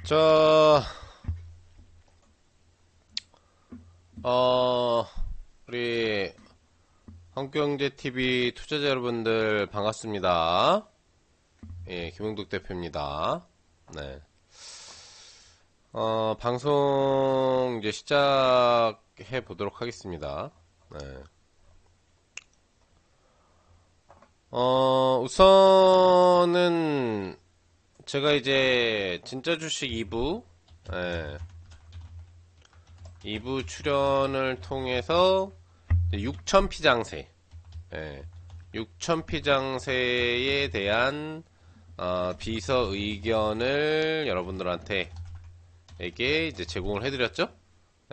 저, 우리 한국경제TV 투자자 여러분들 반갑습니다. 예, 김용덕 대표입니다. 네. 방송 이제 시작해 보도록 하겠습니다. 네. 우선은 제가 이제 진짜 주식 2부, 예, 2부 출연을 통해서 6,000피 장세, 예, 6,000피 장세에 대한 비서 의견을 여러분들한테 이제 제공을 해드렸죠.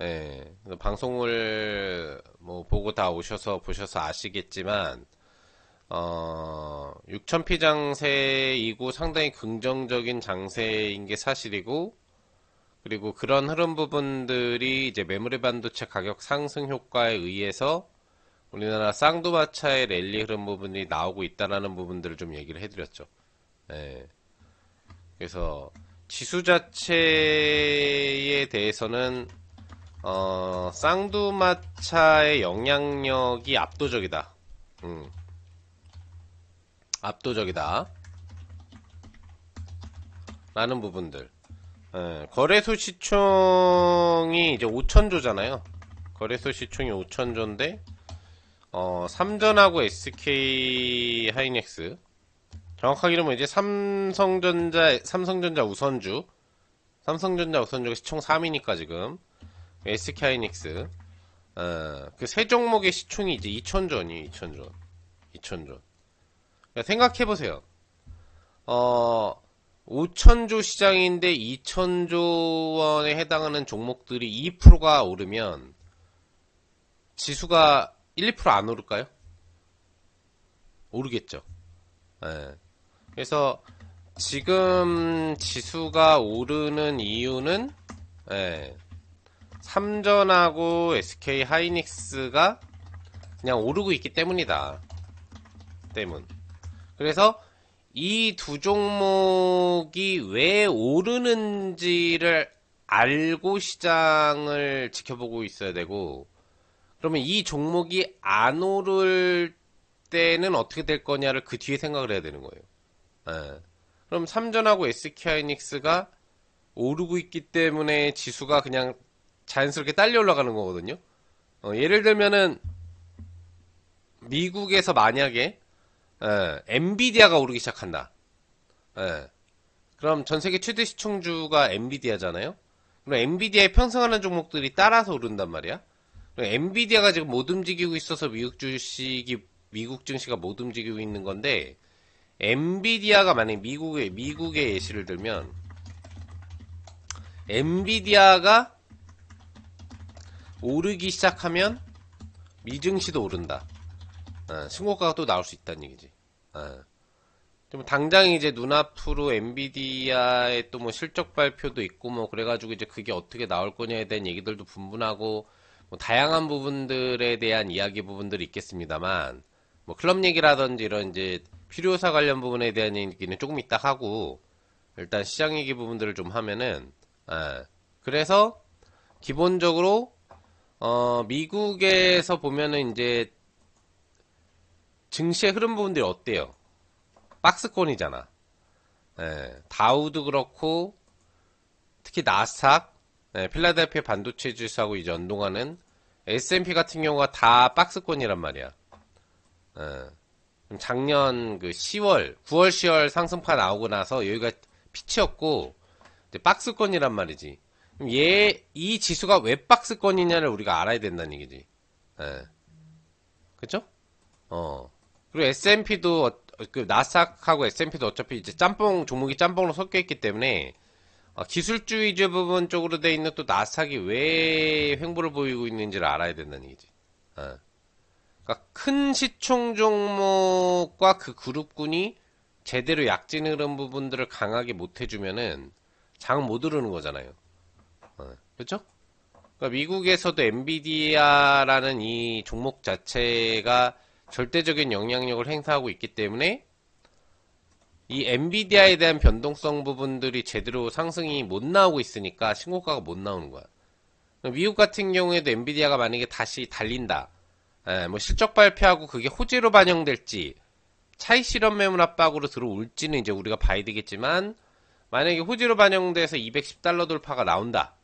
예, 방송을 뭐 보고 다 보셔서 아시겠지만 6,000피 장세이고 상당히 긍정적인 장세인 게 사실이고, 그리고 그런 흐름 부분들이 이제 메모리 반도체 가격 상승 효과에 의해서 우리나라 쌍두마차의 랠리 흐름 부분이 나오고 있다라는 부분들을 좀 얘기를 해드렸죠. 예. 그래서 지수 자체에 대해서는 쌍두마차의 영향력이 압도적이다. 압도적이다. 라는 부분들. 예, 거래소 시총이 이제 5천조잖아요. 거래소 시총이 5천조인데, 삼전하고 SK 하이닉스. 정확하게는 뭐 이제 삼성전자 우선주. 삼성전자 우선주가 시총 3위니까 지금. SK 하이닉스. 그 세 종목의 시총이 이제 2천조니, 2천조. 2천조. 생각해보세요. 5천조 시장인데 2천조 원에 해당하는 종목들이 2%가 오르면 지수가 1, 2% 안 오를까요? 오르겠죠. 예. 그래서 지금 지수가 오르는 이유는 삼전하고 SK 하이닉스가 그냥 오르고 있기 때문이다. 그래서 이 두 종목이 왜 오르는지를 알고 시장을 지켜보고 있어야 되고, 그러면 이 종목이 안 오를 때는 어떻게 될 거냐를 그 뒤에 생각을 해야 되는 거예요. 예. 그럼 삼전하고 SK하이닉스가 오르고 있기 때문에 지수가 그냥 자연스럽게 딸려 올라가는 거거든요. 예를 들면은 미국에서 만약에 엔비디아가 오르기 시작한다. 그럼 전 세계 최대 시총주가 엔비디아잖아요. 그럼 엔비디아에 편승하는 종목들이 따라서 오른단 말이야. 그럼 엔비디아가 지금 못 움직이고 있어서 미국 증시가 못 움직이고 있는 건데, 엔비디아가 만약 미국의 예시를 들면, 엔비디아가 오르기 시작하면 미증시도 오른다. 신고가가 또 나올 수 있다는 얘기지. 좀 당장 이제 눈앞으로 엔비디아의 또 뭐 실적 발표도 있고 뭐 그래가지고 이제 그게 어떻게 나올 거냐에 대한 얘기들도 분분하고 뭐 다양한 부분들에 대한 이야기 부분들이 있겠습니다만, 뭐 클럽 얘기라든지 이런 이제 필요사 관련 부분에 대한 얘기는 조금 이따 하고, 일단 시장 얘기 부분들을 좀 하면은, 그래서 기본적으로 미국에서 보면은 이제 증시의 흐름 부분들이 어때요? 박스권이잖아. 다우도 그렇고, 특히 나스닥, 필라델피아 반도체 지수하고 이제 연동하는 S&P 같은 경우가 다 박스권이란 말이야. 작년 그 9월, 10월 상승파 나오고 나서 여기가 피치였고, 이제 박스권이란 말이지. 그럼 이 지수가 왜 박스권이냐를 우리가 알아야 된다는 얘기지. 그쵸? 그리고 S&P도 그 나스닥하고 S&P도 어차피 이제 종목이 짬뽕으로 섞여 있기 때문에 기술주 위주 부분 쪽으로 돼 있는 또 나스닥이 왜 횡보를 보이고 있는지를 알아야 된다는 얘기지. 그러니까 큰 시총 종목과 그 그룹군이 제대로 약진 흐름 부분들을 강하게 못 해주면은 장 못 오르는 거잖아요. 그렇죠? 그러니까 미국에서도 엔비디아라는 이 종목 자체가 절대적인 영향력을 행사하고 있기 때문에 이 엔비디아에 대한 변동성 부분들이 제대로 상승이 못 나오고 있으니까 신고가가 못 나오는 거야. 미국 같은 경우에도 엔비디아가 만약에 다시 달린다. 뭐 실적 발표하고 그게 호재로 반영될지 차익 실현 매물 압박으로 들어올지는 이제 우리가 봐야 되겠지만, 만약에 호재로 반영돼서 210달러 돌파가 나온다.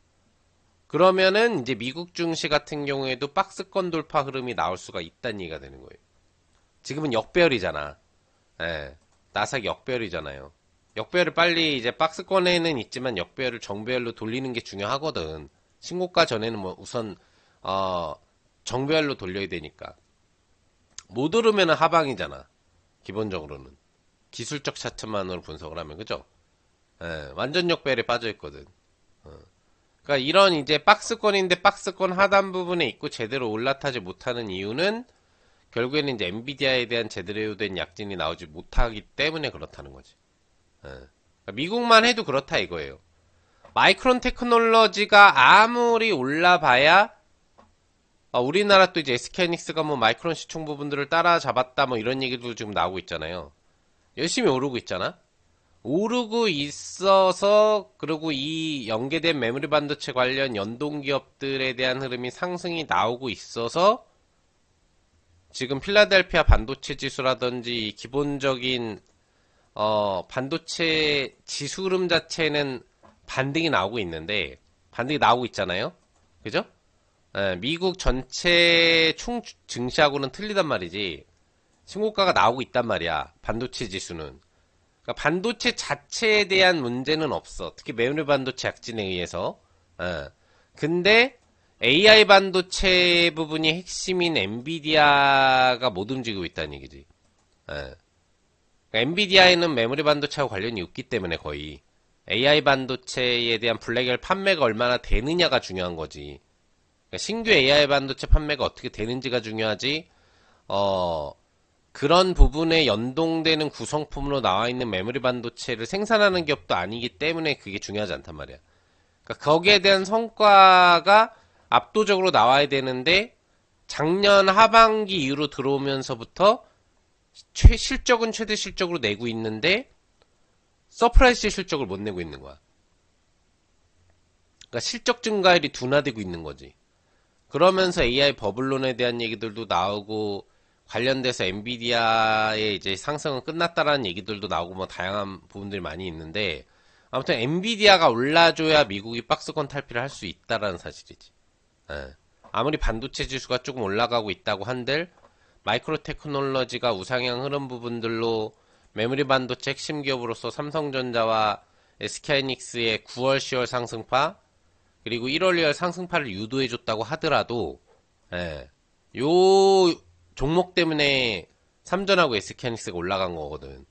그러면은 이제 미국 증시 같은 경우에도 박스권 돌파 흐름이 나올 수가 있다는 얘기가 되는 거예요. 지금은 역배열이잖아. 나스닥 역배열이잖아요. 역배열을 빨리 이제 박스권에는 있지만 역배열을 정배열로 돌리는 게 중요하거든. 신고가 전에는 뭐 우선 정배열로 돌려야 되니까. 못 오르면은 하방이잖아. 기본적으로는 기술적 차트만으로 분석을 하면, 그죠? 완전 역배열에 빠져 있거든. 그러니까 이런 이제 박스권인데 박스권 하단 부분에 있고 제대로 올라타지 못하는 이유는 결국에는 이제 엔비디아에 대한 제대로 된 약진이 나오지 못하기 때문에 그렇다는 거지. 그러니까 미국만 해도 그렇다 이거예요. 마이크론 테크놀로지가 아무리 올라봐야 우리나라 또 이제 SK하이닉스가 뭐 마이크론 시총 부분들을 따라잡았다 뭐 이런 얘기도 지금 나오고 있잖아요. 열심히 오르고 있잖아. 오르고 있어서, 그리고 이 연계된 메모리 반도체 관련 연동 기업들에 대한 흐름이 상승이 나오고 있어서 지금 필라델피아 반도체 지수라든지 기본적인 반도체 지수 흐름 자체는 반등이 나오고 있는데, 반등이 나오고 있잖아요. 그죠? 미국 전체 총 증시하고는 틀리단 말이지. 신고가가 나오고 있단 말이야. 반도체 지수는. 그러니까 반도체 자체에 대한 문제는 없어. 특히 메모리 반도체 약진에 의해서. 근데 AI 반도체 부분이 핵심인 엔비디아가 못 움직이고 있다는 얘기지. 그러니까 엔비디아에는 메모리 반도체하고 관련이 없기 때문에 거의 AI 반도체에 대한 블랙엘 판매가 얼마나 되느냐가 중요한 거지. 그러니까 신규 AI 반도체 판매가 어떻게 되는지가 중요하지. 그런 부분에 연동되는 구성품으로 나와 있는 메모리 반도체를 생산하는 기업도 아니기 때문에 그게 중요하지 않단 말이야. 그러니까 거기에 대한 성과가 압도적으로 나와야 되는데, 작년 하반기 이후로 들어오면서부터 실적은 최대 실적으로 내고 있는데 서프라이즈 실적을 못 내고 있는 거야. 그러니까 실적 증가율이 둔화되고 있는 거지. 그러면서 AI 버블론에 대한 얘기들도 나오고, 관련돼서 엔비디아의 이제 상승은 끝났다라는 얘기들도 나오고, 뭐 다양한 부분들이 많이 있는데, 아무튼 엔비디아가 올라줘야 미국이 박스권 탈피를 할 수 있다라는 사실이지. 아무리 반도체 지수가 조금 올라가고 있다고 한들 마이크로 테크놀로지가 우상향 흐름 부분들로 메모리 반도체 핵심 기업으로서 삼성전자와 SK하이닉스의 9월, 10월 상승파, 그리고 1월, 2월 상승파를 유도해줬다고 하더라도, 요 종목 때문에 삼전하고 SK하이닉스가 올라간 거거든.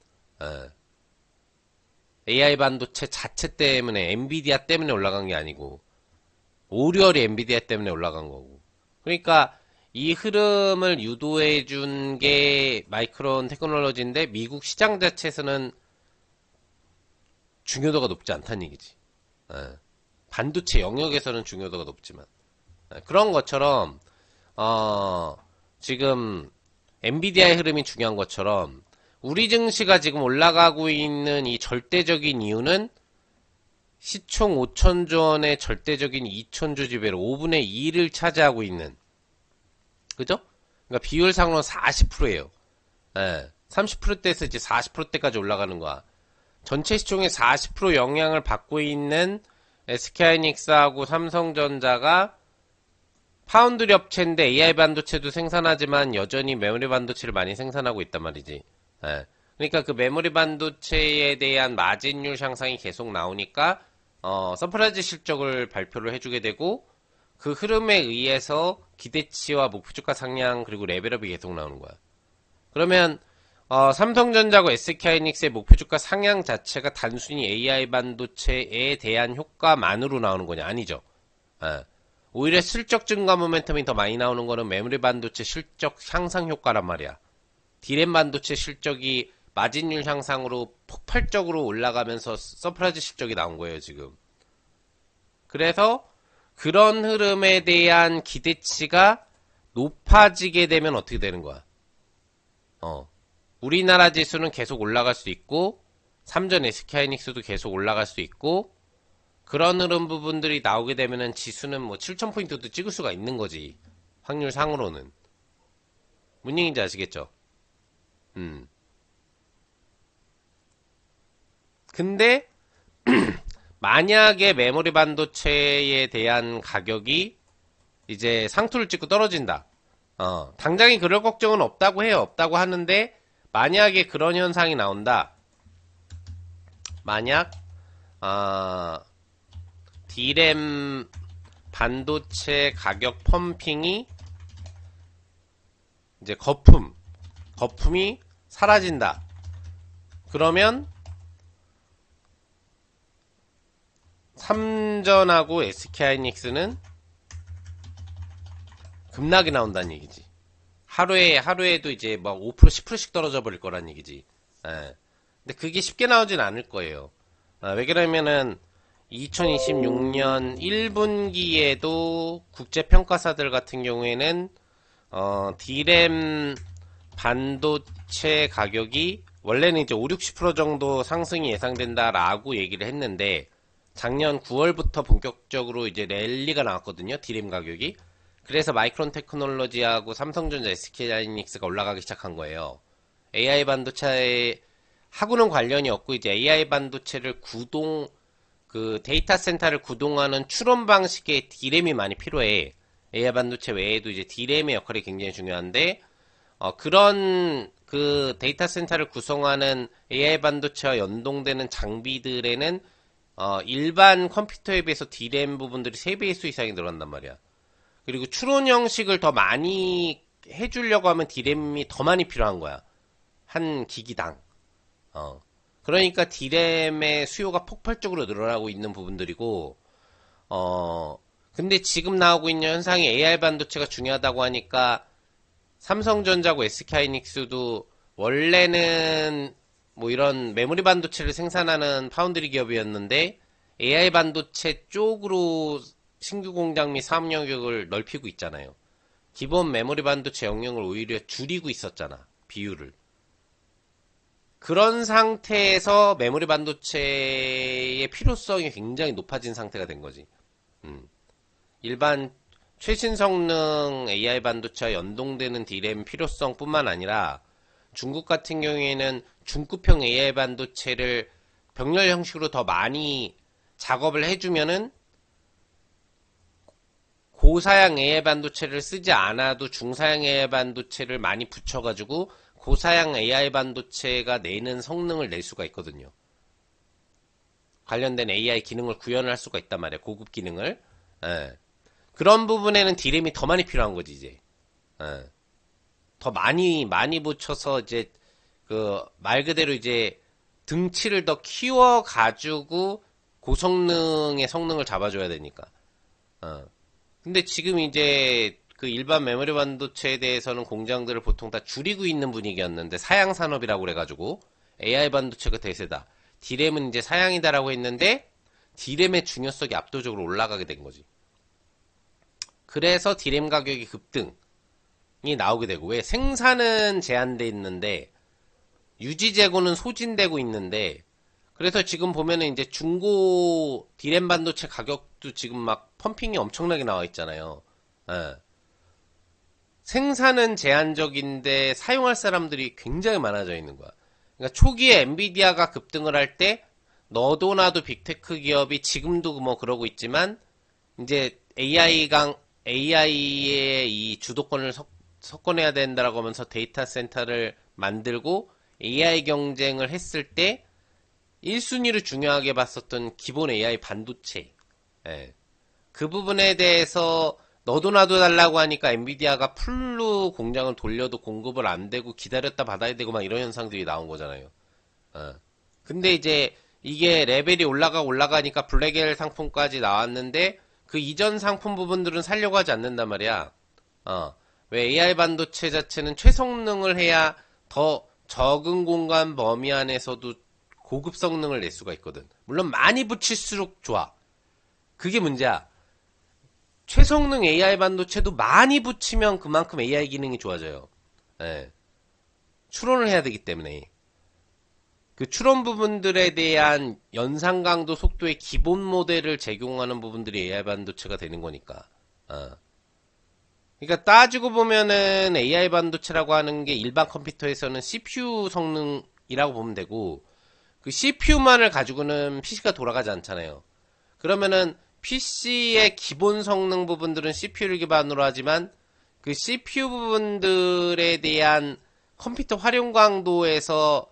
AI 반도체 자체 때문에, 엔비디아 때문에 올라간 게 아니고, 오리얼이 엔비디아 때문에 올라간 거고. 그러니까 이 흐름을 유도해 준 게 마이크론 테크놀로지인데, 미국 시장 자체에서는 중요도가 높지 않다는 얘기지. 반도체 영역에서는 중요도가 높지만. 그런 것처럼 지금 엔비디아의 흐름이 중요한 것처럼 우리 증시가 지금 올라가고 있는 이 절대적인 이유는 시총 5천조 원의 절대적인 2천조 지배로 5분의 2를 차지하고 있는, 그죠? 그러니까 비율상으로는 40%예요. 30%대에서 이제 40%대까지 올라가는 거야. 전체 시총의 40% 영향을 받고 있는 SK하이닉스하고 삼성전자가 파운드리 업체인데 AI 반도체도 생산하지만 여전히 메모리 반도체를 많이 생산하고 있단 말이지. 그러니까 그 메모리 반도체에 대한 마진율 향상이 계속 나오니까 서프라이즈 실적을 발표를 해주게 되고, 그 흐름에 의해서 기대치와 목표주가 상향 그리고 레벨업이 계속 나오는 거야. 그러면 삼성전자하고 SK하이닉스의 목표주가 상향 자체가 단순히 AI 반도체에 대한 효과만으로 나오는 거냐? 아니죠. 오히려 실적 증가 모멘텀이 더 많이 나오는 거는 메모리 반도체 실적 향상 효과란 말이야. 디램 반도체 실적이 마진율 향상으로 폭발적으로 올라가면서 서프라이즈 실적이 나온 거예요, 지금. 그래서 그런 흐름에 대한 기대치가 높아지게 되면 어떻게 되는 거야? 우리나라 지수는 계속 올라갈 수 있고, 삼전 SK하이닉스도 계속 올라갈 수 있고, 그런 흐름 부분들이 나오게 되면은 지수는 뭐 7,000포인트도 찍을 수가 있는 거지. 확률상으로는. 뭔 얘기인지 아시겠죠? 근데, 만약에 메모리 반도체에 대한 가격이 이제 상투를 찍고 떨어진다. 당장에 그럴 걱정은 없다고 해요. 없다고 하는데, 만약에 그런 현상이 나온다. 만약, D램 반도체 가격 펌핑이 이제 거품이 사라진다. 그러면 삼전하고 SK하이닉스는 급락이 나온다는 얘기지. 하루에도 이제 막 5% 10%씩 떨어져 버릴 거란 얘기지. 예. 근데 그게 쉽게 나오진 않을 거예요. 왜 그러면은 2026년 1분기에도 국제평가사들 같은 경우에는 D램 반도체 가격이 원래는 이제 5, 60% 정도 상승이 예상된다라고 얘기를 했는데 작년 9월부터 본격적으로 이제 랠리가 나왔거든요. D램 가격이. 그래서 마이크론 테크놀로지하고 삼성전자, SK하이닉스가 올라가기 시작한 거예요. AI 반도체에 하고는 관련이 없고 이제 AI 반도체를 그 데이터 센터를 구동하는 추론 방식의 D램이 많이 필요해. AI 반도체 외에도 이제 D램의 역할이 굉장히 중요한데, 그런 그 데이터 센터를 구성하는 AI 반도체와 연동되는 장비들에는 일반 컴퓨터에 비해서 D램 부분들이 3배의 이상이 늘어난단 말이야. 그리고 추론 형식을 더 많이 해주려고 하면 D램이 더 많이 필요한 거야. 한 기기당. 그러니까 D램의 수요가 폭발적으로 늘어나고 있는 부분들이고, 근데 지금 나오고 있는 현상이 AI 반도체가 중요하다고 하니까 삼성전자고 SK하이닉스도 원래는 뭐 이런 메모리 반도체를 생산하는 파운드리 기업이었는데 AI 반도체 쪽으로 신규 공장 및 사업 영역을 넓히고 있잖아요. 기본 메모리 반도체 영역을 오히려 줄이고 있었잖아. 비율을. 그런 상태에서 메모리 반도체의 필요성이 굉장히 높아진 상태가 된 거지. 일반 최신 성능 AI 반도체와 연동되는 D램 필요성뿐만 아니라 중국 같은 경우에는 중급형 AI 반도체를 병렬 형식으로 더 많이 작업을 해주면은 고사양 AI 반도체를 쓰지 않아도 중사양 AI 반도체를 많이 붙여가지고 고사양 AI 반도체가 내는 성능을 낼 수가 있거든요. 관련된 AI 기능을 구현을 할 수가 있단 말이에요. 고급 기능을. 예. 그런 부분에는 D램이 더 많이 필요한 거지, 이제. 예. 더 많이 붙여서 이제 그 말 그대로 이제 등치를 더 키워가지고 고성능의 성능을 잡아줘야 되니까. 근데 지금 이제 그 일반 메모리 반도체에 대해서는 공장들을 보통 다 줄이고 있는 분위기였는데 사양 산업이라고 그래가지고 AI 반도체가 대세다. D램은 이제 사양이다라고 했는데 D램의 중요성이 압도적으로 올라가게 된 거지. 그래서 D램 가격이 급등이 나오게 되고 왜 생산은 제한돼 있는데 유지 재고는 소진되고 있는데 그래서 지금 보면은 이제 중고 D램 반도체 가격도 지금 막 펌핑이 엄청나게 나와 있잖아요. 예. 생산은 제한적인데 사용할 사람들이 굉장히 많아져 있는 거야. 그러니까 초기에 엔비디아가 급등을 할 때 너도 나도 빅테크 기업이 지금도 뭐 그러고 있지만 이제 AI의 이 주도권을 석권해야 된다라고 하면서 데이터 센터를 만들고 AI 경쟁을 했을 때 1순위로 중요하게 봤었던 기본 AI 반도체. 예. 그 부분에 대해서 너도 나도 달라고 하니까 엔비디아가 풀로 공장을 돌려도 공급을 안 되고 기다렸다 받아야 되고 막 이런 현상들이 나온 거잖아요. 근데 이제 이게 레벨이 올라가니까 블랙엘 상품까지 나왔는데 그 이전 상품 부분들은 살려고 하지 않는단 말이야. 왜 AI 반도체 자체는 최성능을 해야 더 적은 공간 범위 안에서도 고급 성능을 낼 수가 있거든. 물론 많이 붙일수록 좋아. 그게 문제야. 최성능 AI 반도체도 많이 붙이면 그만큼 AI 기능이 좋아져요. 예. 추론을 해야 되기 때문에. 그 추론 부분들에 대한 연산 강도 속도의 기본 모델을 제공하는 부분들이 AI 반도체가 되는 거니까. 그러니까 따지고 보면은 AI 반도체라고 하는 게 일반 컴퓨터에서는 CPU 성능이라고 보면 되고, 그 CPU만을 가지고는 PC가 돌아가지 않잖아요. 그러면은 PC의 기본 성능 부분들은 CPU를 기반으로 하지만 그 CPU 부분들에 대한 컴퓨터 활용 강도에서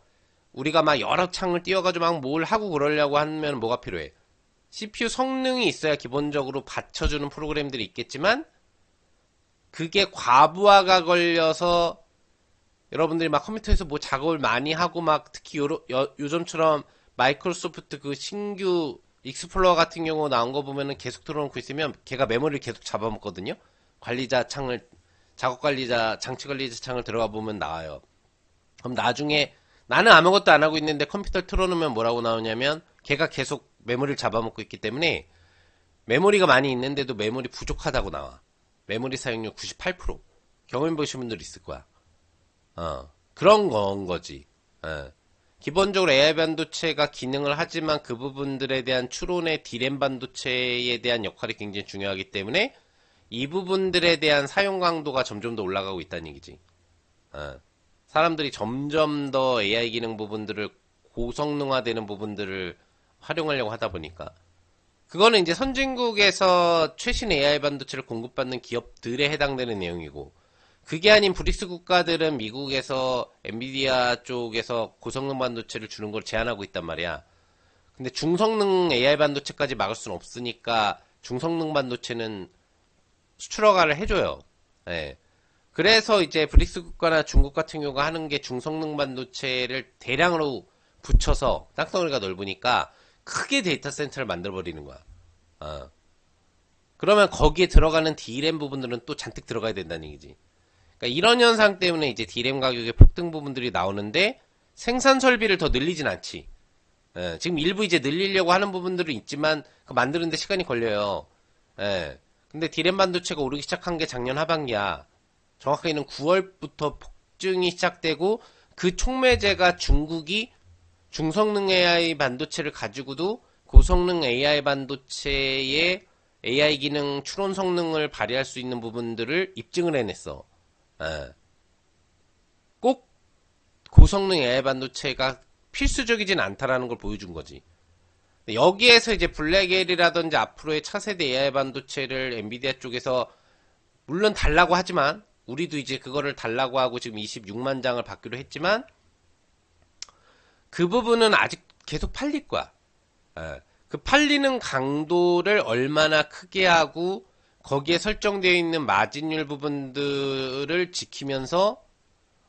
우리가 막 여러 창을 띄워가지고 막 뭘 하고 그러려고 하면 뭐가 필요해? CPU 성능이 있어야 기본적으로 받쳐주는 프로그램들이 있겠지만 그게 과부하가 걸려서 여러분들이 막 컴퓨터에서 뭐 작업을 많이 하고 막 특히 요즘처럼 마이크로소프트 그 신규 익스플로러 같은 경우 나온 거 보면은 계속 틀어놓고 있으면 걔가 메모리를 계속 잡아먹거든요. 관리자 창을 작업 관리자 장치 관리자 창을 들어가 보면 나와요. 그럼 나중에 나는 아무것도 안 하고 있는데 컴퓨터를 틀어놓으면 뭐라고 나오냐면 걔가 계속 메모리를 잡아먹고 있기 때문에 메모리가 많이 있는데도 메모리 부족하다고 나와. 메모리 사용률 98%. 경험 보신 분들 있을 거야. 그런 건 거지. 기본적으로 AI 반도체가 기능을 하지만 그 부분들에 대한 추론의 D램 반도체에 대한 역할이 굉장히 중요하기 때문에 이 부분들에 대한 사용 강도가 점점 더 올라가고 있다는 얘기지. 사람들이 점점 더 AI 기능 부분들을 고성능화되는 부분들을 활용하려고 하다 보니까 그거는 이제 선진국에서 최신 AI 반도체를 공급받는 기업들에 해당되는 내용이고 그게 아닌 브릭스 국가들은 미국에서 엔비디아 쪽에서 고성능 반도체를 주는 걸 제한하고 있단 말이야. 근데 중성능 AI 반도체까지 막을 수는 없으니까 중성능 반도체는 수출 허가를 해줘요. 예. 그래서 이제 브릭스 국가나 중국 같은 경우가 하는 게 중성능 반도체를 대량으로 붙여서 땅덩어리가 넓으니까 크게 데이터 센터를 만들어버리는 거야. 그러면 거기에 들어가는 D램 부분들은 또 잔뜩 들어가야 된다는 얘기지. 그러니까 이런 현상 때문에 이제 D램 가격의 폭등 부분들이 나오는데 생산 설비를 더 늘리진 않지. 지금 일부 이제 늘리려고 하는 부분들은 있지만 그 만드는데 시간이 걸려요. 근데 D램 반도체가 오르기 시작한 게 작년 하반기야. 정확하게는 9월부터 폭증이 시작되고 그 촉매제가 중국이 중성능 AI 반도체를 가지고도 고성능 AI 반도체의 AI 기능 추론 성능을 발휘할 수 있는 부분들을 입증을 해냈어. 꼭 고성능 AI 반도체가 필수적이진 않다라는 걸 보여준 거지. 여기에서 이제 블랙엘이라든지 앞으로의 차세대 AI 반도체를 엔비디아 쪽에서 물론 달라고 하지만 우리도 이제 그거를 달라고 하고 지금 26만 장을 받기로 했지만 그 부분은 아직 계속 팔릴 거야. 그 팔리는 강도를 얼마나 크게 하고 거기에 설정되어 있는 마진율 부분들을 지키면서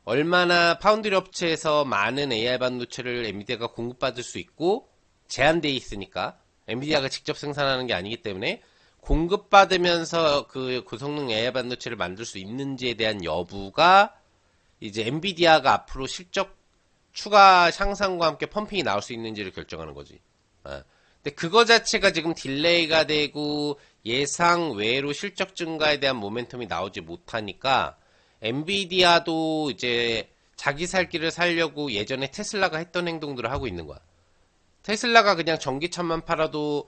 얼마나 파운드리 업체에서 많은 AI 반도체를 엔비디아가 공급받을 수 있고 제한되어 있으니까 엔비디아가 직접 생산하는 게 아니기 때문에 공급받으면서 그 고성능 AI 반도체를 만들 수 있는지에 대한 여부가 이제 엔비디아가 앞으로 실적 추가 향상과 함께 펌핑이 나올 수 있는지를 결정하는 거지. 근데 그거 자체가 지금 딜레이가 되고 예상 외로 실적 증가에 대한 모멘텀이 나오지 못하니까 엔비디아도 이제 자기 살 길을 살려고 예전에 테슬라가 했던 행동들을 하고 있는 거야. 테슬라가 그냥 전기차만 팔아도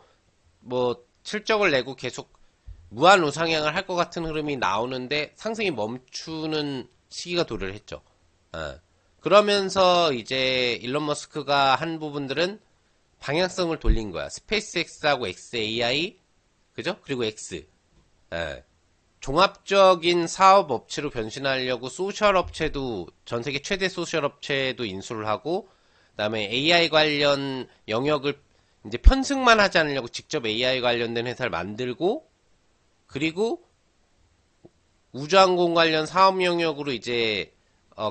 뭐 실적을 내고 계속 무한 우상향을 할 것 같은 흐름이 나오는데 상승이 멈추는 시기가 도래를 했죠. 그러면서 이제 일론 머스크가 한 부분들은 방향성을 돌린 거야. 스페이스X하고 XAI, 그죠? 그리고 X. 종합적인 사업 업체로 변신하려고 소셜 업체도, 전 세계 최대 소셜 업체도 인수를 하고, 그다음에 AI 관련 영역을 이제 편승만 하지 않으려고 직접 AI 관련된 회사를 만들고, 그리고 우주항공 관련 사업 영역으로 이제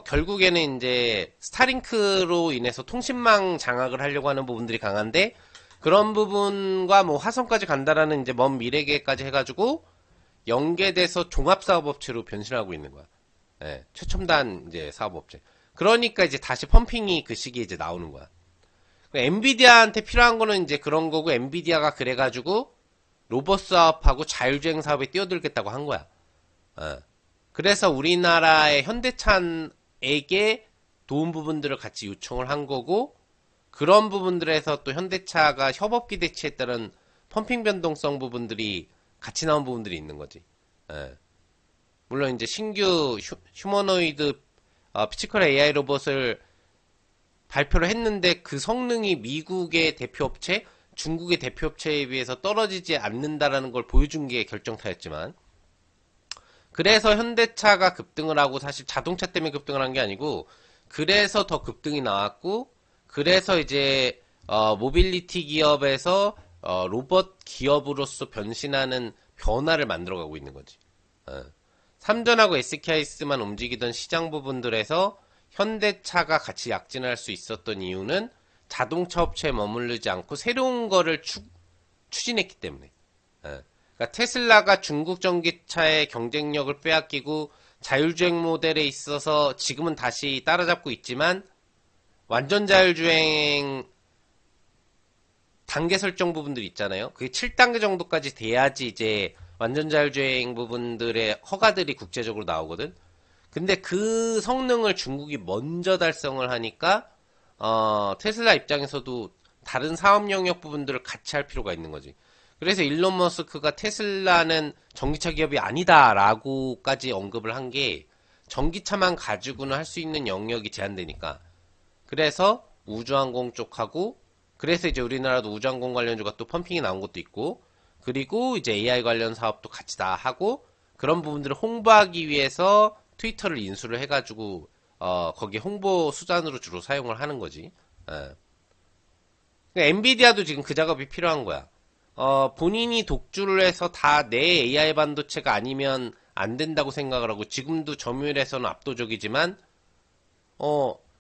결국에는 이제 스타링크로 인해서 통신망 장악을 하려고 하는 부분들이 강한데 그런 부분과 뭐 화성까지 간다라는 이제 먼 미래계까지 해가지고 연계돼서 종합사업업체로 변신하고 있는 거야. 최첨단 이제 사업업체. 그러니까 이제 다시 펌핑이 그 시기에 이제 나오는 거야. 엔비디아한테 필요한 거는 이제 그런 거고 엔비디아가 그래가지고 로봇 사업하고 자율주행 사업에 뛰어들겠다고 한 거야. 그래서 우리나라의 현대차에게 도움 부분들을 같이 요청을 한 거고 그런 부분들에서 또 현대차가 협업 기대치에 따른 펌핑 변동성 부분들이 같이 나온 부분들이 있는 거지. 예. 물론 이제 신규 휴머노이드 피지컬 AI 로봇을 발표를 했는데 그 성능이 미국의 대표업체, 중국의 대표업체에 비해서 떨어지지 않는다라는 걸 보여준 게 결정타였지만, 그래서 현대차가 급등을 하고, 사실 자동차 때문에 급등을 한 게 아니고 그래서 더 급등이 나왔고, 그래서 이제 모빌리티 기업에서 로봇 기업으로서 변신하는 변화를 만들어가고 있는 거지. 삼전하고 SK하이스만 움직이던 시장 부분들에서 현대차가 같이 약진할 수 있었던 이유는 자동차 업체에 머무르지 않고 새로운 거를 추진했기 때문에. 그러니까 테슬라가 중국 전기차의 경쟁력을 빼앗기고 자율주행 모델에 있어서 지금은 다시 따라잡고 있지만, 완전 자율주행 단계 설정 부분들 있잖아요. 그게 7단계 정도까지 돼야지 이제 완전 자율주행 부분들의 허가들이 국제적으로 나오거든. 근데 그 성능을 중국이 먼저 달성을 하니까 테슬라 입장에서도 다른 사업 영역 부분들을 같이 할 필요가 있는 거지. 그래서 일론 머스크가 테슬라는 전기차 기업이 아니다라고까지 언급을 한 게, 전기차만 가지고는 할 수 있는 영역이 제한되니까. 그래서 우주항공 쪽하고, 그래서 이제 우리나라도 우주항공 관련주가 또 펌핑이 나온 것도 있고, 그리고 이제 AI 관련 사업도 같이 다 하고, 그런 부분들을 홍보하기 위해서 트위터를 인수를 해가지고 거기 홍보 수단으로 주로 사용을 하는 거지. 예. 엔비디아도 지금 그 작업이 필요한 거야. 본인이 독주를 해서 다 내 AI 반도체가 아니면 안 된다고 생각을 하고, 지금도 점유율에서는 압도적이지만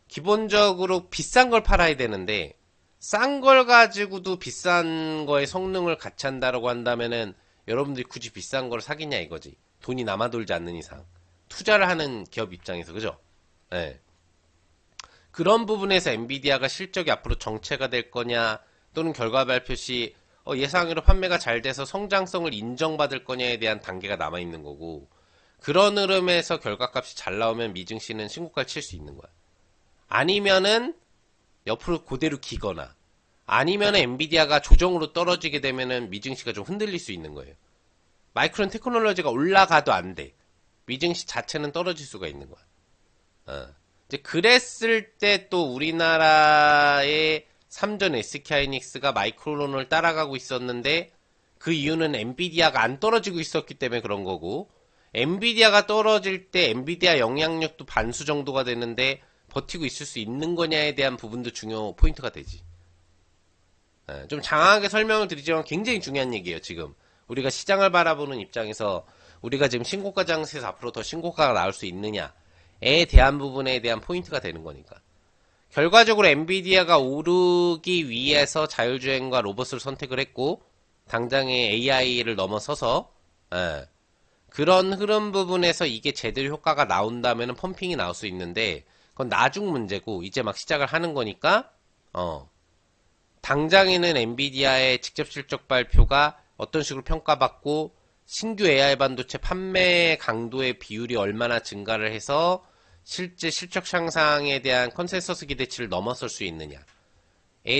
기본적으로 비싼 걸 팔아야 되는데, 싼 걸 가지고도 비싼 거의 성능을 같이 한다라고 한다면은 여러분들이 굳이 비싼 걸 사겠냐 이거지. 돈이 남아 돌지 않는 이상. 투자를 하는 기업 입장에서, 그죠? 예. 그런 부분에서 엔비디아가 실적이 앞으로 정체가 될 거냐, 또는 결과 발표 시 예상으로 판매가 잘 돼서 성장성을 인정받을 거냐에 대한 단계가 남아있는 거고, 그런 흐름에서 결과값이 잘 나오면 미증시는 신고가를 칠 수 있는 거야. 아니면은 옆으로 그대로 기거나, 아니면은 엔비디아가 조정으로 떨어지게 되면은 미증시가 좀 흔들릴 수 있는 거예요. 마이크론 테크놀로지가 올라가도 안 돼. 미증시 자체는 떨어질 수가 있는 거야. 이제 그랬을 때 또 우리나라의 삼전 SK하이닉스가 마이크론을 따라가고 있었는데, 그 이유는 엔비디아가 안 떨어지고 있었기 때문에 그런 거고, 엔비디아가 떨어질 때 엔비디아 영향력도 반수 정도가 되는데 버티고 있을 수 있는 거냐에 대한 부분도 중요 포인트가 되지. 좀 장황하게 설명을 드리지만 굉장히 중요한 얘기예요. 지금 우리가 시장을 바라보는 입장에서 우리가 지금 신고가 장세에서 앞으로 더 신고가가 나올 수 있느냐에 대한 부분에 대한 포인트가 되는 거니까. 결과적으로 엔비디아가 오르기 위해서 자율주행과 로봇을 선택을 했고, 당장의 AI를 넘어서서 그런 흐름 부분에서 이게 제대로 효과가 나온다면 펌핑이 나올 수 있는데, 그건 나중 문제고 이제 막 시작을 하는 거니까 당장에는 엔비디아의 직접 실적 발표가 어떤 식으로 평가받고, 신규 AI 반도체 판매 강도의 비율이 얼마나 증가를 해서 실제 실적 향상에 대한 컨센서스 기대치를 넘어설 수 있느냐에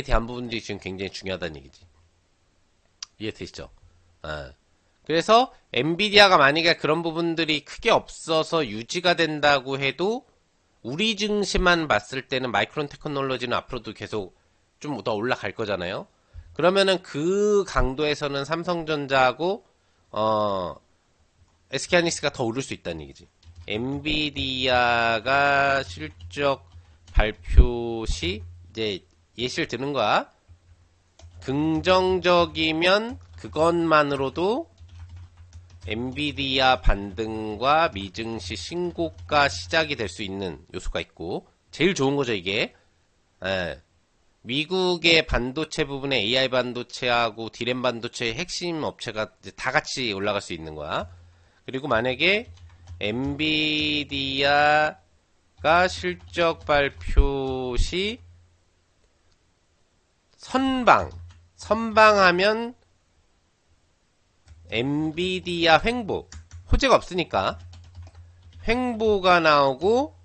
대한 부분들이 지금 굉장히 중요하다는 얘기지. 이해되시죠? 그래서 엔비디아가 만약에 그런 부분들이 크게 없어서 유지가 된다고 해도, 우리 증시만 봤을 때는 마이크론 테크놀로지는 앞으로도 계속 좀 더 올라갈 거잖아요. 그러면은 그 강도에서는 삼성전자하고 SK하이닉스가 더 오를 수 있다는 얘기지. 엔비디아가 실적 발표 시 이제 예시를 드는 거야. 긍정적이면 그것만으로도 엔비디아 반등과 미증시 신고가 시작이 될 수 있는 요소가 있고, 제일 좋은 거죠 이게. 미국의 반도체 부분에 AI 반도체하고 디램 반도체의 핵심 업체가 다 같이 올라갈 수 있는 거야. 그리고 만약에 엔비디아가 실적 발표 시 선방하면 엔비디아 호재가 없으니까 횡보가 나오고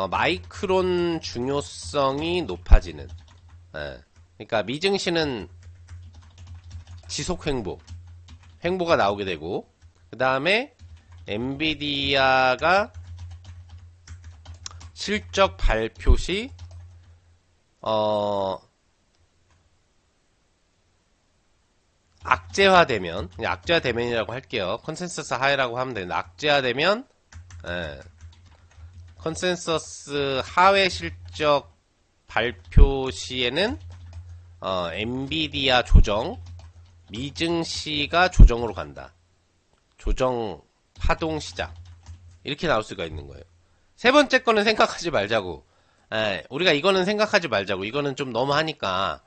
마이크론 중요성이 높아지는, 예. 그러니까 미증시는 지속 횡보가 나오게 되고, 그 다음에 엔비디아가 실적 발표 시 악재화되면, 그냥 악재화되면이라고 할게요. 컨센서스 하회라고 하면 되는데, 악재화되면 예, 컨센서스 하회 실적 발표 시에는 엔비디아 조정, 미증시가 조정으로 간다. 조정 파동 시작. 이렇게 나올 수가 있는 거예요. 세 번째 거는 생각하지 말자고. 우리가 이거는 생각하지 말자고. 이거는 좀 너무 하니까.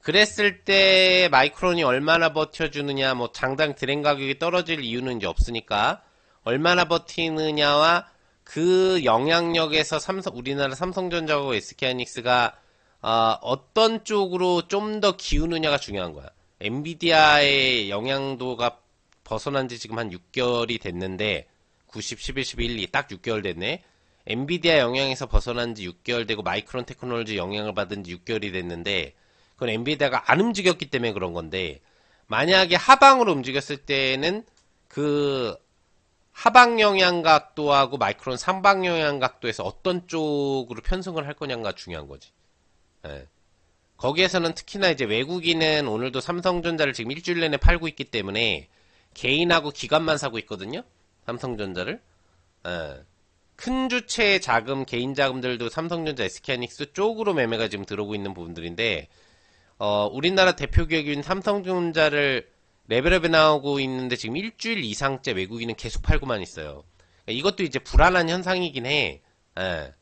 그랬을 때 마이크론이 얼마나 버텨주느냐, 뭐 장당 드램 가격이 떨어질 이유는 이제 없으니까 얼마나 버티느냐와 그 영향력에서 우리나라 삼성전자하고 SK하이닉스가 어떤 쪽으로 좀 더 기우느냐가 중요한 거야. 엔비디아의 영향도가 벗어난 지 지금 한 6개월이 됐는데 90, 11, 11, 2 딱 6개월 됐네. 엔비디아 영향에서 벗어난 지 6개월 되고 마이크론 테크놀로지 영향을 받은 지 6개월이 됐는데 그건 엔비디아가 안 움직였기 때문에 그런 건데 만약에 하방으로 움직였을 때는 그 하방 영향 각도하고 마이크론 상방 영향 각도에서 어떤 쪽으로 편승을 할 거냐가 중요한 거지. 예. 거기에서는 특히나 이제 외국인은 오늘도 삼성전자를 지금 일주일 내내 팔고 있기 때문에 개인하고 기관만 사고 있거든요. 삼성전자를. 예. 큰 주체의 자금, 개인 자금들도 삼성전자, SK하이닉스 쪽으로 매매가 지금 들어오고 있는 부분들인데 우리나라 대표 기업인 삼성전자를 레벨업에 나오고 있는데 지금 일주일 이상째 외국인은 계속 팔고만 있어요. 이것도 이제 불안한 현상이긴 해. 예.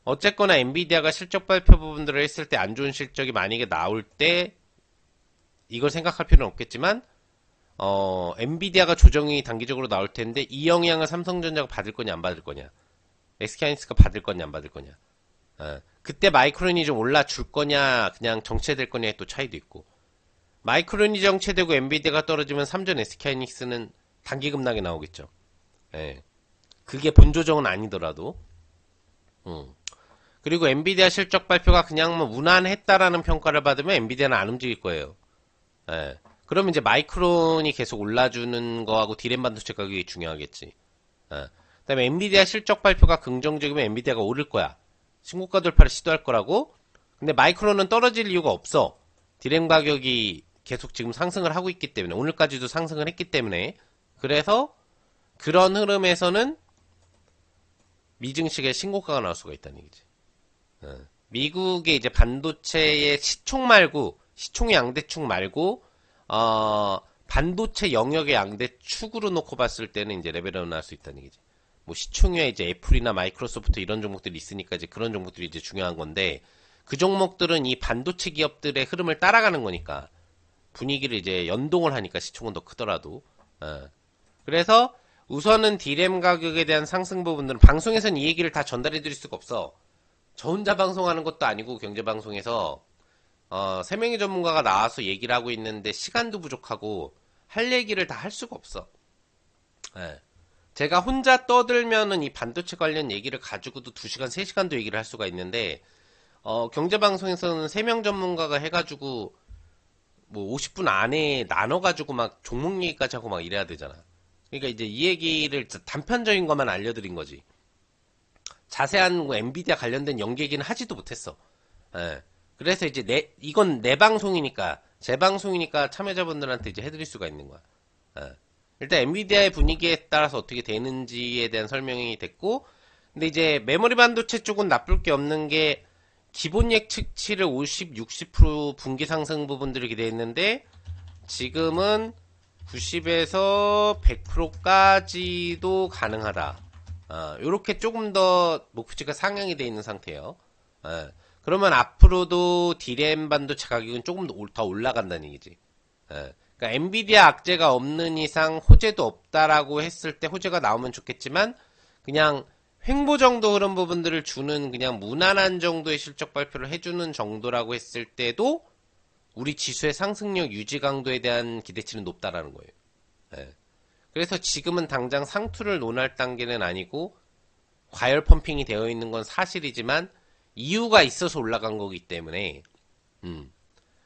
어쨌거나 엔비디아가 실적 발표 부분들을 했을 때 안 좋은 실적이 만약에 나올 때 이걸 생각할 필요는 없겠지만 엔비디아가 조정이 단기적으로 나올 텐데 이 영향을 삼성전자가 받을 거냐 안 받을 거냐, SK하이닉스가 받을 거냐 안 받을 거냐. 그때 마이크론이 좀 올라줄 거냐 그냥 정체될 거냐의 또 차이도 있고, 마이크론이 정체되고 엔비디아가 떨어지면 삼전 SK하이닉스는 단기 급락이 나오겠죠. 예. 그게 본조정은 아니더라도. 그리고 엔비디아 실적 발표가 그냥 뭐 무난했다라는 평가를 받으면 엔비디아는 안 움직일 거예요. 예. 그러면 이제 마이크론이 계속 올라주는 거하고 디램 반도체 가격이 중요하겠지. 그다음에 엔비디아 실적 발표가 긍정적이면 엔비디아가 오를 거야. 신고가 돌파를 시도할 거라고. 근데 마이크론은 떨어질 이유가 없어. 디램 가격이 계속 지금 상승을 하고 있기 때문에, 오늘까지도 상승을 했기 때문에. 그래서 그런 흐름에서는 미증시의 신고가가 나올 수가 있다는 얘기지. 미국의 이제 반도체의 시총 양대축 말고 반도체 영역의 양대축으로 놓고 봤을 때는 이제 레벨업이 나올 수 있다는 얘기지. 뭐 시총에 이제 애플이나 마이크로소프트 이런 종목들이 있으니까 이제 그런 종목들이 이제 중요한 건데, 그 종목들은 이 반도체 기업들의 흐름을 따라가는 거니까 분위기를 이제 연동을 하니까 시총은 더 크더라도. 그래서 우선은 디램 가격에 대한 상승 부분들은 방송에서는 이 얘기를 다 전달해 드릴 수가 없어. 저 혼자 방송하는 것도 아니고 경제방송에서 3명의 전문가가 나와서 얘기를 하고 있는데 시간도 부족하고 할 얘기를 다 할 수가 없어. 예. 제가 혼자 떠들면은 이 반도체 관련 얘기를 가지고도 2시간, 3시간도 얘기를 할 수가 있는데 경제방송에서는 3명 전문가가 해가지고 뭐 50분 안에 나눠가지고 막 종목 얘기까지 하고 막 이래야 되잖아. 그러니까 이제 이 얘기를 단편적인 것만 알려드린 거지. 자세한 뭐 엔비디아 관련된 연기 얘기는 하지도 못했어. 예. 그래서 이제 이건 내 방송이니까, 제 방송이니까 참여자분들한테 이제 해드릴 수가 있는 거야. 일단 엔비디아의 분위기에 따라서 어떻게 되는지에 대한 설명이 됐고, 근데 이제 메모리 반도체 쪽은 나쁠 게 없는 게 기본 예측치를 50, 60% 분기 상승 부분들을 기대했는데 지금은 90에서 100%까지도 가능하다. 요렇게 조금 더 목표치가 상향이 되어 있는 상태예요. 그러면 앞으로도 디램 반도체 가격은 조금 더 올라간다는 얘기지. 그러니까 엔비디아 악재가 없는 이상 호재도 없다라고 했을 때 호재가 나오면 좋겠지만 그냥 횡보 정도 그런 부분들을 주는 그냥 무난한 정도의 실적 발표를 해주는 정도라고 했을 때도 우리 지수의 상승력 유지 강도에 대한 기대치는 높다라는 거예요. 그래서 지금은 당장 상투를 논할 단계는 아니고 과열 펌핑이 되어 있는 건 사실이지만 이유가 있어서 올라간 거기 때문에,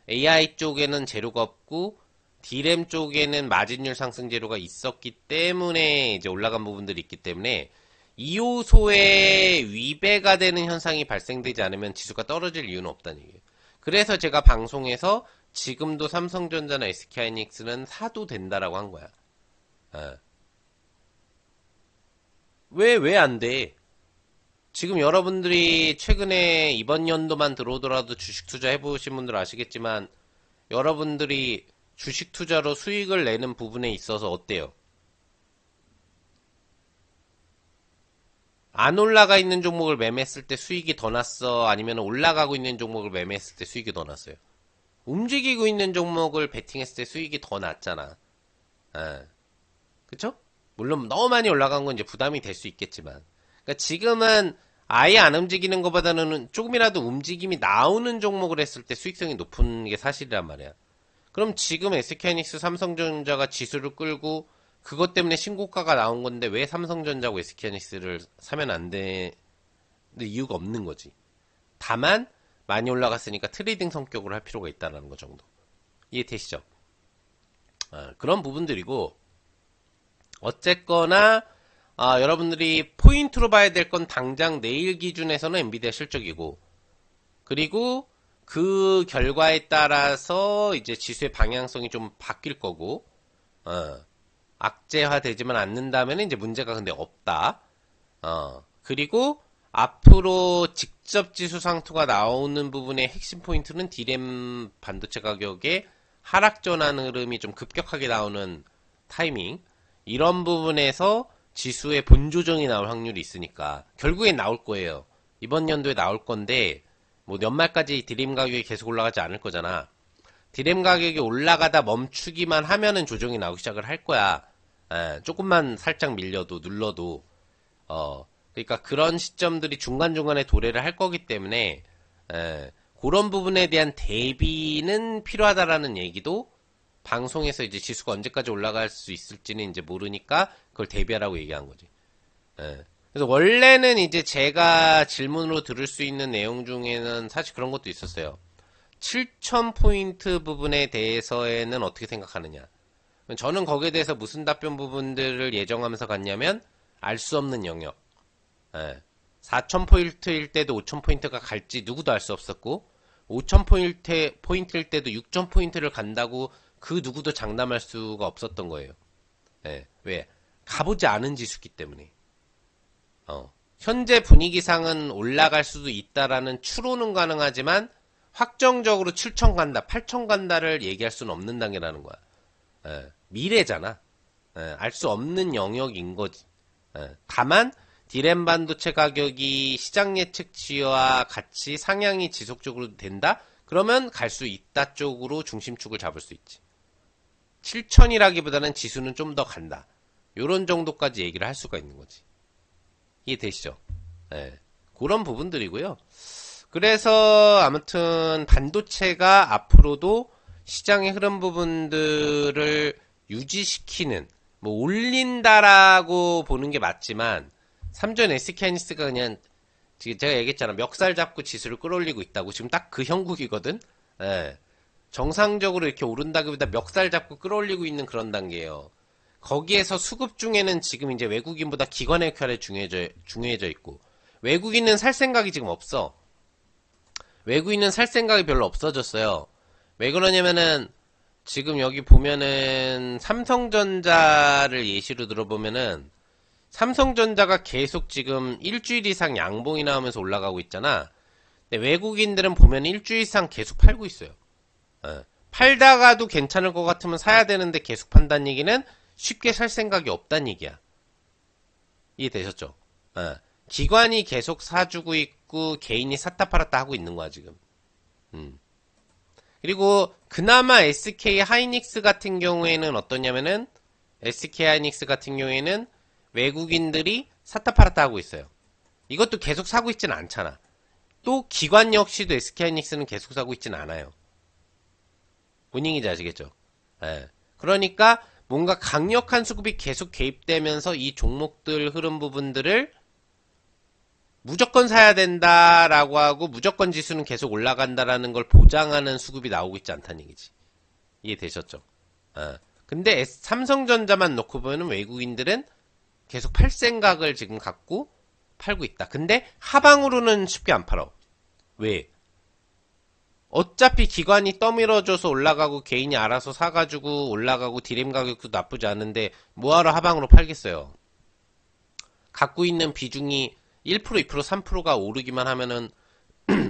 AI 쪽에는 재료가 없고, D램 쪽에는 마진율 상승 재료가 있었기 때문에 이제 올라간 부분들이 있기 때문에, 이 요소에 위배가 되는 현상이 발생되지 않으면 지수가 떨어질 이유는 없다는 얘기예요. 그래서 제가 방송에서 지금도 삼성전자나 SK하이닉스는 사도 된다라고 한 거야. 어. 왜 안 돼? 지금 여러분들이 최근에 이번 연도만 들어오더라도 주식 투자 해보신 분들 아시겠지만 여러분들이 주식 투자로 수익을 내는 부분에 있어서 어때요? 안 올라가 있는 종목을 매매했을 때 수익이 더 났어? 아니면 올라가고 있는 종목을 매매했을 때 수익이 더 났어요? 움직이고 있는 종목을 베팅했을 때 수익이 더 났잖아. 예. 그쵸? 물론 너무 많이 올라간 건 이제 부담이 될 수 있겠지만. 그러니까 지금은 아예 안 움직이는 것보다는 조금이라도 움직임이 나오는 종목을 했을 때 수익성이 높은 게 사실이란 말이야. 그럼 지금 SK하이닉스 삼성전자가 지수를 끌고 그것 때문에 신고가가 나온 건데 왜 삼성전자고 SK하이닉스를 사면 안 돼? 이유가 없는 거지. 다만 많이 올라갔으니까 트레이딩 성격으로 할 필요가 있다는 거 정도. 이해되시죠? 그런 부분들이고 어쨌거나 여러분들이 포인트로 봐야 될 건 당장 내일 기준에서는 엔비디아 실적이고 그리고 그 결과에 따라서 이제 지수의 방향성이 좀 바뀔 거고 악재화되지만 않는다면 이제 문제가 근데 없다. 그리고 앞으로 직접 지수 상투가 나오는 부분의 핵심 포인트는 D램 반도체 가격의 하락 전환 흐름이 좀 급격하게 나오는 타이밍. 이런 부분에서 지수의 본조정이 나올 확률이 있으니까 결국엔 나올 거예요. 이번 연도에 나올 건데 뭐 연말까지 D램 가격이 계속 올라가지 않을 거잖아. D램 가격이 올라가다 멈추기만 하면은 조정이 나오기 시작을 할 거야. 조금만 살짝 밀려도 눌러도 그러니까 그런 시점들이 중간중간에 도래를 할 거기 때문에 그런 부분에 대한 대비는 필요하다라는 얘기도 방송에서 이제 지수가 언제까지 올라갈 수 있을지는 이제 모르니까 그걸 대비하라고 얘기한 거지. 그래서 원래는 이제 제가 질문으로 들을 수 있는 내용 중에는 사실 그런 것도 있었어요. 7,000포인트 부분에 대해서에는 어떻게 생각하느냐. 저는 거기에 대해서 무슨 답변 부분들을 예정하면서 갔냐면 알 수 없는 영역. 4,000포인트일 때도 5,000포인트가 갈지 누구도 알 수 없었고 5,000포인트일 때도 6,000포인트를 간다고 그 누구도 장담할 수가 없었던 거예요. 왜? 가보지 않은 지수기 때문에. 현재 분위기상은 올라갈 수도 있다라는 추론은 가능하지만 확정적으로 7천 간다, 8천 간다를 얘기할 수는 없는 단계라는 거야. 미래잖아. 알 수 없는 영역인 거지. 다만 D램 반도체 가격이 시장 예측치와 같이 상향이 지속적으로 된다? 그러면 갈 수 있다 쪽으로 중심축을 잡을 수 있지. 7천이라기보다는 지수는 좀 더 간다. 요런 정도까지 얘기를 할 수가 있는 거지. 이해되시죠? 그런 부분들이고요. 그래서 아무튼 반도체가 앞으로도 시장의 흐름 부분들을 유지시키는 뭐 올린다라고 보는 게 맞지만 삼전 SK하이닉스가 그냥 지금 제가 얘기했잖아. 멱살 잡고 지수를 끌어올리고 있다고. 지금 딱 그 형국이거든. 정상적으로 이렇게 오른다기보다 멱살 잡고 끌어올리고 있는 그런 단계예요. 거기에서 수급 중에는 지금 이제 외국인보다 기관의 역할이 중요해져 있고 외국인은 살 생각이 지금 없어. 외국인은 살 생각이 별로 없어졌어요. 왜 그러냐면은 지금 여기 보면은 삼성전자를 예시로 들어보면은 삼성전자가 계속 지금 일주일 이상 양봉이 나오면서 올라가고 있잖아. 근데 외국인들은 보면 일주일 이상 계속 팔고 있어요. 팔다가도 괜찮을 것 같으면 사야 되는데 계속 판다는 얘기는 쉽게 살 생각이 없다는 얘기야. 이해되셨죠? 기관이 계속 사주고 있고 개인이 샀다 팔았다 하고 있는 거야 지금. 그리고 그나마 SK 하이닉스 같은 경우에는 어떠냐면은 SK 하이닉스 같은 경우에는 외국인들이 샀다 팔았다 하고 있어요. 이것도 계속 사고 있진 않잖아. 또 기관 역시도 SK 하이닉스는 계속 사고 있진 않아요. 뭔 얘기인지 아시겠죠? 그러니까 뭔가 강력한 수급이 계속 개입되면서 이 종목들 흐름 부분들을 무조건 사야 된다라고 하고 무조건 지수는 계속 올라간다라는 걸 보장하는 수급이 나오고 있지 않다는 얘기지. 이해되셨죠? 근데 삼성전자만 놓고 보면 외국인들은 계속 팔 생각을 지금 갖고 팔고 있다. 근데 하방으로는 쉽게 안 팔어. 왜? 어차피 기관이 떠밀어줘서 올라가고 개인이 알아서 사가지고 올라가고 디램 가격도 나쁘지 않은데 뭐하러 하방으로 팔겠어요. 갖고 있는 비중이 1%, 2%, 3%가 오르기만 하면은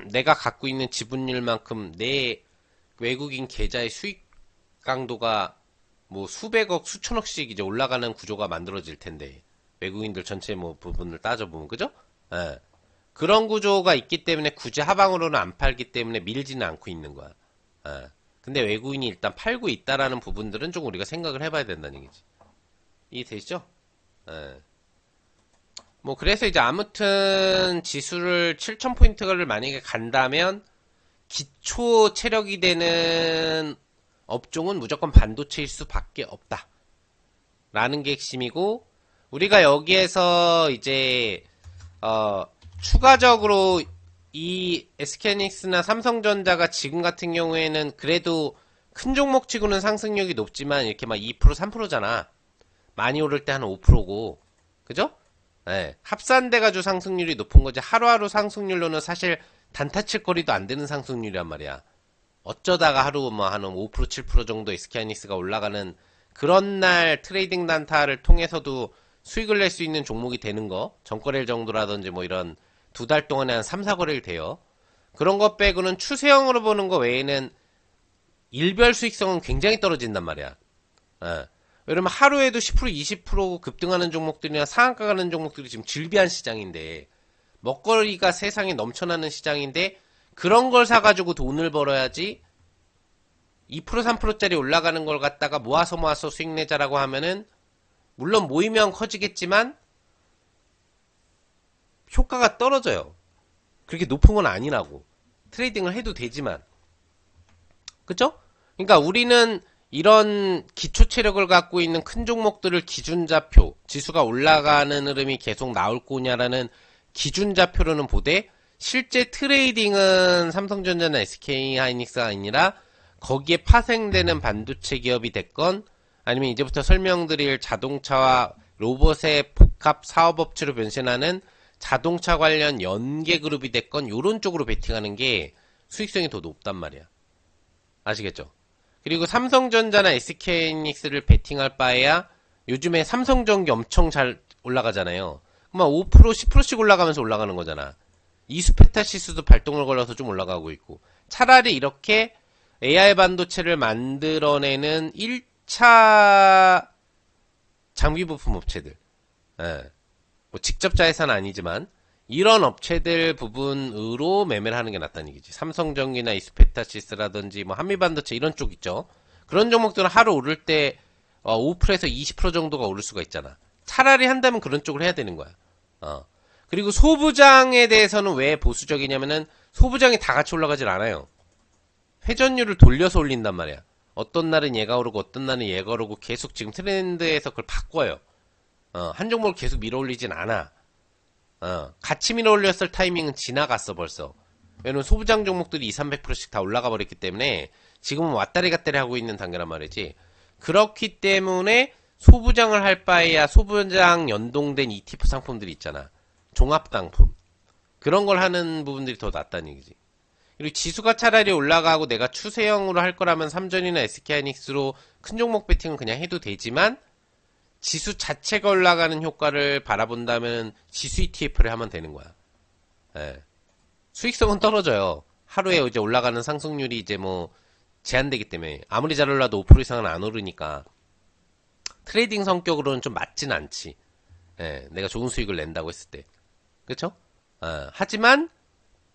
내가 갖고 있는 지분율만큼 내 외국인 계좌의 수익 강도가 뭐 수백억, 수천억씩 이제 올라가는 구조가 만들어질 텐데 외국인들 전체 뭐 부분을 따져보면 그죠? 예. 그런 구조가 있기 때문에 굳이 하방으로는 안 팔기 때문에 밀지는 않고 있는 거야. 예. 근데 외국인이 일단 팔고 있다라는 부분들은 좀 우리가 생각을 해봐야 된다는 얘기지. 이해되시죠? 예. 뭐 그래서 이제 아무튼 지수를 7000포인트를 만약에 간다면 기초 체력이 되는 업종은 무조건 반도체일 수밖에 없다. 라는 게 핵심이고 우리가 여기에서 이제 추가적으로 이 SK하이닉스나 삼성전자가 지금 같은 경우에는 그래도 큰 종목치고는 상승력이 높지만 이렇게 막 2%, 3%잖아. 많이 오를 때 한 5%고. 그죠? 네. 합산돼가지고 상승률이 높은 거지. 하루하루 상승률로는 사실 단타 칠 거리도 안 되는 상승률이란 말이야. 어쩌다가 하루 뭐 한 5%, 7% 정도 SK하이닉스가 올라가는 그런 날 트레이딩 단타를 통해서도 수익을 낼 수 있는 종목이 되는 거. 전거래일 정도라든지 뭐 이런 두 달 동안에 한 3, 4거래일 돼요. 그런 것 빼고는 추세형으로 보는 거 외에는 일별 수익성은 굉장히 떨어진단 말이야. 예. 왜냐면 하루에도 10%, 20% 급등하는 종목들이나 상한가 가는 종목들이 지금 질비한 시장인데 먹거리가 세상에 넘쳐나는 시장인데 그런 걸 사가지고 돈을 벌어야지 2%, 3%짜리 올라가는 걸 갖다가 모아서 수익 내자라고 하면은 물론 모이면 커지겠지만 효과가 떨어져요. 그렇게 높은 건 아니라고. 트레이딩을 해도 되지만. 그쵸? 그러니까 우리는 이런 기초 체력을 갖고 있는 큰 종목들을 기준자표, 지수가 올라가는 흐름이 계속 나올 거냐라는 기준자표로는 보되 실제 트레이딩은 삼성전자나 SK하이닉스가 아니라 거기에 파생되는 반도체 기업이 됐건 아니면 이제부터 설명드릴 자동차와 로봇의 복합 사업업체로 변신하는 자동차 관련 연계 그룹이 됐건 요런 쪽으로 베팅하는 게 수익성이 더 높단 말이야. 아시겠죠? 그리고 삼성전자나 SK하이닉스를 베팅할 바에야 요즘에 삼성전기 엄청 잘 올라가잖아요. 그만 5%, 10%씩 올라가면서 올라가는 거잖아. 이수페타시스도 발동을 걸려서 좀 올라가고 있고. 차라리 이렇게 AI 반도체를 만들어내는 1차 장비 부품 업체들. 예. 뭐 직접 자회사는 아니지만 이런 업체들 부분으로 매매를 하는 게 낫다는 얘기지. 삼성전기나 이스페타시스라든지 뭐 한미반도체 이런 쪽 있죠. 그런 종목들은 하루 오를 때 5%에서 20% 정도가 오를 수가 있잖아. 차라리 한다면 그런 쪽을 해야 되는 거야. 그리고 소부장에 대해서는 왜 보수적이냐면은 소부장이 다 같이 올라가질 않아요. 회전율을 돌려서 올린단 말이야. 어떤 날은 얘가 오르고 어떤 날은 얘가 오르고 계속 지금 트렌드에서 그걸 바꿔요. 한 종목을 계속 밀어 올리진 않아. 같이 밀어 올렸을 타이밍은 지나갔어 벌써. 왜냐면 소부장 종목들이 2, 300%씩 다 올라가 버렸기 때문에 지금은 왔다리 갔다리 하고 있는 단계란 말이지. 그렇기 때문에 소부장을 할 바에야 소부장 연동된 ETF 상품들이 있잖아. 종합상품. 그런 걸 하는 부분들이 더 낫다는 얘기지. 그리고 지수가 차라리 올라가고 내가 추세형으로 할 거라면 삼전이나 SK하이닉스로 큰 종목 베팅은 그냥 해도 되지만 지수 자체가 올라가는 효과를 바라본다면 지수 ETF를 하면 되는 거야. 예. 수익성은 떨어져요. 하루에 이제 올라가는 상승률이 이제 뭐 제한되기 때문에 아무리 잘 올라도 5% 이상은 안 오르니까 트레이딩 성격으로는 좀 맞진 않지. 예. 내가 좋은 수익을 낸다고 했을 때. 그쵸? 하지만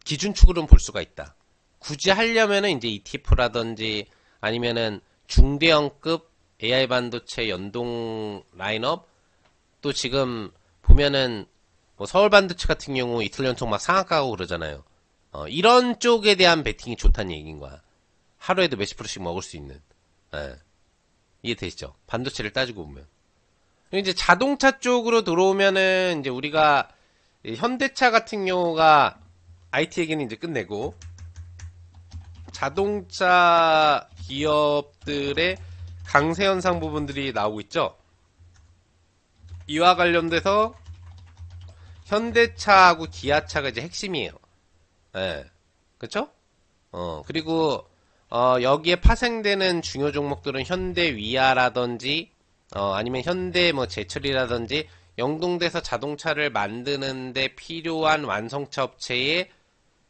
기준축으로는 볼 수가 있다. 굳이 하려면은 이제 ETF라든지 아니면은 중대형급 AI 반도체 연동 라인업 또 지금 보면은 뭐 서울 반도체 같은 경우 이틀 연속 막 상한가 가고 그러잖아요. 이런 쪽에 대한 베팅이 좋다는 얘기인 거야. 하루에도 몇십 프로씩 먹을 수 있는. 예. 이해되시죠? 반도체를 따지고 보면. 이제 자동차 쪽으로 들어오면은 이제 우리가 현대차 같은 경우가 IT 얘기는 이제 끝내고 자동차 기업들의 강세 현상 부분들이 나오고 있죠. 이와 관련돼서 현대차하고 기아차가 이제 핵심이에요. 예. 그쵸? 그리고, 여기에 파생되는 중요 종목들은 현대 위아라든지, 아니면 현대 뭐 제철이라든지, 연동돼서 자동차를 만드는데 필요한 완성차 업체의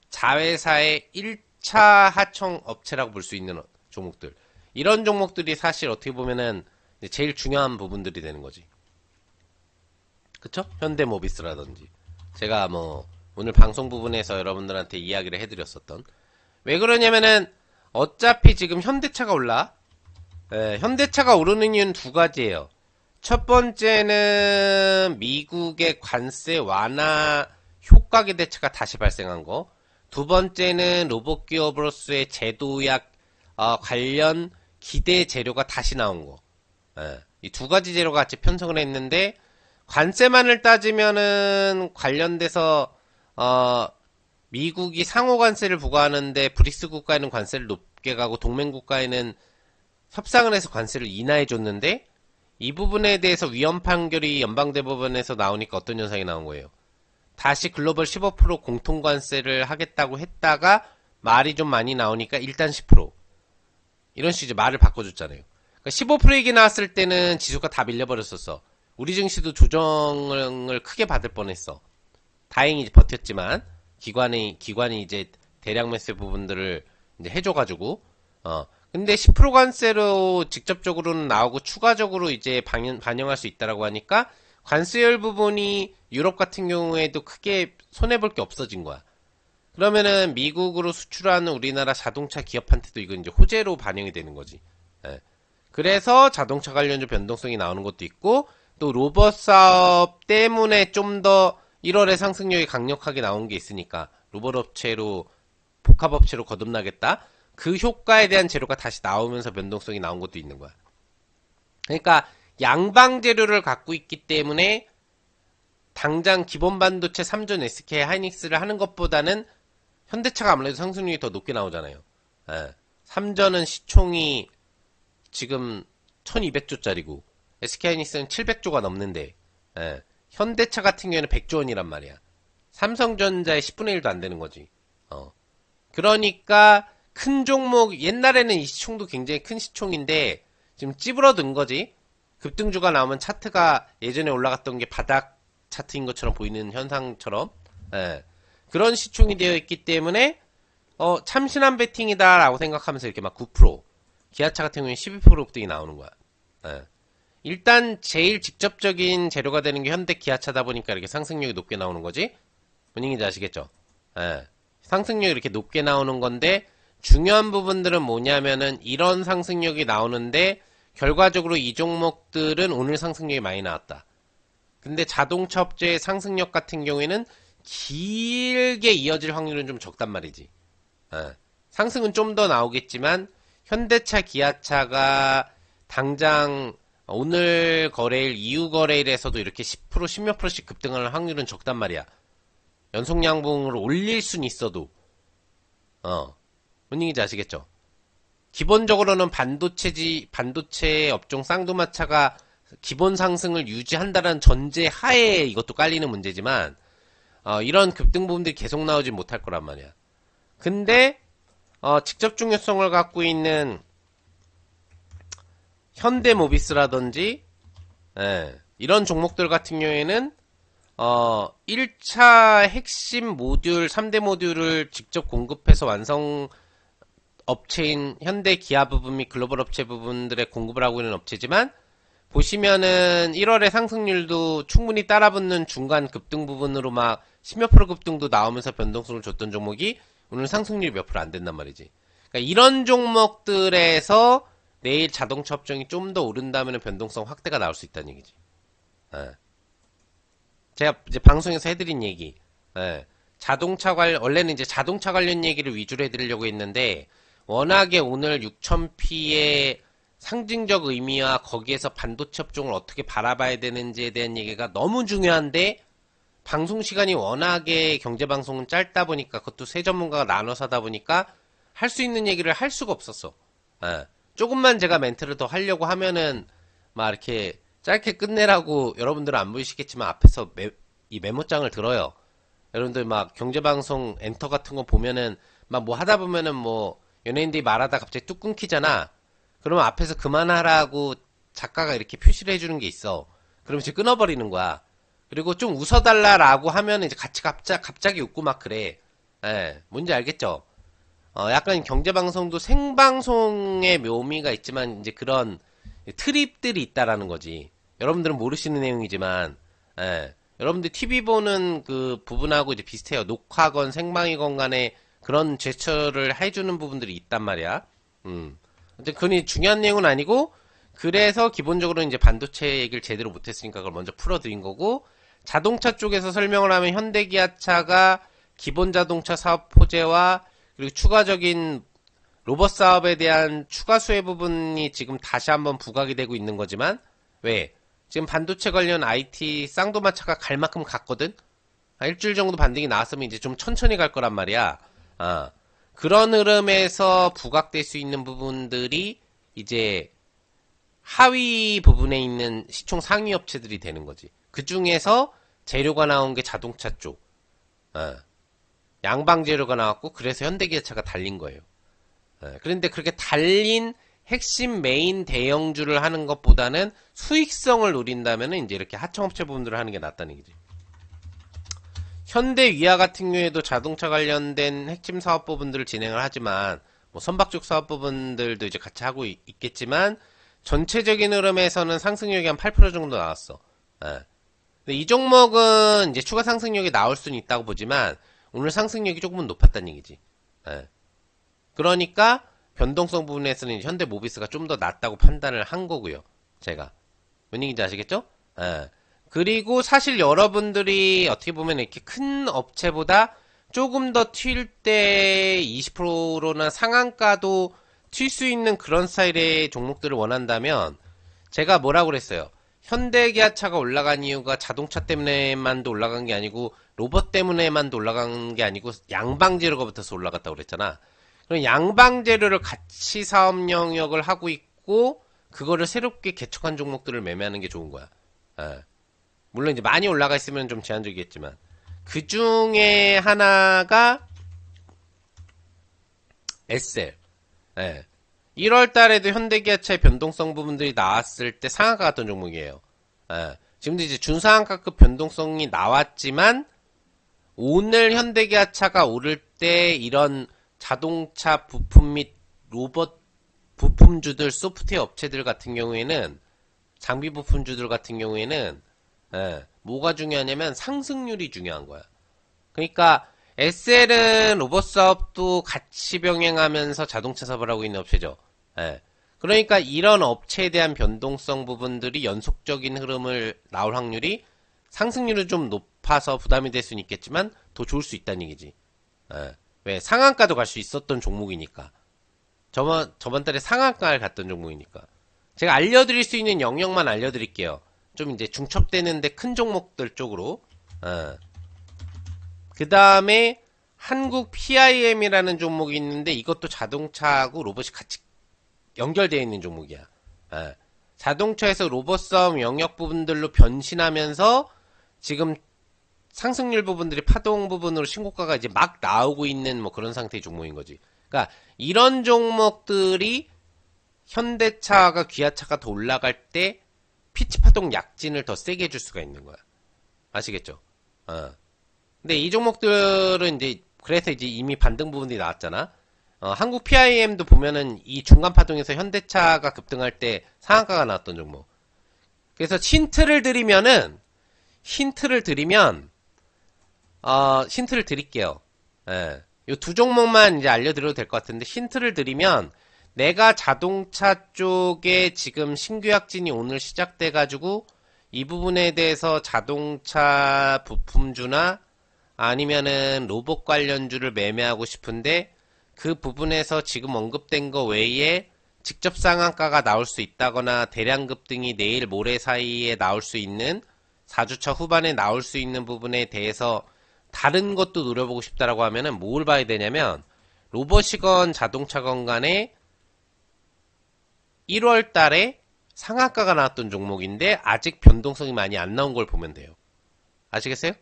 자회사의 1차 하청 업체라고 볼 수 있는 종목들. 이런 종목들이 사실 어떻게 보면은 제일 중요한 부분들이 되는 거지. 그쵸? 현대모비스라든지. 제가 뭐, 오늘 방송 부분에서 여러분들한테 이야기를 해드렸었던. 왜 그러냐면은, 어차피 지금 현대차가 올라. 예, 현대차가 오르는 이유는 두 가지예요. 첫 번째는 미국의 관세 완화 효과 기대치가 다시 발생한 거. 두 번째는 로봇 기업으로서의 제도약 관련 기대 재료가 다시 나온 거. 예, 이 두 가지 재료가 같이 편성을 했는데 관세만을 따지면은 관련돼서 미국이 상호 관세를 부과하는데 브릭스 국가에는 관세를 높게 가고 동맹 국가에는 협상을 해서 관세를 인하해 줬는데 이 부분에 대해서 위헌 판결이 연방대법원에서 나오니까 어떤 현상이 나온 거예요. 다시 글로벌 15% 공통관세를 하겠다고 했다가 말이 좀 많이 나오니까 일단 10% 이런 식으로 이제 말을 바꿔줬잖아요. 그러니까 15% 얘기 나왔을 때는 지수가 다 밀려버렸었어. 우리 증시도 조정을 크게 받을 뻔했어. 다행히 버텼지만 기관이 이제 대량 매수 부분들을 이제 해줘가지고 근데 10% 관세로 직접적으로는 나오고 추가적으로 이제 반영할 수 있다라고 하니까 관세율 부분이 유럽 같은 경우에도 크게 손해볼 게 없어진 거야. 그러면은 미국으로 수출하는 우리나라 자동차 기업한테도 이건 이제 호재로 반영이 되는 거지. 예. 그래서 자동차 관련주 변동성이 나오는 것도 있고 또 로봇 사업 때문에 좀 더 1월에 상승력이 강력하게 나온 게 있으니까 로봇 업체로 복합 업체로 거듭나겠다. 그 효과에 대한 재료가 다시 나오면서 변동성이 나온 것도 있는 거야. 그러니까 양방 재료를 갖고 있기 때문에 당장 기본 반도체 3전 SK 하이닉스를 하는 것보다는 현대차가 아무래도 상승률이 더 높게 나오잖아요. 예. 3전은 시총이 지금 1200조짜리고 SK하이닉스는 700조가 넘는데 예. 현대차 같은 경우에는 100조 원이란 말이야. 삼성전자의 10분의 1도 안 되는 거지. 그러니까 큰 종목 옛날에는 이 시총도 굉장히 큰 시총인데 지금 찌부러든 거지. 급등주가 나오면 차트가 예전에 올라갔던 게 바닥 차트인 것처럼 보이는 현상처럼 예. 그런 시총이 되어 있기 때문에 참신한 베팅이다 라고 생각하면서 이렇게 막 9% 기아차 같은 경우에 12% 급등이 나오는 거야. 예. 일단 제일 직접적인 재료가 되는 게 현대 기아차다 보니까 이렇게 상승력이 높게 나오는 거지. 분위기인지 아시겠죠? 예. 상승력이 이렇게 높게 나오는 건데 중요한 부분들은 뭐냐면은 이런 상승력이 나오는데 결과적으로 이 종목들은 오늘 상승력이 많이 나왔다. 근데 자동차 업체의 상승력 같은 경우에는 길게 이어질 확률은 좀 적단 말이지. 상승은 좀 더 나오겠지만 현대차, 기아차가 당장 오늘 거래일, 이후 거래일에서도 이렇게 10%, 10몇 프로씩 급등하는 확률은 적단 말이야. 연속 양봉으로 올릴 순 있어도 뭔 얘기인지 아시겠죠? 기본적으로는 반도체 업종 쌍두마차가 기본 상승을 유지한다는 전제 하에 이것도 깔리는 문제지만 이런 급등 부분들이 계속 나오지 못할 거란 말이야. 근데 직접 중요성을 갖고 있는 현대모비스라든지 이런 종목들 같은 경우에는 1차 핵심 모듈 3대 모듈을 직접 공급해서 완성 업체인 현대 기아 부분 및 글로벌 업체 부분들의 공급을 하고 있는 업체지만 보시면은 1월의 상승률도 충분히 따라붙는 중간 급등 부분으로 막 10몇 프로 급등도 나오면서 변동성을 줬던 종목이 오늘 상승률이 몇 프로 안 된단 말이지. 그러니까 이런 종목들에서 내일 자동차 업종이 좀 더 오른다면 변동성 확대가 나올 수 있다는 얘기지. 제가 이제 방송에서 해드린 얘기. 원래는 이제 자동차 관련 얘기를 위주로 해드리려고 했는데, 워낙에 오늘 6000P의 상징적 의미와 거기에서 반도체 업종을 어떻게 바라봐야 되는지에 대한 얘기가 너무 중요한데, 방송 시간이 워낙에 경제방송은 짧다 보니까 그것도 세 전문가가 나눠서 하다 보니까 할 수 있는 얘기를 할 수가 없었어. 예. 조금만 제가 멘트를 더 하려고 하면은 막 이렇게 짧게 끝내라고 여러분들은 안 보이시겠지만 앞에서 이 메모장을 들어요. 여러분들 막 경제방송 엔터 같은 거 보면은 막 뭐 하다 보면은 뭐 연예인들이 말하다 갑자기 뚝 끊기잖아. 그러면 앞에서 그만하라고 작가가 이렇게 표시를 해주는 게 있어. 그러면 이제 끊어버리는 거야. 그리고 좀 웃어달라라고 하면 이제 같이 갑자기 웃고 막 그래. 예, 뭔지 알겠죠? 약간 경제방송도 생방송의 묘미가 있지만 이제 그런 트립들이 있다라는 거지. 여러분들은 모르시는 내용이지만, 예, 여러분들 TV 보는 그 부분하고 이제 비슷해요. 녹화건 생방이건 간에 그런 제스처를 해주는 부분들이 있단 말이야. 근데 그건 중요한 내용은 아니고, 그래서 기본적으로 이제 반도체 얘기를 제대로 못했으니까 그걸 먼저 풀어드린 거고, 자동차 쪽에서 설명을 하면 현대기아차가 기본 자동차 사업 포재와 그리고 추가적인 로봇 사업에 대한 추가 수혜 부분이 지금 다시 한번 부각이 되고 있는 거지만, 왜? 지금 반도체 관련 IT 쌍도마차가 갈 만큼 갔거든? 일주일 정도 반등이 나왔으면 이제 좀 천천히 갈 거란 말이야. 그런 흐름에서 부각될 수 있는 부분들이 이제 하위 부분에 있는 시총 상위 업체들이 되는 거지. 그 중에서 재료가 나온 게 자동차 쪽. 양방 재료가 나왔고, 그래서 현대기아차가 달린 거예요. 그런데 그렇게 달린 핵심 메인 대형주를 하는 것보다는 수익성을 노린다면 이제 이렇게 하청업체 부분들을 하는 게 낫다는 얘기지. 현대위아 같은 경우에도 자동차 관련된 핵심 사업 부분들을 진행을 하지만, 뭐 선박 쪽 사업 부분들도 이제 같이 하고 있겠지만, 전체적인 흐름에서는 상승력이 한 8% 정도 나왔어. 근데 이 종목은 이제 추가 상승력이 나올 수는 있다고 보지만, 오늘 상승력이 조금은 높았다는 얘기지. 그러니까 변동성 부분에서는 현대모비스가 좀 더 낫다고 판단을 한 거고요. 제가. 뭔 얘기인지 아시겠죠? 그리고 사실 여러분들이 어떻게 보면 이렇게 큰 업체보다 조금 더 튈 때 20%나 상한가도 튈 수 있는 그런 스타일의 종목들을 원한다면 제가 뭐라고 그랬어요? 현대기아차가 올라간 이유가 자동차 때문에만도 올라간 게 아니고 로봇 때문에만도 올라간 게 아니고 양방재료가 붙어서 올라갔다고 그랬잖아. 그럼 양방재료를 같이 사업 영역을 하고 있고 그거를 새롭게 개척한 종목들을 매매하는 게 좋은 거야. 물론 이제 많이 올라가 있으면 좀 제한적이겠지만 그 중에 하나가 SL. 1월 달에도 현대기아차의 변동성 부분들이 나왔을 때 상한가 갔던 종목이에요. 지금도 이제 준상한가급 변동성이 나왔지만 오늘 현대기아차가 오를 때 이런 자동차 부품 및 로봇 부품주들, 소프트웨어 업체들 같은 경우에는 장비 부품주들 같은 경우에는 뭐가 중요하냐면 상승률이 중요한 거야. 그러니까 SL은 로봇 사업도 같이 병행하면서 자동차 사업을 하고 있는 업체죠. 그러니까 이런 업체에 대한 변동성 부분들이 연속적인 흐름을 나올 확률이 상승률은 좀 높아서 부담이 될 수는 있겠지만 더 좋을 수 있다는 얘기지. 왜? 상한가도 갈 수 있었던 종목이니까. 저번 달에 상한가를 갔던 종목이니까. 제가 알려드릴 수 있는 영역만 알려드릴게요. 좀 이제 중첩되는데 큰 종목들 쪽으로. 그 다음에 한국 PIM이라는 종목이 있는데 이것도 자동차하고 로봇이 같이 연결되어 있는 종목이야. 자동차에서 로봇 싸움 영역 부분들로 변신하면서 지금 상승률 부분들이 파동 부분으로 신고가가 이제 막 나오고 있는 뭐 그런 상태의 종목인 거지. 그러니까 이런 종목들이 현대차가 기아차가 더 올라갈 때 피치 파동 약진을 더 세게 해줄 수가 있는 거야. 아시겠죠? 근데 이 종목들은 이제 그래서 이제 이미 반등 부분이 나왔잖아. 한국 PIM도 보면은 이 중간 파동에서 현대차가 급등할 때 상한가가 나왔던 종목. 그래서 힌트를 드리면 힌트를 드릴게요. 요 두 종목만 이제 알려드려도 될 것 같은데 힌트를 드리면 내가 자동차 쪽에 지금 신규 약진이 오늘 시작돼가지고 이 부분에 대해서 자동차 부품주나 아니면은 로봇 관련주를 매매하고 싶은데 그 부분에서 지금 언급된 거 외에 직접 상한가가 나올 수 있다거나 대량 급등이 내일 모레 사이에 나올 수 있는 4주차 후반에 나올 수 있는 부분에 대해서 다른 것도 노려보고 싶다라고 하면은 뭘 봐야 되냐면 로봇이건 자동차건 간에 1월 달에 상한가가 나왔던 종목인데 아직 변동성이 많이 안 나온 걸 보면 돼요. 아시겠어요?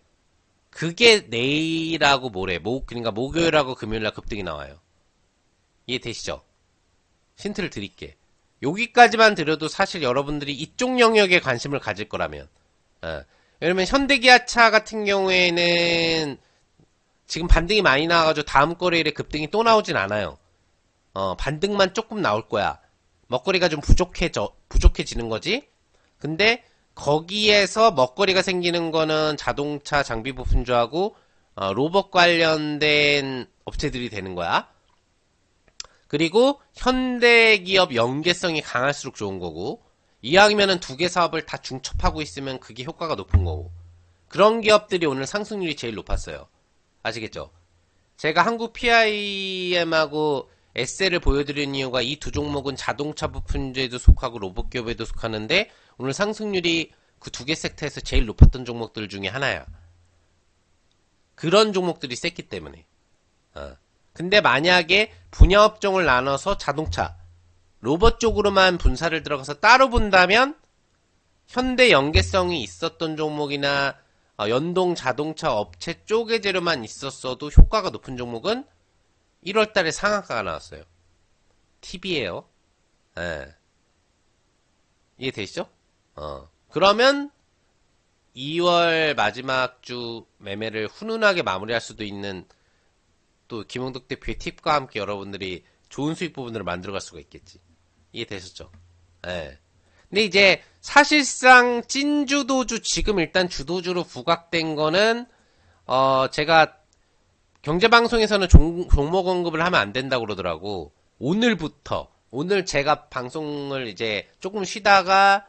그게 내일하고 모레, 그러니까 목요일하고 금요일날 급등이 나와요. 이해되시죠? 힌트를 드릴게. 여기까지만 드려도 사실 여러분들이 이쪽 영역에 관심을 가질 거라면, 왜냐면 현대기아차 같은 경우에는 지금 반등이 많이 나와가지고 다음 거래일에 급등이 또 나오진 않아요. 반등만 조금 나올 거야. 먹거리가 좀 부족해지는 거지. 근데 거기에서 먹거리가 생기는 거는 자동차 장비 부품주하고 로봇 관련된 업체들이 되는 거야. 그리고 현대기업 연계성이 강할수록 좋은 거고, 이왕이면은 두 개 사업을 다 중첩하고 있으면 그게 효과가 높은 거고, 그런 기업들이 오늘 상승률이 제일 높았어요. 아시겠죠? 제가 한국 PIM하고 SL을 보여드리는 이유가 이 두 종목은 자동차 부품주에도 속하고 로봇 기업에도 속하는데 오늘 상승률이 그 두 개 섹터에서 제일 높았던 종목들 중에 하나야. 그런 종목들이 셌기 때문에. 근데 만약에 분야 업종을 나눠서 자동차, 로봇 쪽으로만 분사를 들어가서 따로 본다면 현대 연계성이 있었던 종목이나 연동 자동차 업체 쪽의 재료만 있었어도 효과가 높은 종목은 1월달에 상한가가 나왔어요. 팁이에요. 예. 이해되시죠? 그러면 2월 마지막 주 매매를 훈훈하게 마무리할 수도 있는 또 김영덕 대표의 팁과 함께 여러분들이 좋은 수익 부분을 만들어갈 수가 있겠지. 이해되셨죠? 예. 근데 이제 사실상 찐주도주 지금 일단 주도주로 부각된 거는 제가 경제방송에서는 종목 언급을 하면 안 된다고 그러더라고. 오늘부터 오늘 제가 방송을 이제 조금 쉬다가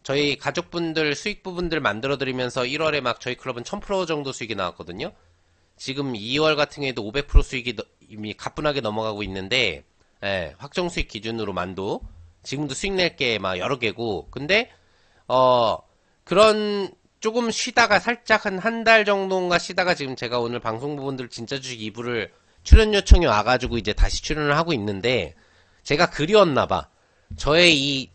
저희 가족분들 수익 부분들 만들어 드리면서 1월에 막 저희 클럽은 1000% 정도 수익이 나왔거든요. 지금 2월 같은 경우에도 500% 수익이 이미 가뿐하게 넘어가고 있는데, 예, 확정 수익 기준으로 만도 지금도 수익 낼 게 막 여러 개고, 근데 그런 조금 쉬다가 살짝 한 달 정도인가 쉬다가 지금 제가 오늘 방송 부분들 진짜 주식 2부를 출연 요청이 와가지고 이제 다시 출연을 하고 있는데, 제가 그리웠나봐. 저의 이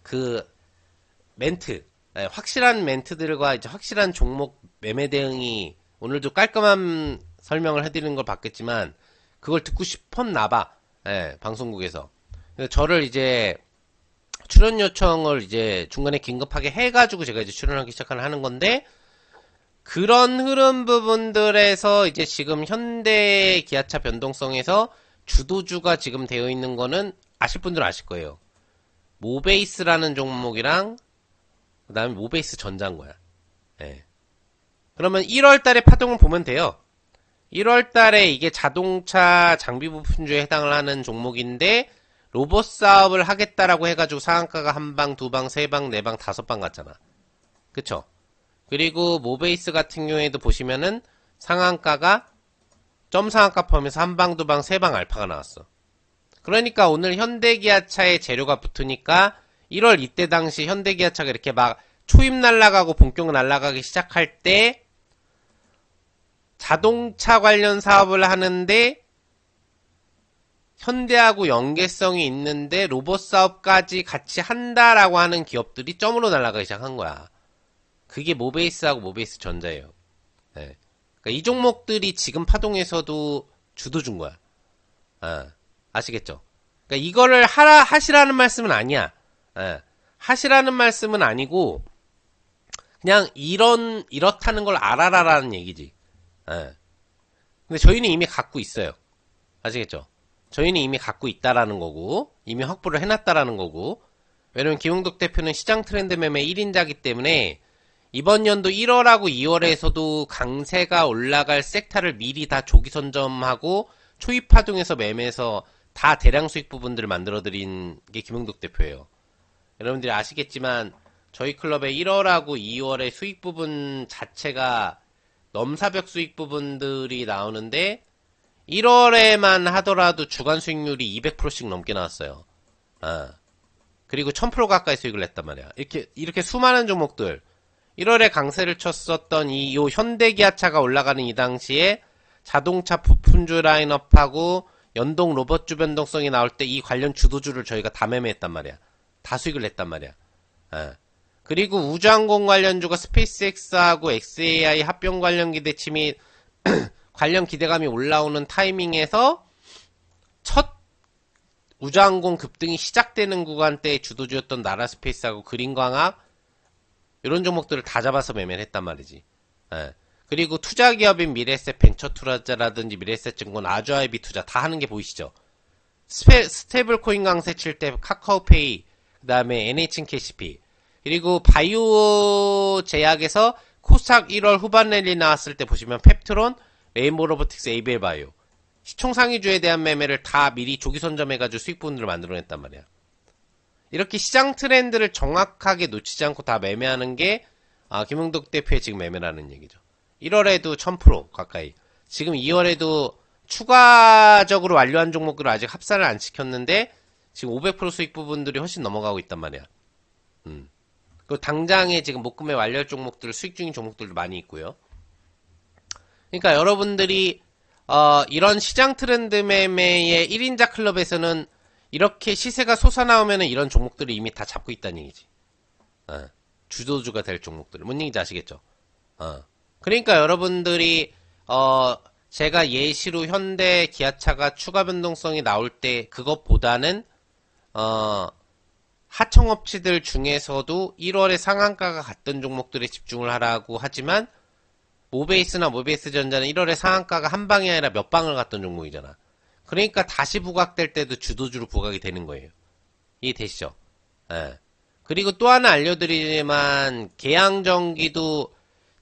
멘트, 예, 확실한 멘트들과 이제 확실한 종목 매매 대응이 오늘도 깔끔한 설명을 해드리는 걸 봤겠지만 그걸 듣고 싶었나봐. 예, 방송국에서. 그래서 저를 이제 출연 요청을 이제 중간에 긴급하게 해가지고 제가 이제 출연하기 시작하는 건데, 그런 흐름 부분들에서 이제 지금 현대 기아차 변동성에서 주도주가 지금 되어 있는 거는 아실 분들은 아실 거예요. 모베이스라는 종목이랑 그 다음에 모베이스 전자인 거야. 예. 그러면 1월 달에 파동을 보면 돼요. 1월 달에 이게 자동차 장비 부품주에 해당을 하는 종목인데 로봇 사업을 하겠다라고 해가지고 상한가가 한 방, 두 방, 세 방, 네 방, 다섯 방 갔잖아. 그쵸? 그리고 모베이스 같은 경우에도 보시면은 상한가가 점 상한가 포함해서 한 방, 두 방, 세 방 알파가 나왔어. 그러니까 오늘 현대기아차의 재료가 붙으니까 1월 이때 당시 현대기아차가 이렇게 막 초입 날라가고 본격 날라가기 시작할 때 자동차 관련 사업을 하는데 현대하고 연계성이 있는데 로봇 사업까지 같이 한다라고 하는 기업들이 점으로 날아가기 시작한 거야. 그게 모베이스하고 모베이스 전자예요. 네. 그러니까 이 종목들이 지금 파동에서도 주도 준 거야. 아시겠죠? 그러니까 이거를 하시라는 말씀은 아니야. 하시라는 말씀은 아니고 그냥 이렇다는 걸 알아라라는 얘기지. 근데 저희는 이미 갖고 있어요. 아시겠죠? 저희는 이미 갖고 있다라는 거고, 이미 확보를 해놨다라는 거고, 왜냐면 김용덕 대표는 시장 트렌드 매매 1인자기 때문에 이번 연도 1월하고 2월에서도 강세가 올라갈 섹터를 미리 다 조기 선점하고 초입 파동에서 매매해서 다 대량 수익 부분들을 만들어드린 게 김용덕 대표예요. 여러분들이 아시겠지만 저희 클럽의 1월하고 2월의 수익 부분 자체가 넘사벽 수익 부분들이 나오는데 1월에만 하더라도 주간 수익률이 200%씩 넘게 나왔어요. 그리고 1000% 가까이 수익을 냈단 말이야. 이렇게 수많은 종목들 1월에 강세를 쳤었던 요 현대기아차가 올라가는 이 당시에 자동차 부품주 라인업하고 연동 로봇주 변동성이 나올 때 이 관련 주도주를 저희가 다 매매했단 말이야. 다 수익을 냈단 말이야. 예. 그리고 우주항공 관련주가 스페이스X하고 XAI 합병 관련 기대치 및 관련 기대감이 올라오는 타이밍에서 첫 우주항공 급등이 시작되는 구간대의 주도주였던 나라스페이스하고 그린광학 이런 종목들을 다 잡아서 매매를 했단 말이지. 예. 그리고 투자기업인 미래에셋 벤처투자라든지 미래에셋증권, 아주아이비 투자 다 하는 게 보이시죠? 스테이블코인 강세 칠 때 카카오페이, 그 다음에 NHNKCP, 그리고 바이오 제약에서 코스닥 1월 후반 랠리 나왔을 때 보시면 펩트론, 레인보우 로보틱스, 에이벨 바이오 시총 상위주에 대한 매매를 다 미리 조기 선점해가지고 수익분들을 만들어냈단 말이야. 이렇게 시장 트렌드를 정확하게 놓치지 않고 다 매매하는 게 김용덕 대표의 지금 매매라는 얘기죠. 1월에도 1000% 가까이, 지금 2월에도 추가적으로 완료한 종목들을 아직 합산을 안 시켰는데 지금 500% 수익 부분들이 훨씬 넘어가고 있단 말이야. 그 당장에 지금 목금에 완료할 종목들, 수익 중인 종목들도 많이 있고요. 그러니까 여러분들이 이런 시장 트렌드 매매의 1인자 클럽에서는 이렇게 시세가 솟아나오면 이런 종목들을 이미 다 잡고 있다는 얘기지. 주도주가 될 종목들. 뭔 얘기인지 아시겠죠? 그러니까 여러분들이 제가 예시로 현대 기아차가 추가 변동성이 나올 때 그것보다는 하청업체들 중에서도 1월에 상한가가 갔던 종목들에 집중을 하라고 하지만 모베이스나 모베이스전자는 1월에 상한가가 한 방이 아니라 몇 방을 갔던 종목이잖아. 그러니까 다시 부각될 때도 주도주로 부각이 되는 거예요. 이해되시죠? 예. 그리고 또 하나 알려드리지만 계양전기도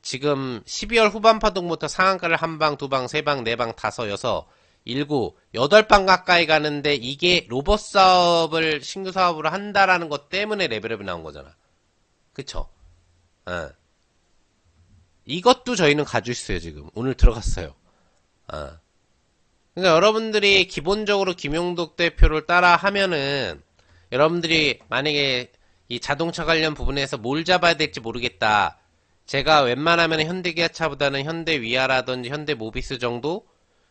지금 12월 후반 파동부터 상한가를 한 방, 두 방, 세 방, 네 방, 다섯, 여섯, 일곱, 여덟 방 가까이 가는데 이게 로봇 사업을 신규 사업으로 한다라는 것 때문에 레벨업이 나온 거잖아. 그쵸? 예. 이것도 저희는 가지고 있어요, 지금. 오늘 들어갔어요. 그러니까 여러분들이 기본적으로 김용덕 대표를 따라 하면은 여러분들이 만약에 이 자동차 관련 부분에서 뭘 잡아야 될지 모르겠다. 제가 웬만하면 현대기아차보다는 현대위아라든지 현대모비스 정도?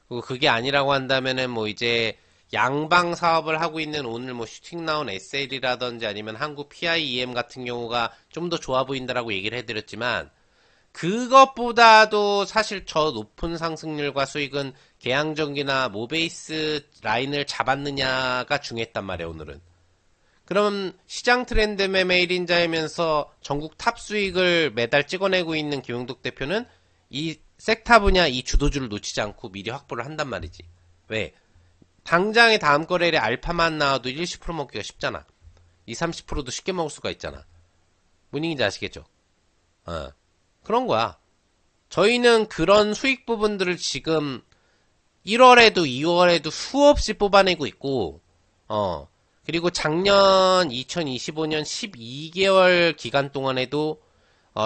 그리고 그게 아니라고 한다면은 뭐 이제 양방 사업을 하고 있는 오늘 뭐 슈팅 나온 SL이라든지 아니면 한국 PIEM 같은 경우가 좀 더 좋아 보인다라고 얘기를 해드렸지만 그것보다도 사실 저 높은 상승률과 수익은 계양전기나 모베이스 라인을 잡았느냐가 중요했단 말이에요, 오늘은. 그럼 시장 트렌드 매매 1인자이면서 전국 탑 수익을 매달 찍어내고 있는 김용덕 대표는 이 섹터 분야 이 주도주를 놓치지 않고 미리 확보를 한단 말이지. 왜? 당장에 다음 거래일에 알파만 나와도 10% 먹기가 쉽잖아. 20, 30%도 쉽게 먹을 수가 있잖아. 뭔 얘기인지 아시겠죠? 그런 거야. 저희는 그런 수익 부분들을 지금 1월에도 2월에도 수없이 뽑아내고 있고, 그리고 작년 2025년 12개월 기간 동안에도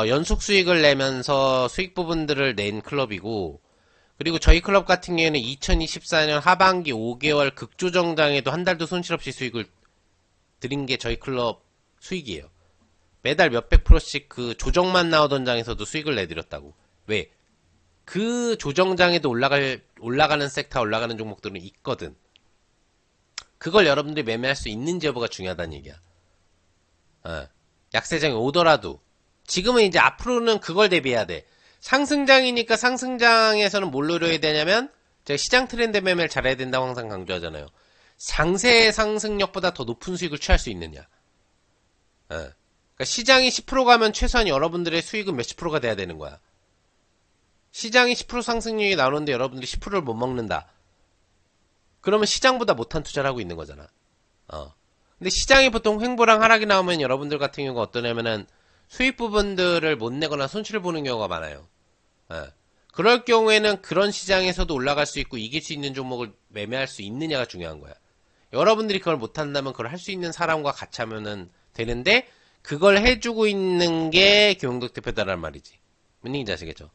연속 수익을 내면서 수익 부분들을 낸 클럽이고, 그리고 저희 클럽 같은 경우에는 2024년 하반기 5개월 극조정장에도 한 달도 손실 없이 수익을 드린 게 저희 클럽 수익이에요. 매달 몇백 프로씩 그 조정만 나오던 장에서도 수익을 내드렸다고. 왜? 그 조정장에도 올라가는 섹터, 올라가는 종목들은 있거든. 그걸 여러분들이 매매할 수 있는지 여부가 중요하다는 얘기야. 약세장이 오더라도. 지금은 이제 앞으로는 그걸 대비해야 돼. 상승장이니까 상승장에서는 뭘 노려야 되냐면, 제가 시장 트렌드 매매를 잘해야 된다고 항상 강조하잖아요. 장세의 상승력보다 더 높은 수익을 취할 수 있느냐. 그러니까 시장이 10% 가면 최소한 여러분들의 수익은 몇십 프로가 돼야 되는 거야. 시장이 10% 상승률이 나오는데 여러분들이 10%를 못 먹는다. 그러면 시장보다 못한 투자를 하고 있는 거잖아. 근데 시장이 보통 횡보랑 하락이 나오면 여러분들 같은 경우가 어떠냐면은 수익 부분들을 못 내거나 손실을 보는 경우가 많아요. 그럴 경우에는 그런 시장에서도 올라갈 수 있고 이길 수 있는 종목을 매매할 수 있느냐가 중요한 거야. 여러분들이 그걸 못한다면 그걸 할 수 있는 사람과 같이 하면은 되는데 그걸 해주고 있는 게 김용덕 대표다란 말이지. 뭔 얘기인지 아시겠죠?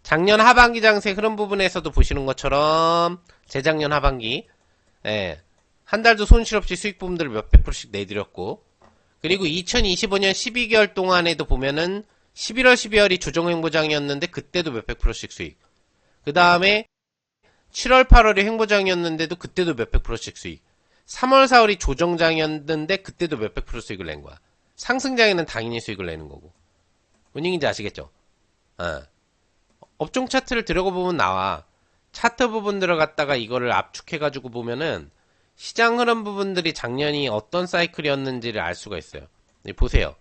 작년 하반기 장세 흐름 부분에서도 보시는 것처럼 재작년 하반기 한 달도 손실 없이 수익 부분들을 몇백 프로씩 내드렸고, 그리고 2025년 12개월 동안에도 보면은 11월, 12월이 조정행보장이었는데 그때도 몇백 프로씩 수익. 그 다음에 7월, 8월이 행보장이었는데도 그때도 몇백 프로씩 수익. 3월, 4월이 조정장이었는데 그때도 몇백 프로 수익을 낸 거야. 상승장에는 당연히 수익을 내는 거고. 뭔 얘기인지 아시겠죠? 업종 차트를 들어보면 나와. 차트 부분들을 갖다가 이거를 압축해가지고 보면은 시장 흐름 부분들이 작년이 어떤 사이클이었는지를 알 수가 있어요. 네, 보세요.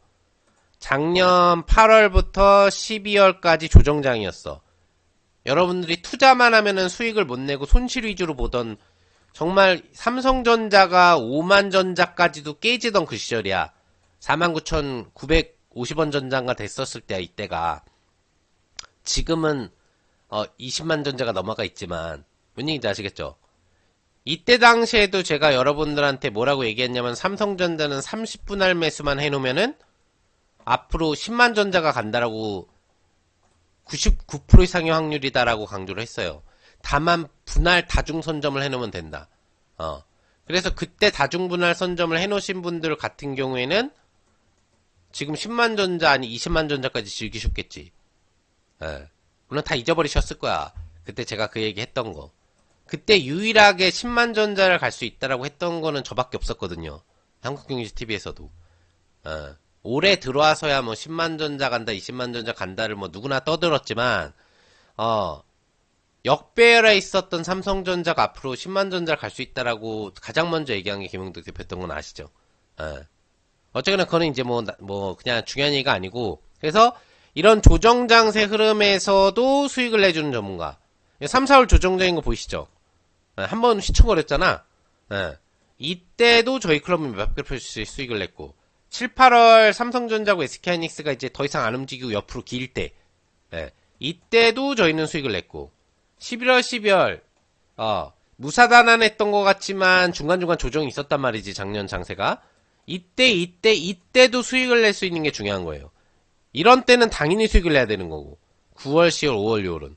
작년 8월부터 12월까지 조정장이었어. 여러분들이 투자만 하면은 수익을 못 내고 손실 위주로 보던 정말 삼성전자가 5만 전자까지도 깨지던 그 시절이야. 49,950원 전자가 됐었을 때야, 이때가. 지금은 20만 전자가 넘어가 있지만 뭔 얘기인지 아시겠죠? 이때 당시에도 제가 여러분들한테 뭐라고 얘기했냐면 삼성전자는 30분할 매수만 해놓으면은 앞으로 10만 전자가 간다라고 99% 이상의 확률이다라고 강조를 했어요. 다만 분할 다중 선점을 해놓으면 된다. 그래서 그때 다중 분할 선점을 해놓으신 분들 같은 경우에는 지금 10만 전자 아니 20만 전자까지 즐기셨겠지. 물론 다 잊어버리셨을 거야. 그때 제가 그 얘기 했던 거. 그때 유일하게 10만 전자를 갈 수 있다라고 했던 거는 저밖에 없었거든요. 한국경제TV에서도. 올해 들어와서야 뭐 10만 전자 간다, 20만 전자 간다를 뭐 누구나 떠들었지만, 역배열에 있었던 삼성전자가 앞으로 10만 전자를 갈 수 있다라고 가장 먼저 얘기한 게 김용덕 대표였던 건 아시죠? 어쨌거나 그거는 이제 뭐 그냥 중요한 얘기가 아니고, 그래서 이런 조정장세 흐름에서도 수익을 내주는 전문가. 3, 4월 조정장인 거 보이시죠? 한번 휘청거렸잖아. 이때도 저희 클럽은 몇백 프로씩 수익을 냈고, 7, 8월 삼성전자고 SK하이닉스가 이제 더 이상 안 움직이고 옆으로 길 때, 이때도 저희는 수익을 냈고, 11월, 12월, 무사단안했던 것 같지만 중간중간 조정이 있었단 말이지, 작년 장세가. 이때도 수익을 낼 수 있는 게 중요한 거예요. 이런 때는 당연히 수익을 내야 되는 거고, 9월, 10월, 5월, 6월은.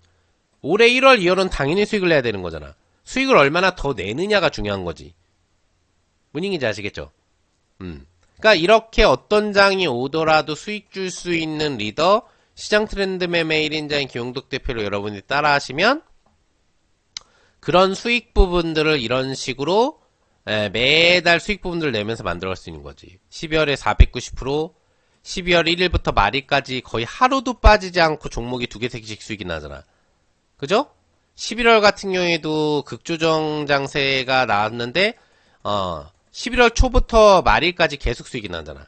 올해 1월, 2월은 당연히 수익을 내야 되는 거잖아. 수익을 얼마나 더 내느냐가 중요한 거지. 뭔 얘기인지 아시겠죠? 그러니까 이렇게 어떤 장이 오더라도 수익 줄 수 있는 리더, 시장 트렌드 매매 1인자인 김용덕 대표를 여러분이 따라 하시면 그런 수익 부분들을 이런 식으로 매달 수익 부분들을 내면서 만들어갈 수 있는 거지. 12월에 490%, 12월 1일부터 말일까지 거의 하루도 빠지지 않고 종목이 2개, 3개씩 수익이 나잖아. 그죠? 11월 같은 경우에도 극조정 장세가 나왔는데 11월 초부터 말일까지 계속 수익이 나잖아.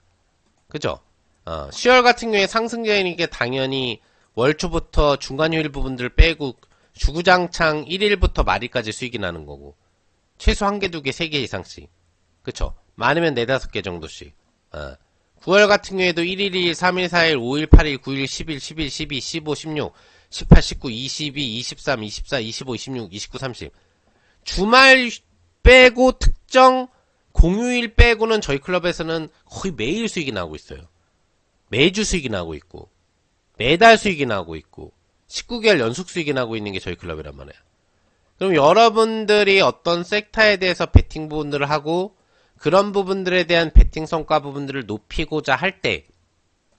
그죠? 10월 같은 경우에 상승장이니까 당연히 월 초부터 중간휴일 부분들 빼고 주구장창 1일부터 말일까지 수익이 나는 거고, 최소 1개, 2개, 3개 이상씩. 그쵸? 많으면 4, 5개 정도씩. 9월 같은 경우에도 1일, 2일, 3일, 4일, 5일, 8일, 9일, 10일, 11, 12, 15, 16, 18, 19, 22, 23, 24, 25, 26, 29, 30. 주말 빼고 특정 공휴일 빼고는 저희 클럽에서는 거의 매일 수익이 나고 있어요. 매주 수익이 나고 있고, 매달 수익이 나고 있고, 19개월 연속 수익이 나고 있는 게 저희 클럽이란 말이에요. 그럼 여러분들이 어떤 섹터에 대해서 베팅 부분들을 하고, 그런 부분들에 대한 베팅 성과 부분들을 높이고자 할 때,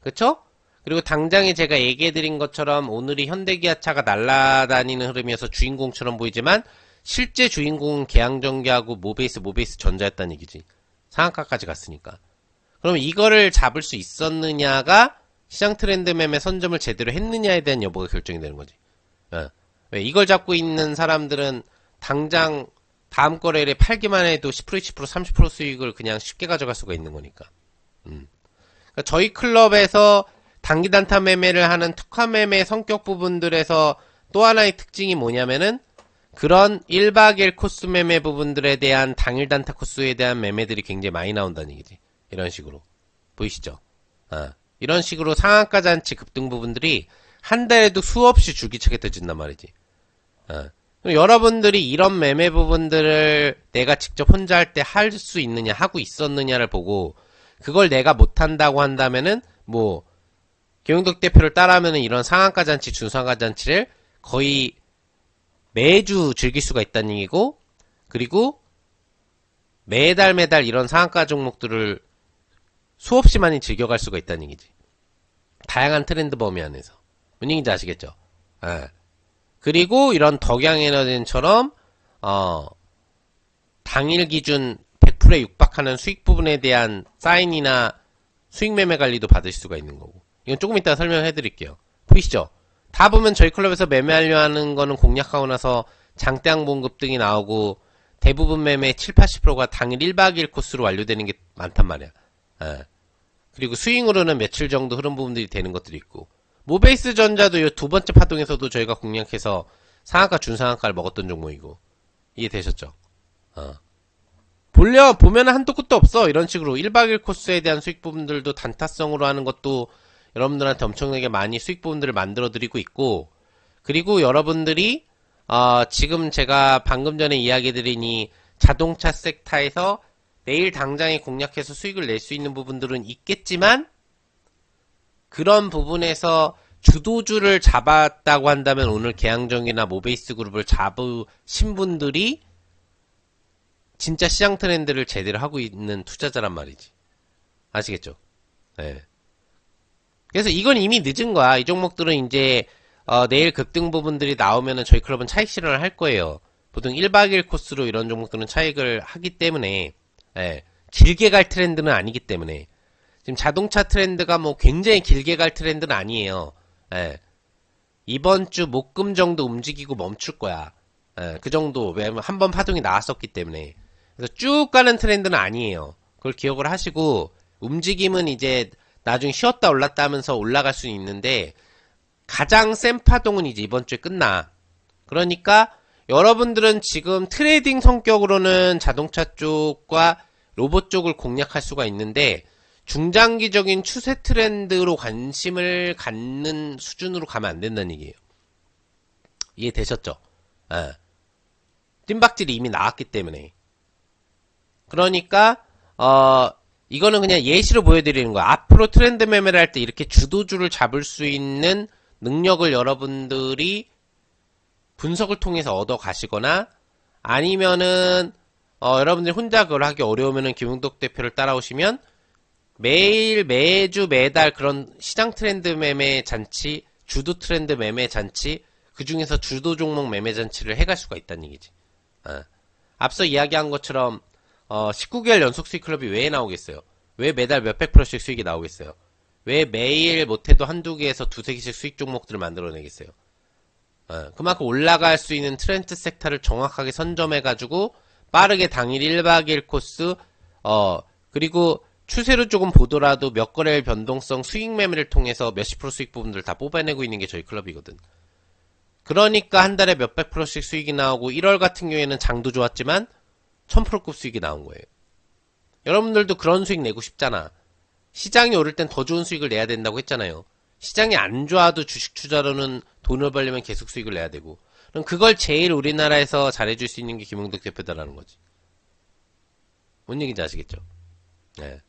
그쵸? 그리고 당장에 제가 얘기해드린 것처럼 오늘이 현대기아차가 날아다니는 흐름이어서 주인공처럼 보이지만 실제 주인공은 계양전기하고 모베이스 전자였다는 얘기지. 상한가까지 갔으니까. 그럼 이거를 잡을 수 있었느냐가 시장 트렌드 매매 선점을 제대로 했느냐에 대한 여부가 결정이 되는 거지. 왜 이걸 잡고 있는 사람들은 당장 다음 거래일에 팔기만 해도 10%, 20%, 30% 수익을 그냥 쉽게 가져갈 수가 있는 거니까. 그러니까 저희 클럽에서 단기 단타 매매를 하는 특화 매매 성격 부분들에서 또 하나의 특징이 뭐냐면은 그런 1박 2일 코스 매매 부분들에 대한 당일 단타 코스에 대한 매매들이 굉장히 많이 나온다는 얘기지. 이런 식으로. 보이시죠? 이런 식으로 상한가 잔치 급등 부분들이 한 달에도 수없이 줄기차게 터진단 말이지. 여러분들이 이런 매매 부분들을 내가 직접 혼자 할 때 할 수 있느냐, 하고 있었느냐를 보고 그걸 내가 못한다고 한다면은 뭐 김용덕 대표를 따라하면은 이런 상한가 잔치, 중상가 잔치를 거의 매주 즐길 수가 있다는 얘기고, 그리고 매달 이런 상한가 종목들을 수없이 많이 즐겨갈 수가 있다는 얘기지. 다양한 트렌드 범위 안에서. 뭔 얘기인지 아시겠죠? 예. 그리고 이런 덕양에너지처럼 당일 기준 100%에 육박하는 수익 부분에 대한 사인이나 수익 매매 관리도 받을 수가 있는 거고. 이건 조금 이따 설명해 드릴게요. 보이시죠? 다 보면 저희 클럽에서 매매하려 하는 거는 공략하고 나서 장대항 봉급 등이 나오고 대부분 매매 7, 80%가 당일 1박 2일 코스로 완료되는 게 많단 말이야. 예. 그리고 스윙으로는 며칠 정도 흐름 부분들이 되는 것들이 있고 모베이스 전자도 이 두 번째 파동에서도 저희가 공략해서 상한가 준상한가를 먹었던 종목이고 이해되셨죠? 보면은 한도 끝도 없어. 이런 식으로 1박 2일 코스에 대한 수익 부분들도 단타성으로 하는 것도 여러분들한테 엄청나게 많이 수익 부분들을 만들어 드리고 있고 그리고 여러분들이 지금 제가 방금 전에 이야기 드린 이 자동차 섹터에서 내일 당장에 공략해서 수익을 낼 수 있는 부분들은 있겠지만 그런 부분에서 주도주를 잡았다고 한다면 오늘 계양정이나 모베이스 그룹을 잡으신 분들이 진짜 시장 트렌드를 제대로 하고 있는 투자자란 말이지. 아시겠죠? 네. 그래서 이건 이미 늦은 거야. 이 종목들은 이제 내일 급등 부분들이 나오면은 저희 클럽은 차익 실현을 할 거예요. 보통 1박 2일 코스로 이런 종목들은 차익을 하기 때문에 길게 갈 트렌드는 아니기 때문에 지금 자동차 트렌드가 뭐 굉장히 길게 갈 트렌드는 아니에요. 이번 주 목금 정도 움직이고 멈출 거야. 그 정도. 왜냐면 한 번 파동이 나왔었기 때문에. 그래서 쭉 가는 트렌드는 아니에요. 그걸 기억을 하시고 움직임은 이제 나중에 쉬었다 올랐다 하면서 올라갈 수는 있는데 가장 센 파동은 이제 이번 주에 끝나. 그러니까 여러분들은 지금 트레이딩 성격으로는 자동차 쪽과 로봇 쪽을 공략할 수가 있는데 중장기적인 추세 트렌드로 관심을 갖는 수준으로 가면 안 된다는 얘기예요. 이해되셨죠? 뜀박질이 이미 나왔기 때문에. 그러니까 이거는 그냥 예시로 보여드리는 거야. 앞으로 트렌드 매매를 할 때 이렇게 주도주를 잡을 수 있는 능력을 여러분들이 분석을 통해서 얻어 가시거나 아니면은 여러분들이 혼자 그걸 하기 어려우면은 김용덕 대표를 따라오시면 매일 매주 매달 그런 시장 트렌드 매매 잔치, 주도 트렌드 매매 잔치, 그 중에서 주도 종목 매매 잔치를 해갈 수가 있다는 얘기지. 앞서 이야기한 것처럼 19개월 연속 수익 클럽이 왜 나오겠어요? 왜 매달 몇백 프로씩 수익이 나오겠어요? 왜 매일 못해도 한두 개에서 두세 개씩 수익 종목들을 만들어내겠어요? 그만큼 올라갈 수 있는 트렌드 섹터를 정확하게 선점해가지고 빠르게 당일 1박 2일 코스 그리고 추세로 조금 보더라도 몇 거래일 변동성 수익 매매를 통해서 몇십 프로 수익 부분들 다 뽑아내고 있는 게 저희 클럽이거든. 그러니까 한 달에 몇백 프로씩 수익이 나오고 1월 같은 경우에는 장도 좋았지만 1000%급 수익이 나온 거예요. 여러분들도 그런 수익 내고 싶잖아. 시장이 오를 땐 더 좋은 수익을 내야 된다고 했잖아요. 시장이 안 좋아도 주식 투자로는 돈을 벌려면 계속 수익을 내야 되고 그럼 그걸 제일 우리나라에서 잘해줄 수 있는 게 김용덕 대표다라는 거지. 뭔 얘기인지 아시겠죠? 네.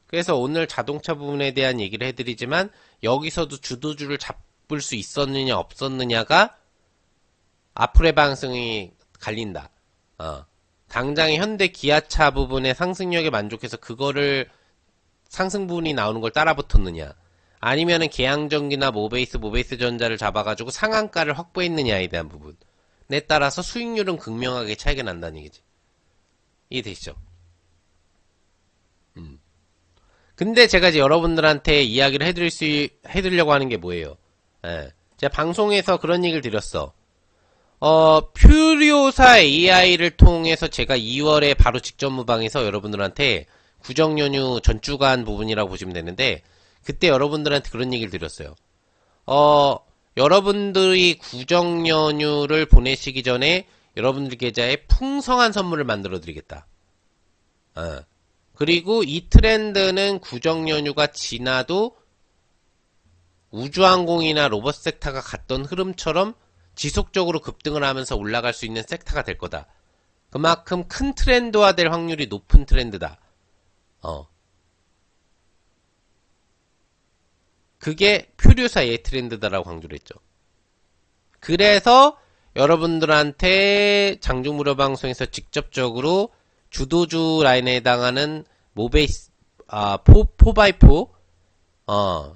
그래서 오늘 자동차 부분에 대한 얘기를 해드리지만 여기서도 주도주를 잡을 수 있었느냐 없었느냐가 앞으로의 방향성이 갈린다. 당장의 현대 기아차 부분의 상승력에 만족해서 그거를 상승 부분이 나오는 걸 따라 붙었느냐 아니면은 계양전기나 모베이스 전자를 잡아가지고 상한가를 확보했느냐에 대한 부분에 따라서 수익률은 극명하게 차이가 난다는 얘기지. 이해되시죠? 근데 제가 이제 여러분들한테 이야기를 해드리려고 하는 게 뭐예요? 제가 방송에서 그런 얘기를 드렸어. 퓨리오사 AI를 통해서 제가 2월에 바로 직전 무방에서 여러분들한테 구정연휴 전주간 부분이라고 보시면 되는데, 그때 여러분들한테 그런 얘기를 드렸어요. 여러분들이 구정연휴를 보내시기 전에 여러분들 계좌에 풍성한 선물을 만들어 드리겠다. 그리고 이 트렌드는 구정연휴가 지나도 우주항공이나 로봇 섹터가 갔던 흐름처럼 지속적으로 급등을 하면서 올라갈 수 있는 섹터가 될 거다. 그만큼 큰 트렌드화 될 확률이 높은 트렌드다. 그게 퓨리오사의 트렌드다라고 강조를 했죠. 그래서 여러분들한테 장중무료 방송에서 직접적으로 주도주 라인에 해당하는 모베이스 4x4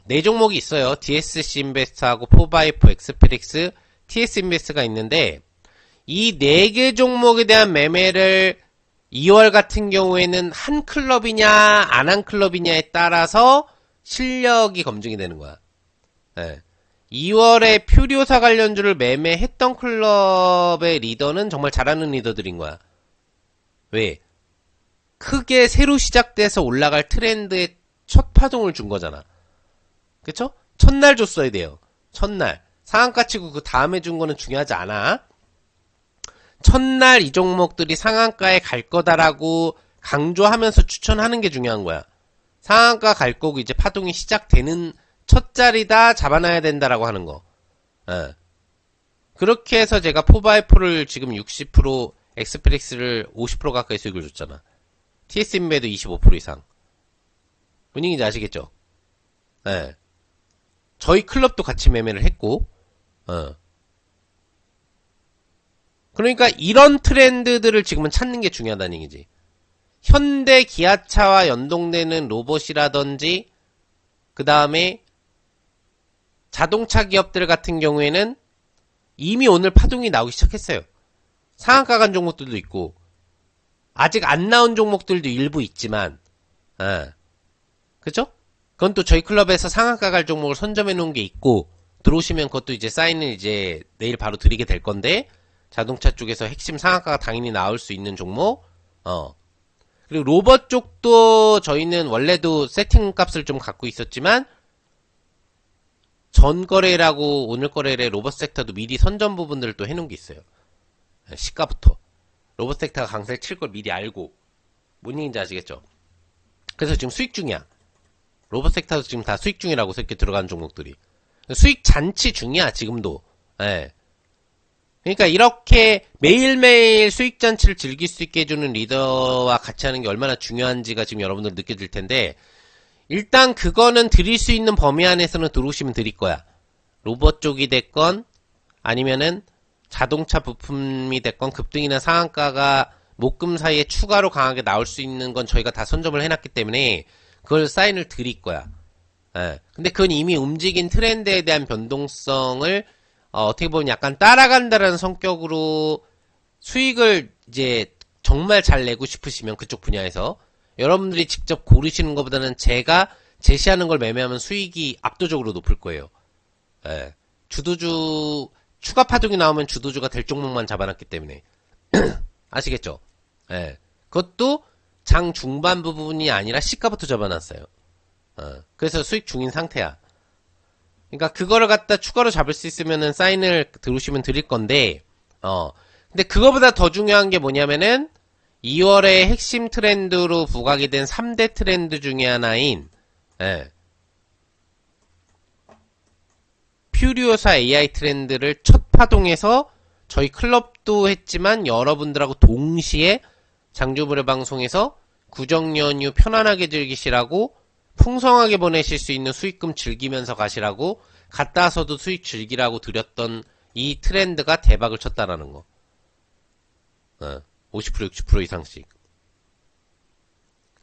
네 종목이 있어요. DSC 인베스트하고 포바이포, 엑스프릭스, TS 인베스트가 있는데, 이 4개 종목에 대한 매매를 2월 같은 경우에는 한 클럽이냐, 안 한 클럽이냐에 따라서 실력이 검증이 되는 거야. 예. 2월에 퓨리오사 관련주를 매매했던 클럽의 리더는 정말 잘하는 리더들인 거야. 왜? 크게 새로 시작돼서 올라갈 트렌드의 첫 파동을 준 거잖아. 그쵸? 첫날 줬어야 돼요. 첫날. 상한가 치고 그 다음에 준 거는 중요하지 않아. 첫날 이 종목들이 상한가에 갈 거다라고 강조하면서 추천하는 게 중요한 거야. 상한가 갈 거고 이제 파동이 시작되는 첫 자리다 잡아놔야 된다라고 하는 거. 예. 그렇게 해서 제가 포바이포를 지금 60%, 엑스프렉스를 50% 가까이 수익을 줬잖아. TSM매도 25% 이상. 무슨 얘기인지 아시겠죠? 예. 저희 클럽도 같이 매매를 했고, 그러니까 이런 트렌드들을 지금은 찾는 게 중요하다는 얘기지. 현대 기아차와 연동되는 로봇이라든지, 그 다음에 자동차 기업들 같은 경우에는 이미 오늘 파동이 나오기 시작했어요. 상한가 간 종목들도 있고, 아직 안 나온 종목들도 일부 있지만, 그죠? 그건 또 저희 클럽에서 상한가 갈 종목을 선점해 놓은 게 있고, 들어오시면 그것도 이제 사인을 이제 내일 바로 드리게 될 건데, 자동차 쪽에서 핵심 상한가가 당연히 나올 수 있는 종목, 그리고 로봇 쪽도 저희는 원래도 세팅 값을 좀 갖고 있었지만, 전 거래라고 오늘 거래에 로봇 섹터도 미리 선점 부분들을 또 해놓은 게 있어요. 시가부터. 로봇 섹터가 강세를 칠 걸 미리 알고. 뭔 얘기인지 아시겠죠? 그래서 지금 수익 중이야. 로봇 섹터도 지금 다 수익 중이라고 새끼 들어간 종목들이. 수익 잔치 중이야, 지금도. 예. 그러니까 이렇게 매일매일 수익 잔치를 즐길 수 있게 해주는 리더와 같이 하는 게 얼마나 중요한지가 지금 여러분들 느껴질 텐데, 일단 그거는 드릴 수 있는 범위 안에서는 들어오시면 드릴 거야. 로봇 쪽이 됐건, 아니면은 자동차 부품이 됐건, 급등이나 상한가가 목금 사이에 추가로 강하게 나올 수 있는 건 저희가 다 선점을 해놨기 때문에, 그걸 사인을 드릴 거야. 예. 근데 그건 이미 움직인 트렌드에 대한 변동성을 어떻게 보면 약간 따라간다라는 성격으로 수익을 이제 정말 잘 내고 싶으시면 그쪽 분야에서 여러분들이 직접 고르시는 것보다는 제가 제시하는 걸 매매하면 수익이 압도적으로 높을 거예요. 예. 주도주 추가 파동이 나오면 주도주가 될 종목만 잡아놨기 때문에 아시겠죠? 예. 그것도 장 중반 부분이 아니라 시가부터 잡아놨어요. 그래서 수익 중인 상태야. 그러니까 그거를 갖다 추가로 잡을 수 있으면은 사인을 들으시면 드릴 건데, 근데 그거보다 더 중요한 게 뭐냐면은 2월에 핵심 트렌드로 부각이 된 3대 트렌드 중에 하나인, 퓨리오사 AI 트렌드를 첫 파동해서 저희 클럽도 했지만 여러분들하고 동시에 장주부의 방송에서 구정연휴 편안하게 즐기시라고 풍성하게 보내실 수 있는 수익금 즐기면서 가시라고 갔다 와서도 수익 즐기라고 드렸던 이 트렌드가 대박을 쳤다라는 거. 50% 60% 이상씩.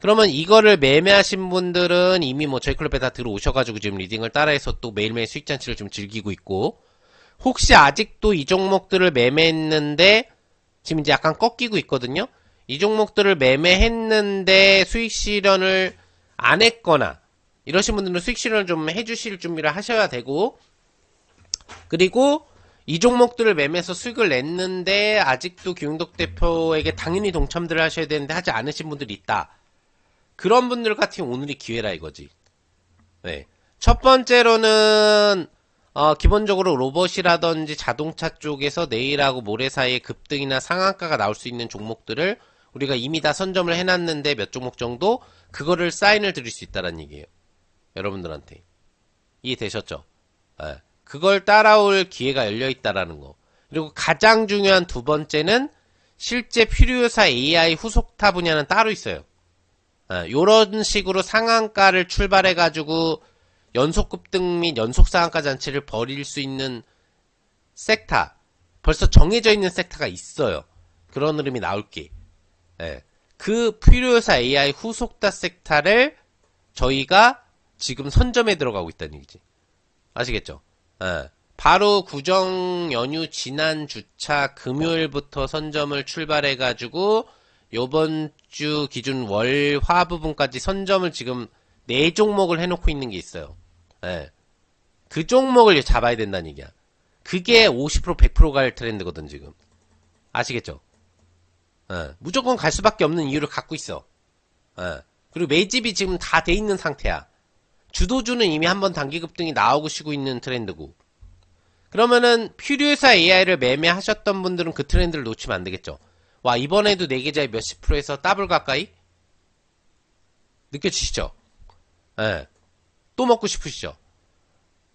그러면 이거를 매매하신 분들은 이미 뭐 저희 클럽에 다 들어오셔가지고 지금 리딩을 따라해서 또 매일매일 수익 잔치를 좀 즐기고 있고, 혹시 아직도 이 종목들을 매매했는데 지금 이제 약간 꺾이고 있거든요. 이 종목들을 매매했는데 수익 실현을 안 했거나 이러신 분들은 수익 실현을 좀 해주실 준비를 하셔야 되고, 그리고 이 종목들을 매매해서 수익을 냈는데 아직도 김용덕 대표에게 당연히 동참들을 하셔야 되는데 하지 않으신 분들이 있다. 그런 분들 같은 경우 오늘이 기회라 이거지. 네. 첫 번째로는 기본적으로 로봇이라든지 자동차 쪽에서 내일하고 모레 사이에 급등이나 상한가가 나올 수 있는 종목들을 우리가 이미 다 선점을 해놨는데 몇 종목 정도 그거를 사인을 드릴 수 있다는 얘기예요. 여러분들한테 이해되셨죠? 네. 그걸 따라올 기회가 열려있다라는 거. 그리고 가장 중요한 두 번째는 실제 퓨리오사 AI 후속타 분야는 따로 있어요. 요런 식으로 상한가를 출발해가지고 연속급등 및 연속상한가 잔치를 벌일 수 있는 섹터, 벌써 정해져 있는 섹터가 있어요. 그런 흐름이 나올게. 그 퓨리오사 AI 후속타 섹터를 저희가 지금 선점에 들어가고 있다는 얘기지. 아시겠죠? 예. 바로 구정 연휴 지난 주차 금요일부터 선점을 출발해가지고 요번 주 기준 월, 화 부분까지 선점을 지금 4종목을 해놓고 있는 게 있어요. 예. 그 종목을 잡아야 된다는 얘기야. 그게 50% 100% 갈 트렌드거든 지금. 아시겠죠? 예. 무조건 갈 수밖에 없는 이유를 갖고 있어. 예. 그리고 매집이 지금 다 돼 있는 상태야. 주도주는 이미 한번 단기급등이 나오고 쉬고 있는 트렌드고. 그러면은 퓨리오사 AI를 매매하셨던 분들은 그 트렌드를 놓치면 안 되겠죠. 와, 이번에도 4계좌에 몇십 프로에서 더블 가까이? 느껴지시죠? 예. 또 먹고 싶으시죠?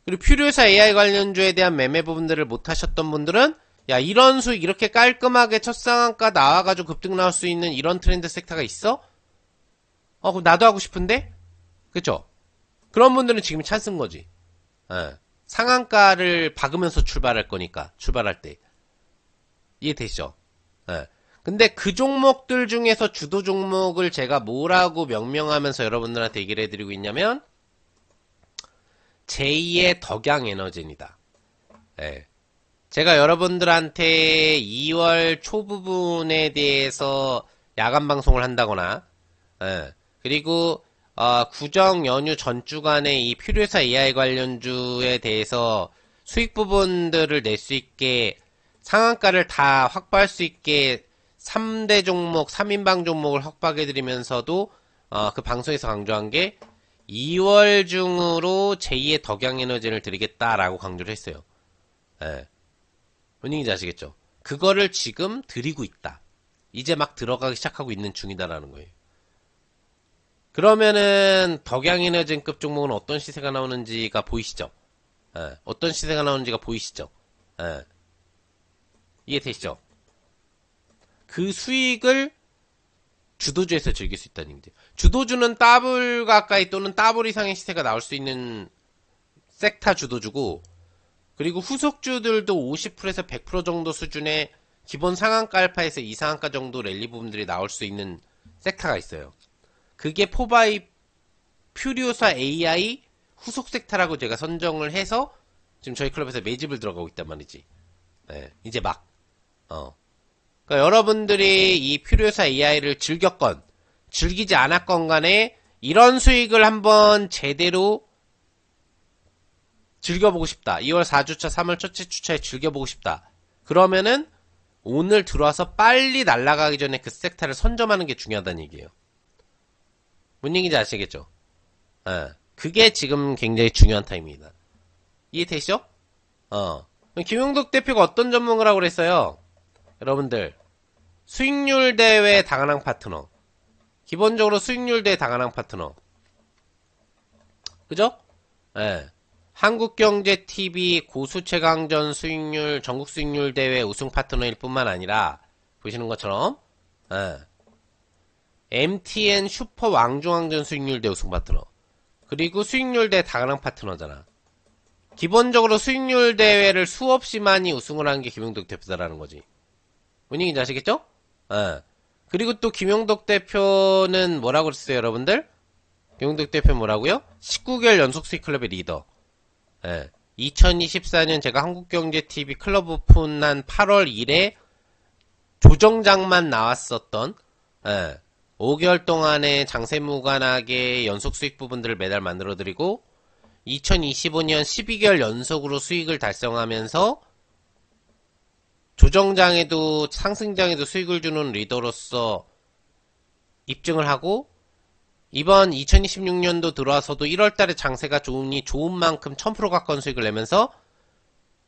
그리고 퓨리오사 AI 관련주에 대한 매매 부분들을 못 하셨던 분들은 야, 이런 수익 이렇게 깔끔하게 첫 상한가 나와가지고 급등 나올 수 있는 이런 트렌드 섹터가 있어? 그럼 나도 하고 싶은데? 그쵸? 그런 분들은 지금이 찬스인 거지. 예. 상한가를 박으면서 출발할 거니까, 출발할 때. 이해되시죠? 예. 근데 그 종목들 중에서 주도 종목을 제가 뭐라고 명명하면서 여러분들한테 얘기를 해드리고 있냐면, 제2의 덕양에너젠이다. 예. 제가 여러분들한테 2월 초 부분에 대해서 야간 방송을 한다거나, 예. 그리고 구정 연휴 전 주간에 이 퓨리오사 AI 관련주에 대해서 수익 부분들을 낼 수 있게 상한가를 다 확보할 수 있게 3대 종목, 3인방 종목을 확보해드리면서도 그 방송에서 강조한 게 2월 중으로 제2의 덕양에너지를 드리겠다라고 강조를 했어요. 예. 뭔 얘기인지 아시겠죠? 그거를 지금 드리고 있다. 이제 막 들어가기 시작하고 있는 중이다라는 거예요. 그러면은 덕양에너지급 종목은 어떤 시세가 나오는지가 보이시죠? 예, 어떤 시세가 나오는지가 보이시죠? 예, 이해되시죠? 그 수익을 주도주에서 즐길 수 있다는 얘기죠. 주도주는 더블 가까이 또는 더블 이상의 시세가 나올 수 있는 섹터 주도주고, 그리고 후속주들도 50%에서 100% 정도 수준의 기본 상한가 알파에서 이상한가 정도 랠리 부분들이 나올 수 있는 섹터가 있어요. 그게 포바이 퓨리오사 AI 후속 섹터라고 제가 선정을 해서 지금 저희 클럽에서 매집을 들어가고 있단 말이지. 네, 이제 막. 그러니까 여러분들이 이 퓨리오사 AI를 즐겼건 즐기지 않았건 간에 이런 수익을 한번 제대로 즐겨보고 싶다. 2월 4주차, 3월 첫째 주차에 즐겨보고 싶다. 그러면은 오늘 들어와서 빨리 날아가기 전에 그 섹터를 선점하는 게 중요하다는 얘기예요. 뭔 얘기인지 아시겠죠? 예. 그게 지금 굉장히 중요한 타임입니다. 이해되시죠? 김용덕 대표가 어떤 전문가라고 그랬어요? 여러분들, 수익률 대회 다가낭 파트너. 기본적으로 수익률 대회 다가낭 파트너. 그죠? 예. 한국경제TV 고수최강전 수익률, 전국 수익률 대회 우승 파트너일 뿐만 아니라, 보시는 것처럼, 예. MTN 슈퍼 왕중왕전 수익률 대 우승 파트너. 그리고 수익률 대 다가랑 파트너잖아. 기본적으로 수익률 대회를 수없이 많이 우승을 한 게 김용덕 대표다라는 거지. 뭔 얘기인지 아시겠죠? 예. 그리고 또 김용덕 대표는 뭐라고 그랬어요, 여러분들? 김용덕 대표 뭐라고요? 19개월 연속 수익 클럽의 리더. 예. 2024년 제가 한국경제TV 클럽 오픈한 8월 1에 조정장만 나왔었던, 예. 5개월 동안의 장세 무관하게 연속 수익 부분들을 매달 만들어드리고 2025년 12개월 연속으로 수익을 달성하면서 조정장에도 상승장에도 수익을 주는 리더로서 입증을 하고 이번 2026년도 들어와서도 1월달에 장세가 좋으니 좋은 만큼 1000% 가까운 수익을 내면서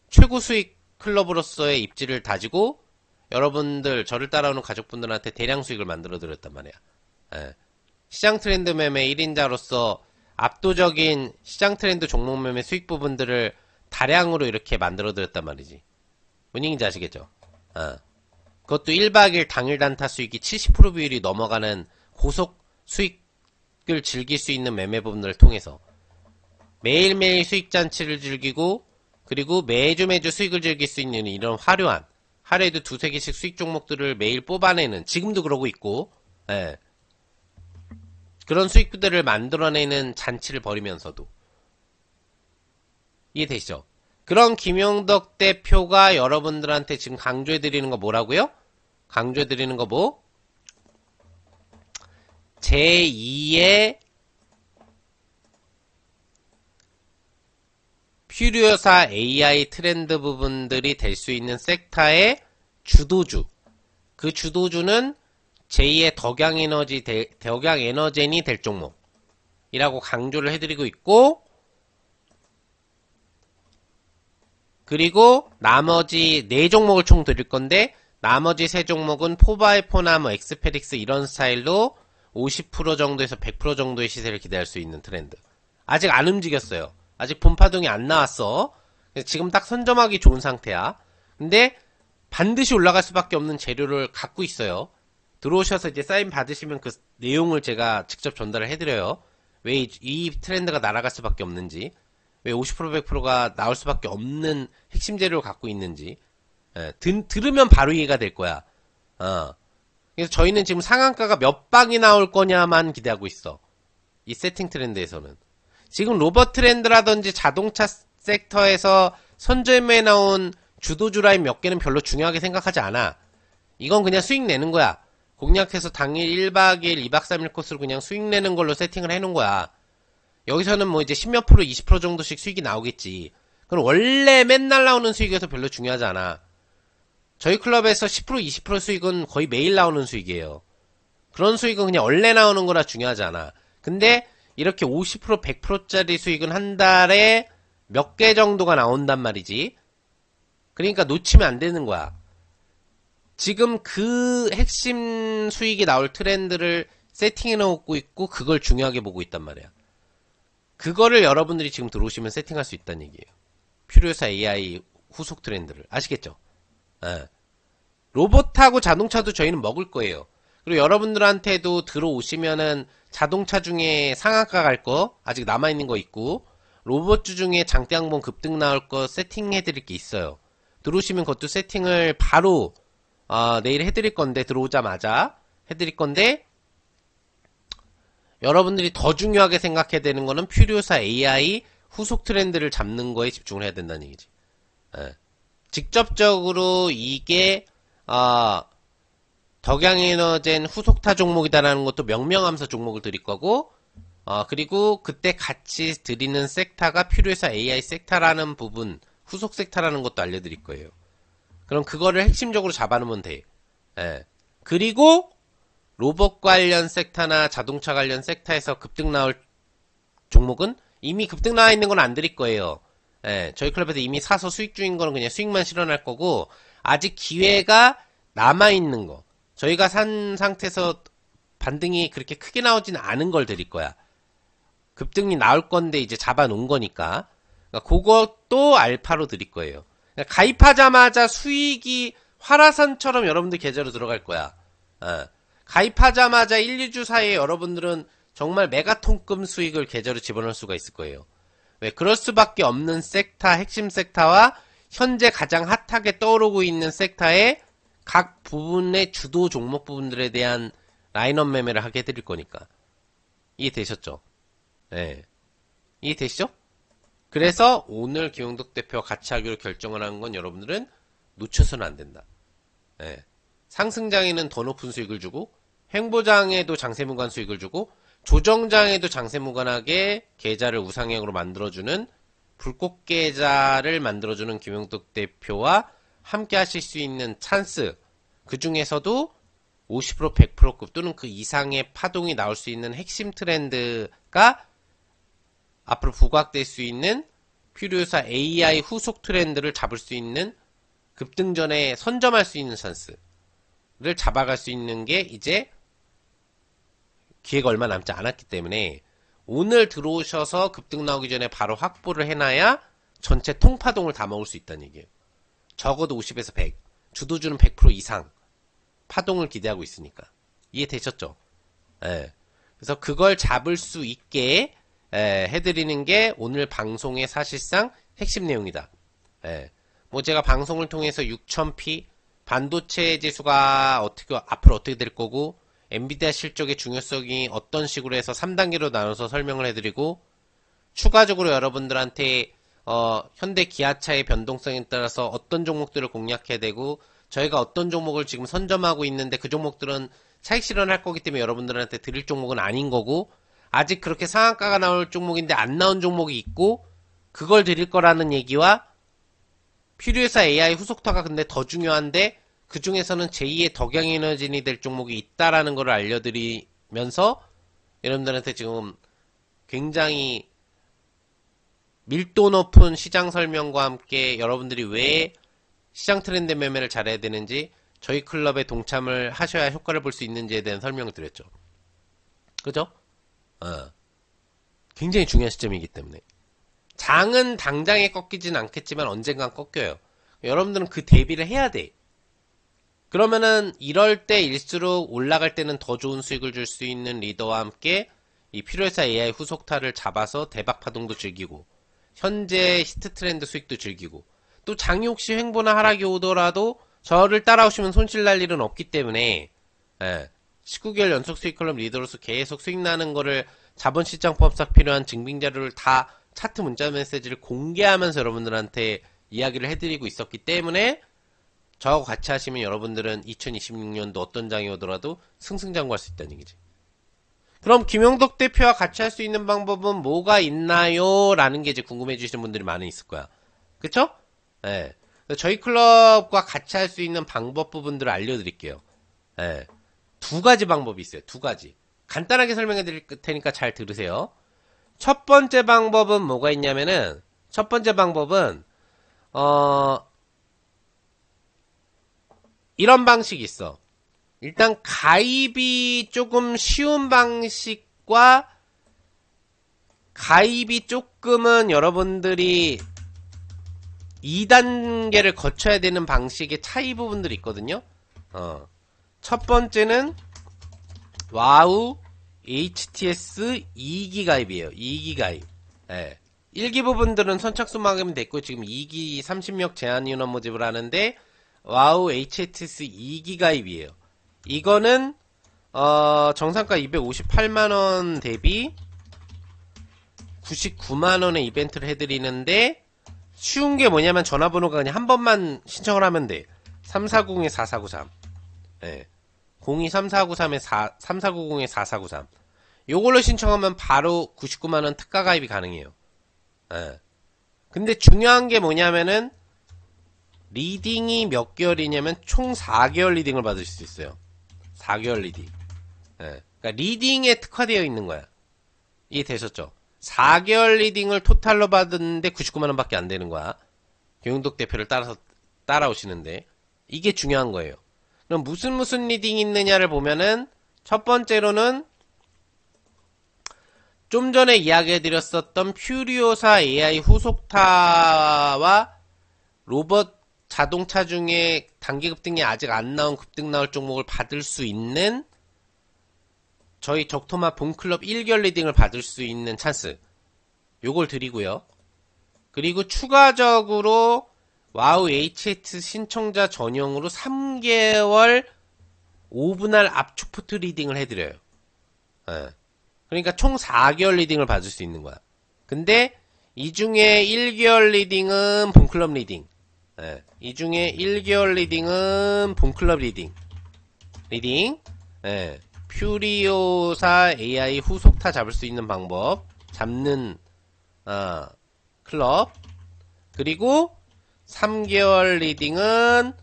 최고 수익 클럽으로서의 입지를 다지고 여러분들 저를 따라오는 가족분들한테 대량 수익을 만들어 드렸단 말이야. 예. 시장 트렌드 매매 1인자로서 압도적인 시장 트렌드 종목 매매 수익 부분들을 다량으로 이렇게 만들어 드렸단 말이지. 뭔 얘기인지 아시겠죠? 그것도 1박 2일 당일 단타 수익이 70% 비율이 넘어가는 고속 수익을 즐길 수 있는 매매 부분들을 통해서 매일매일 수익 잔치를 즐기고 그리고 매주 수익을 즐길 수 있는 이런 화려한 하루에도 2-3개씩 수익 종목들을 매일 뽑아내는 지금도 그러고 있고 예. 그런 수익들을 만들어내는 잔치를 벌이면서도. 이해되시죠? 그런 김용덕 대표가 여러분들한테 지금 강조해드리는 거 뭐라고요? 강조해드리는 거 뭐? 제2의 퓨리오사 AI 트렌드 부분들이 될 수 있는 섹터의 주도주. 그 주도주는 제2의 덕양에너젠이 될 종목이라고 강조를 해드리고 있고, 그리고 나머지 4종목을 총 드릴 건데, 나머지 3종목은 4x4나 뭐 엑스페릭스 이런 스타일로 50% 정도에서 100% 정도의 시세를 기대할 수 있는 트렌드. 아직 안 움직였어요. 아직 본파동이 안 나왔어. 지금 딱 선점하기 좋은 상태야. 근데 반드시 올라갈 수밖에 없는 재료를 갖고 있어요. 들어오셔서 이제 사인 받으시면 그 내용을 제가 직접 전달을 해드려요. 왜 이 트렌드가 날아갈 수밖에 없는지, 왜 50% 100%가 나올 수밖에 없는 핵심 재료를 갖고 있는지. 들으면 바로 이해가 될 거야. 그래서 저희는 지금 상한가가 몇 방이 나올 거냐만 기대하고 있어. 이 세팅 트렌드에서는. 지금 로봇 트렌드라든지 자동차 섹터에서 선점에 나온 주도주 라인 몇 개는 별로 중요하게 생각하지 않아. 이건 그냥 수익 내는 거야. 공략해서 당일 1박 2일, 2박 3일 코스로 그냥 수익 내는 걸로 세팅을 해놓은 거야. 여기서는 뭐 이제 10몇 프로, 20% 정도씩 수익이 나오겠지. 그럼 원래 맨날 나오는 수익에서 별로 중요하지 않아. 저희 클럽에서 10%, 20% 수익은 거의 매일 나오는 수익이에요. 그런 수익은 그냥 원래 나오는 거라 중요하지 않아. 근데 이렇게 50%, 100%짜리 수익은 한 달에 몇 개 정도가 나온단 말이지. 그러니까 놓치면 안 되는 거야. 지금 그 핵심 수익이 나올 트렌드를 세팅해 놓고 있고 그걸 중요하게 보고 있단 말이야. 그거를 여러분들이 지금 들어오시면 세팅할 수 있다는 얘기예요. 퓨리오사 AI 후속 트렌드를. 아시겠죠? 로봇하고 자동차도 저희는 먹을 거예요. 그리고 여러분들한테도 들어오시면은 자동차 중에 상한가 갈 거 아직 남아있는 거 있고, 로봇주 중에 장대 항봉 급등 나올 거 세팅해 드릴 게 있어요. 들어오시면 그것도 세팅을 바로 내일 해드릴 건데, 들어오자마자 해드릴 건데, 여러분들이 더 중요하게 생각해야 되는 거는 퓨리오사 AI 후속 트렌드를 잡는 거에 집중을 해야 된다는 얘기지. 직접적으로 이게 덕양에너젠 후속타 종목이다라는 것도 명명하면서 종목을 드릴 거고, 그리고 그때 같이 드리는 섹터가 퓨리오사 AI 섹터라는 부분, 후속 섹터라는 것도 알려드릴 거예요. 그럼 그거를 핵심적으로 잡아놓으면 돼. 그리고 로봇 관련 섹터나 자동차 관련 섹터에서 급등 나올 종목은 이미 급등 나와 있는 건 안 드릴 거예요. 저희 클럽에서 이미 사서 수익 중인 거는 그냥 수익만 실현할 거고, 아직 기회가 남아있는 거, 저희가 산 상태에서 반등이 그렇게 크게 나오지는 않은 걸 드릴 거야. 급등이 나올 건데 이제 잡아놓은 거니까. 그러니까 그것도 알파로 드릴 거예요. 그러니까 가입하자마자 수익이 화라산처럼 여러분들 계좌로 들어갈 거야. 가입하자마자 1, 2주 사이에 여러분들은 정말 메가톤급 수익을 계좌로 집어넣을 수가 있을 거예요. 왜? 그럴 수밖에 없는 섹터, 핵심 섹터와 현재 가장 핫하게 떠오르고 있는 섹터의 각 부분의 주도 종목 부분들에 대한 라인업 매매를 하게 해드릴 거니까. 이해되셨죠? 네. 이해되시죠? 그래서 오늘 김용덕 대표와 같이 하기로 결정을 한 건 여러분들은 놓쳐서는 안 된다. 네. 상승장에는 더 높은 수익을 주고, 횡보장에도 장세무관 수익을 주고, 조정장에도 장세무관하게 계좌를 우상향으로 만들어주는 불꽃 계좌를 만들어주는 김용덕 대표와 함께 하실 수 있는 찬스, 그 중에서도 50% 100%급 또는 그 이상의 파동이 나올 수 있는 핵심 트렌드가 앞으로 부각될 수 있는 퓨리오사 AI 후속 트렌드를 잡을 수 있는, 급등 전에 선점할 수 있는 찬스를 잡아갈 수 있는 게 이제 기회가 얼마 남지 않았기 때문에 오늘 들어오셔서 급등 나오기 전에 바로 확보를 해놔야 전체 통파동을 다 먹을 수 있다는 얘기예요. 적어도 50에서 100, 주도주는 100% 이상 파동을 기대하고 있으니까. 이해되셨죠? 그래서 그걸 잡을 수 있게 해드리는 게 오늘 방송의 사실상 핵심 내용이다. 뭐 제가 방송을 통해서 6000P 반도체 지수가 앞으로 어떻게 될 거고, 엔비디아 실적의 중요성이 어떤 식으로 해서 3단계로 나눠서 설명을 해드리고, 추가적으로 여러분들한테 현대 기아차의 변동성에 따라서 어떤 종목들을 공략해야 되고, 저희가 어떤 종목을 지금 선점하고 있는데 그 종목들은 차익 실현할 거기 때문에 여러분들한테 드릴 종목은 아닌 거고, 아직 그렇게 상한가가 나올 종목인데 안 나온 종목이 있고, 그걸 드릴 거라는 얘기와, 필요회사 AI 후속타가 근데 더 중요한데 그 중에서는 제2의 덕양에너진이 될 종목이 있다라는 걸 알려드리면서 여러분들한테 지금 굉장히 밀도 높은 시장 설명과 함께 여러분들이 왜 시장 트렌드 매매를 잘해야 되는지, 저희 클럽에 동참을 하셔야 효과를 볼 수 있는지에 대한 설명을 드렸죠. 그죠? 굉장히 중요한 시점이기 때문에. 장은 당장에 꺾이진 않겠지만 언젠간 꺾여요. 여러분들은 그 대비를 해야 돼. 그러면은 이럴 때일수록 올라갈 때는 더 좋은 수익을 줄 수 있는 리더와 함께 이 필요회사 AI 후속타를 잡아서 대박 파동도 즐기고, 현재 히트 트렌드 수익도 즐기고, 또 장이 혹시 횡보나 하락이 오더라도 저를 따라오시면 손실 날 일은 없기 때문에, 19개월 연속 수익 클럽 리더로서 계속 수익 나는 거를 자본시장 포함상 필요한 증빙 자료를 다 차트 문자 메시지를 공개하면서 여러분들한테 이야기를 해드리고 있었기 때문에, 저하고 같이 하시면 여러분들은 2026년도 어떤 장이 오더라도 승승장구할 수 있다는 얘기지. 그럼 김용덕 대표와 같이 할 수 있는 방법은 뭐가 있나요? 라는 게 이제 궁금해 주시는 분들이 많이 있을 거야. 그쵸? 예. 저희 클럽과 같이 할 수 있는 방법 부분들을 알려드릴게요. 예. 두 가지 방법이 있어요. 두 가지. 간단하게 설명해 드릴 테니까 잘 들으세요. 첫 번째 방법은 뭐가 있냐면은, 첫 번째 방법은, 이런 방식이 있어. 일단 가입이 조금 쉬운 방식과 가입이 조금은 여러분들이 2단계를 거쳐야 되는 방식의 차이 부분들이 있거든요. 첫 번째는 와우 HTS 2기 가입이에요. 2기 가입. 1기 부분들은 선착순만큼 됐고 지금 2기 30명 제한 인원 모집을 하는데, 와우 HTS 2기 가입이에요. 이거는 정상가 258만원 대비 99만원의 이벤트를 해드리는데, 쉬운 게 뭐냐면 전화번호가 그냥 한 번만 신청을 하면 돼. 3490-4493. 023493-4490-4493. 요걸로 신청하면 바로 99만원 특가 가입이 가능해요. 근데 중요한 게 뭐냐면은, 리딩이 몇 개월이냐면 총 4개월 리딩을 받을 수 있어요. 4개월 리딩. 그러니까 리딩에 특화되어 있는 거야. 이해되셨죠? 4개월 리딩을 토탈로 받았는데 99만원 밖에 안 되는 거야. 김용덕 대표를 따라오시는데. 이게 중요한 거예요. 그럼 무슨 리딩이 있느냐를 보면은, 첫 번째로는 좀 전에 이야기해드렸었던 퓨리오사 AI 후속타와 로봇 자동차 중에 단기 급등이 아직 안 나온 급등 나올 종목을 받을 수 있는, 저희 적토마 본클럽 1개월 리딩을 받을 수 있는 찬스, 요걸 드리고요. 그리고 추가적으로 와우 HT 신청자 전용으로 3개월 5분할 압축 포트 리딩을 해드려요. 그러니까 총 4개월 리딩을 받을 수 있는 거야. 근데 이 중에 1개월 리딩은 본클럽 리딩, 이 중에 1개월 리딩은 본클럽 리딩, 퓨리오사 AI 후속타 잡을 수 있는 방법, 잡는 클럽, 그리고 3개월 리딩은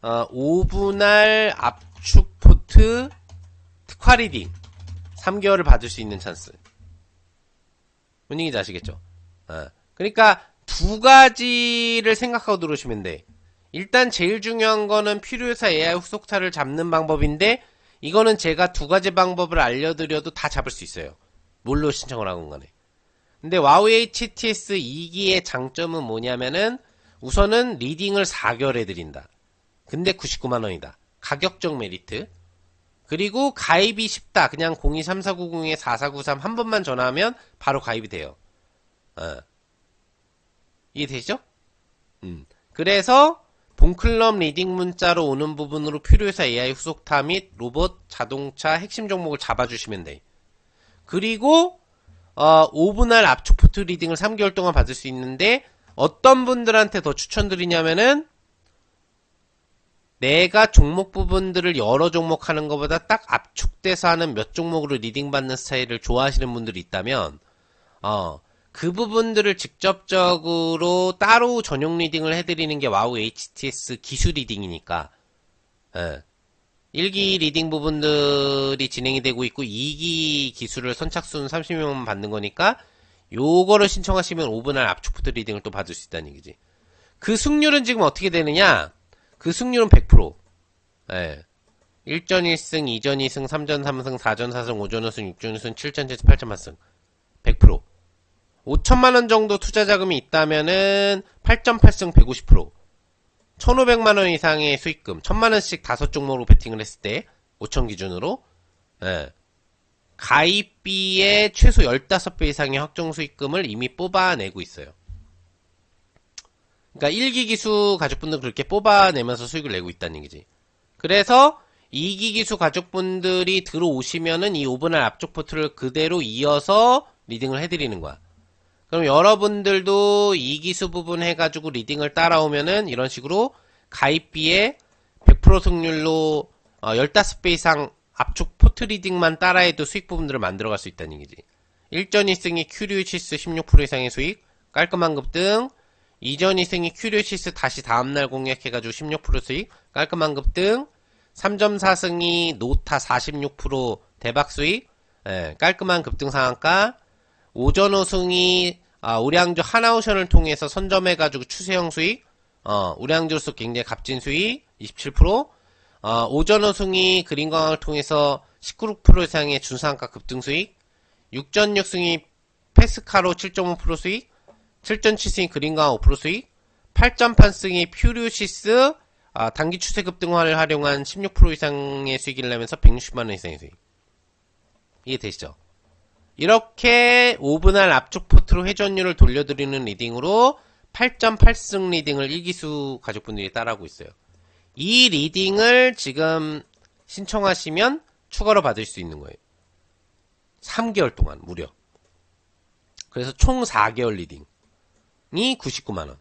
5분할 압축 포트 특화 리딩 3개월을 받을 수 있는 찬스. 뭔 얘기인지 아시겠죠? 그러니까 두 가지를 생각하고 들어오시면 돼. 일단 제일 중요한 거는 필요회사 AI 후속타를 잡는 방법인데, 이거는 제가 두 가지 방법을 알려드려도 다 잡을 수 있어요. 뭘로 신청을 하건 간에. 근데 와우 HTS 2기의 장점은 뭐냐면은, 우선은 리딩을 4개월 해드린다. 근데 99만원이다. 가격적 메리트. 그리고 가입이 쉽다. 그냥 023490-4493 한 번만 전화하면 바로 가입이 돼요. 이해되시죠? 그래서 본클럽 리딩 문자로 오는 부분으로 퓨리오사 AI 후속타 및 로봇, 자동차 핵심 종목을 잡아주시면 돼. 그리고 5분할 압축 포트 리딩을 3개월 동안 받을 수 있는데 어떤 분들한테 더 추천드리냐면은 내가 종목 부분들을 여러 종목 하는 것보다 딱 압축돼서 하는 몇 종목으로 리딩 받는 스타일을 좋아하시는 분들이 있다면 그 부분들을 직접적으로 따로 전용 리딩을 해드리는 게 와우 HTS 기술 리딩이니까 1기 리딩 부분들이 진행이 되고 있고 2기 기술을 선착순 30명만 받는 거니까 요거를 신청하시면 5분할 압축포트 리딩을 또 받을 수 있다는 얘기지. 그 승률은 지금 어떻게 되느냐? 그 승률은 100%. 1전 1승, 2전 2승, 3전 3승, 4전 4승, 5전 5승, 6전 6승, 7전 7승, 8전 8승. 100%. 5천만원 정도 투자 자금이 있다면은 8전 8승 150%. 1,500만원 이상의 수익금, 1,000만원씩 5종목으로 베팅을 했을 때, 5천 기준으로, 가입비의 최소 15배 이상의 확정 수익금을 이미 뽑아내고 있어요. 그러니까 1기 기수 가족분들 그렇게 뽑아내면서 수익을 내고 있다는 얘기지. 그래서 2기 기수 가족분들이 들어오시면은 이 5분할 앞쪽 포트를 그대로 이어서 리딩을 해드리는 거야. 그럼 여러분들도 2기수 부분 해가지고 리딩을 따라오면은 이런 식으로 가입비에 100% 승률로 15배 이상 압축 포트 리딩만 따라해도 수익 부분들을 만들어갈 수 있다는 얘기지. 1전 2승이 큐리오시스 16% 이상의 수익, 깔끔한 급등. 2전 2승이 큐리오시스 다시 다음날 공략해가지고 16% 수익, 깔끔한 급등. 3점 4승이 노타 46% 대박 수익, 깔끔한 급등 상한가. 오전 5승이 우량주 하나오션을 통해서 선점해가지고 추세형 수익, 우량주로서 굉장히 값진 수익 27%, 오전 5승이 그린광을 통해서 19% 이상의 준상가 급등 수익, 6전 6승이 페스카로 7.5% 수익, 7전 7승이 그린광 5% 수익, 8전 8승이 퓨리오시스 단기 추세 급등화를 활용한 16% 이상의 수익을 내면서 160만원 이상의 수익. 이해되시죠? 이렇게 5분할 압축 포트로 회전율을 돌려드리는 리딩으로 8.8승 리딩을 1기수 가족분들이 따라하고 있어요. 이 리딩을 지금 신청하시면 추가로 받을 수 있는 거예요. 3개월 동안 무려. 그래서 총 4개월 리딩이 99만원.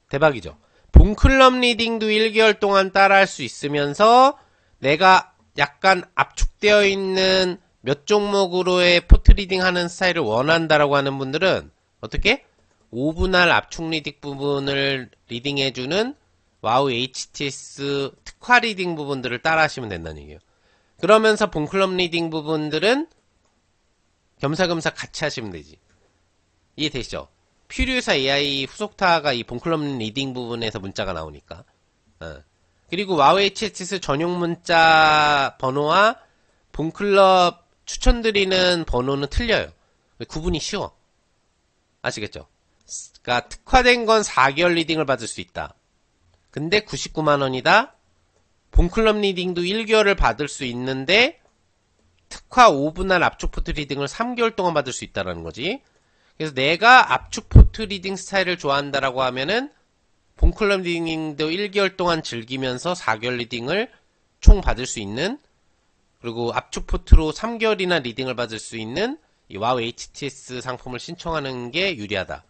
대박이죠. 본클럽 리딩도 1개월 동안 따라할 수 있으면서 내가 약간 압축되어 있는 몇 종목으로의 포트 리딩 하는 스타일을 원한다라고 하는 분들은 어떻게? 5분할 압축 리딩 부분을 리딩해주는 와우 HTS 특화 리딩 부분들을 따라 하시면 된다는 얘기예요. 그러면서 본클럽 리딩 부분들은 겸사겸사 같이 하시면 되지. 이해되시죠? 퓨리오사 AI 후속타가 이 본클럽 리딩 부분에서 문자가 나오니까. 그리고 와우 HTS 전용 문자 번호와 본클럽 추천드리는 번호는 틀려요. 구분이 쉬워. 아시겠죠? 그러니까 특화된 건 4개월 리딩을 받을 수 있다. 근데 99만원이다. 본클럽 리딩도 1개월을 받을 수 있는데 특화 5분할 압축 포트 리딩을 3개월 동안 받을 수 있다는 거지. 그래서 내가 압축 포트 리딩 스타일을 좋아한다라고 하면은 본클럽 리딩도 1개월 동안 즐기면서 4개월 리딩을 총 받을 수 있는, 그리고 압축 포트로 3개월이나 리딩을 받을 수 있는 이 와우 HTS 상품을 신청하는 게 유리하다.